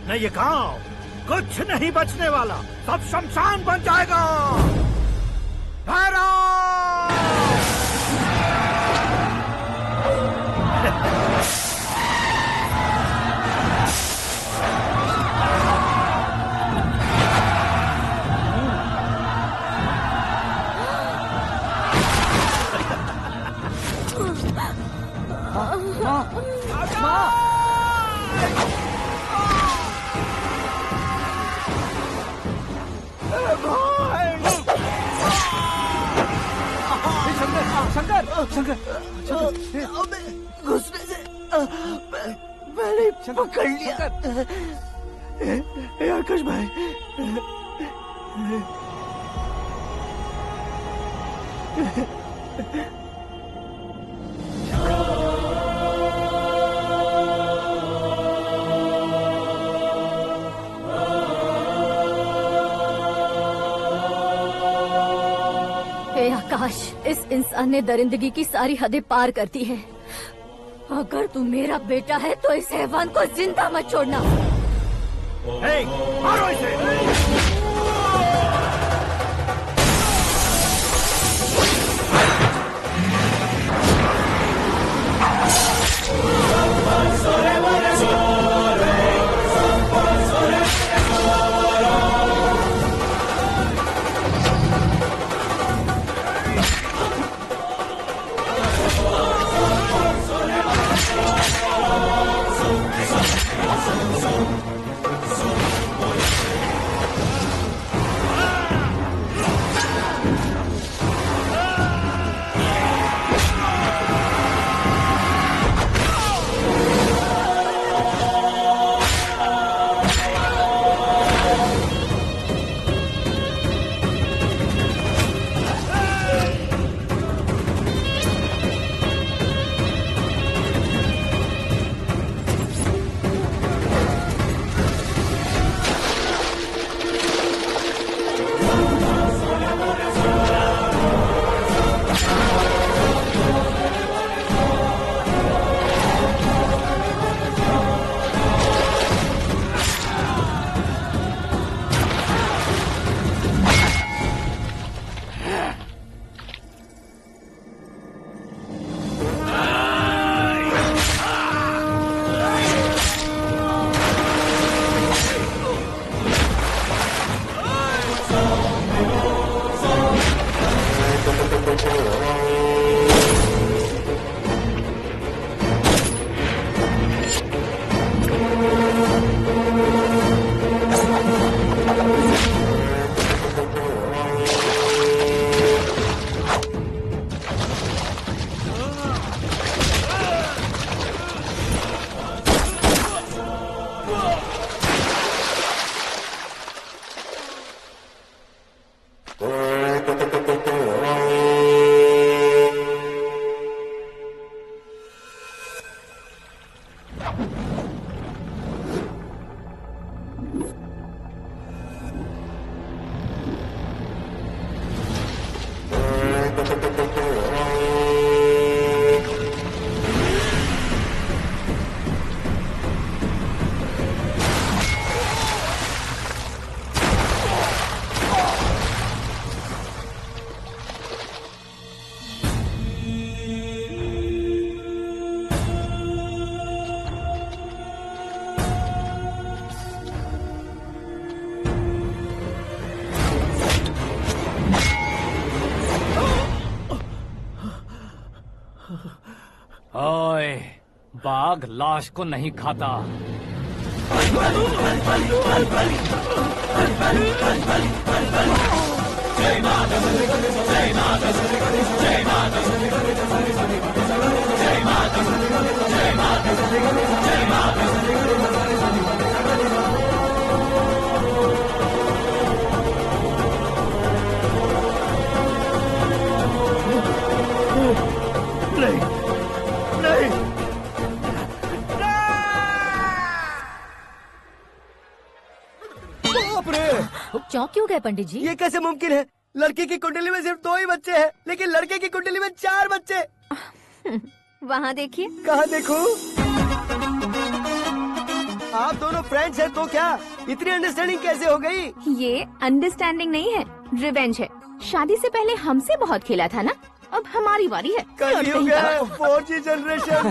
N: न ये गांव, कुछ नहीं बचने वाला, सब शमशान बन जाएगा।
H: घुसने से मैंने पकड़ लिया। आकाश भाई,
F: हे आकाश, इस इंसान ने दरिंदगी की सारी हदें पार कर दी है। अगर तू मेरा बेटा है तो इस हैवान को जिंदा मत छोड़ना।
N: मारो इसे।
A: ओए, बाघ लाश को नहीं खाता।
H: नहीं नहीं बाप रे!
F: चौंक क्यों गए पंडित जी?
H: ये कैसे मुमकिन है? लड़की की कुंडली में सिर्फ 2 ही बच्चे हैं, लेकिन लड़के की कुंडली में 4 बच्चे।
L: वहाँ देखिए।
H: कहाँ देखूं? आप दोनों फ्रेंड्स हैं तो क्या इतनी अंडरस्टैंडिंग कैसे हो गई?
L: ये अंडरस्टैंडिंग नहीं है, रिवेंज है। शादी से पहले हमसे बहुत खेला था ना, अब हमारी बारी है।
H: कल ही हो गया 4G जनरेशन।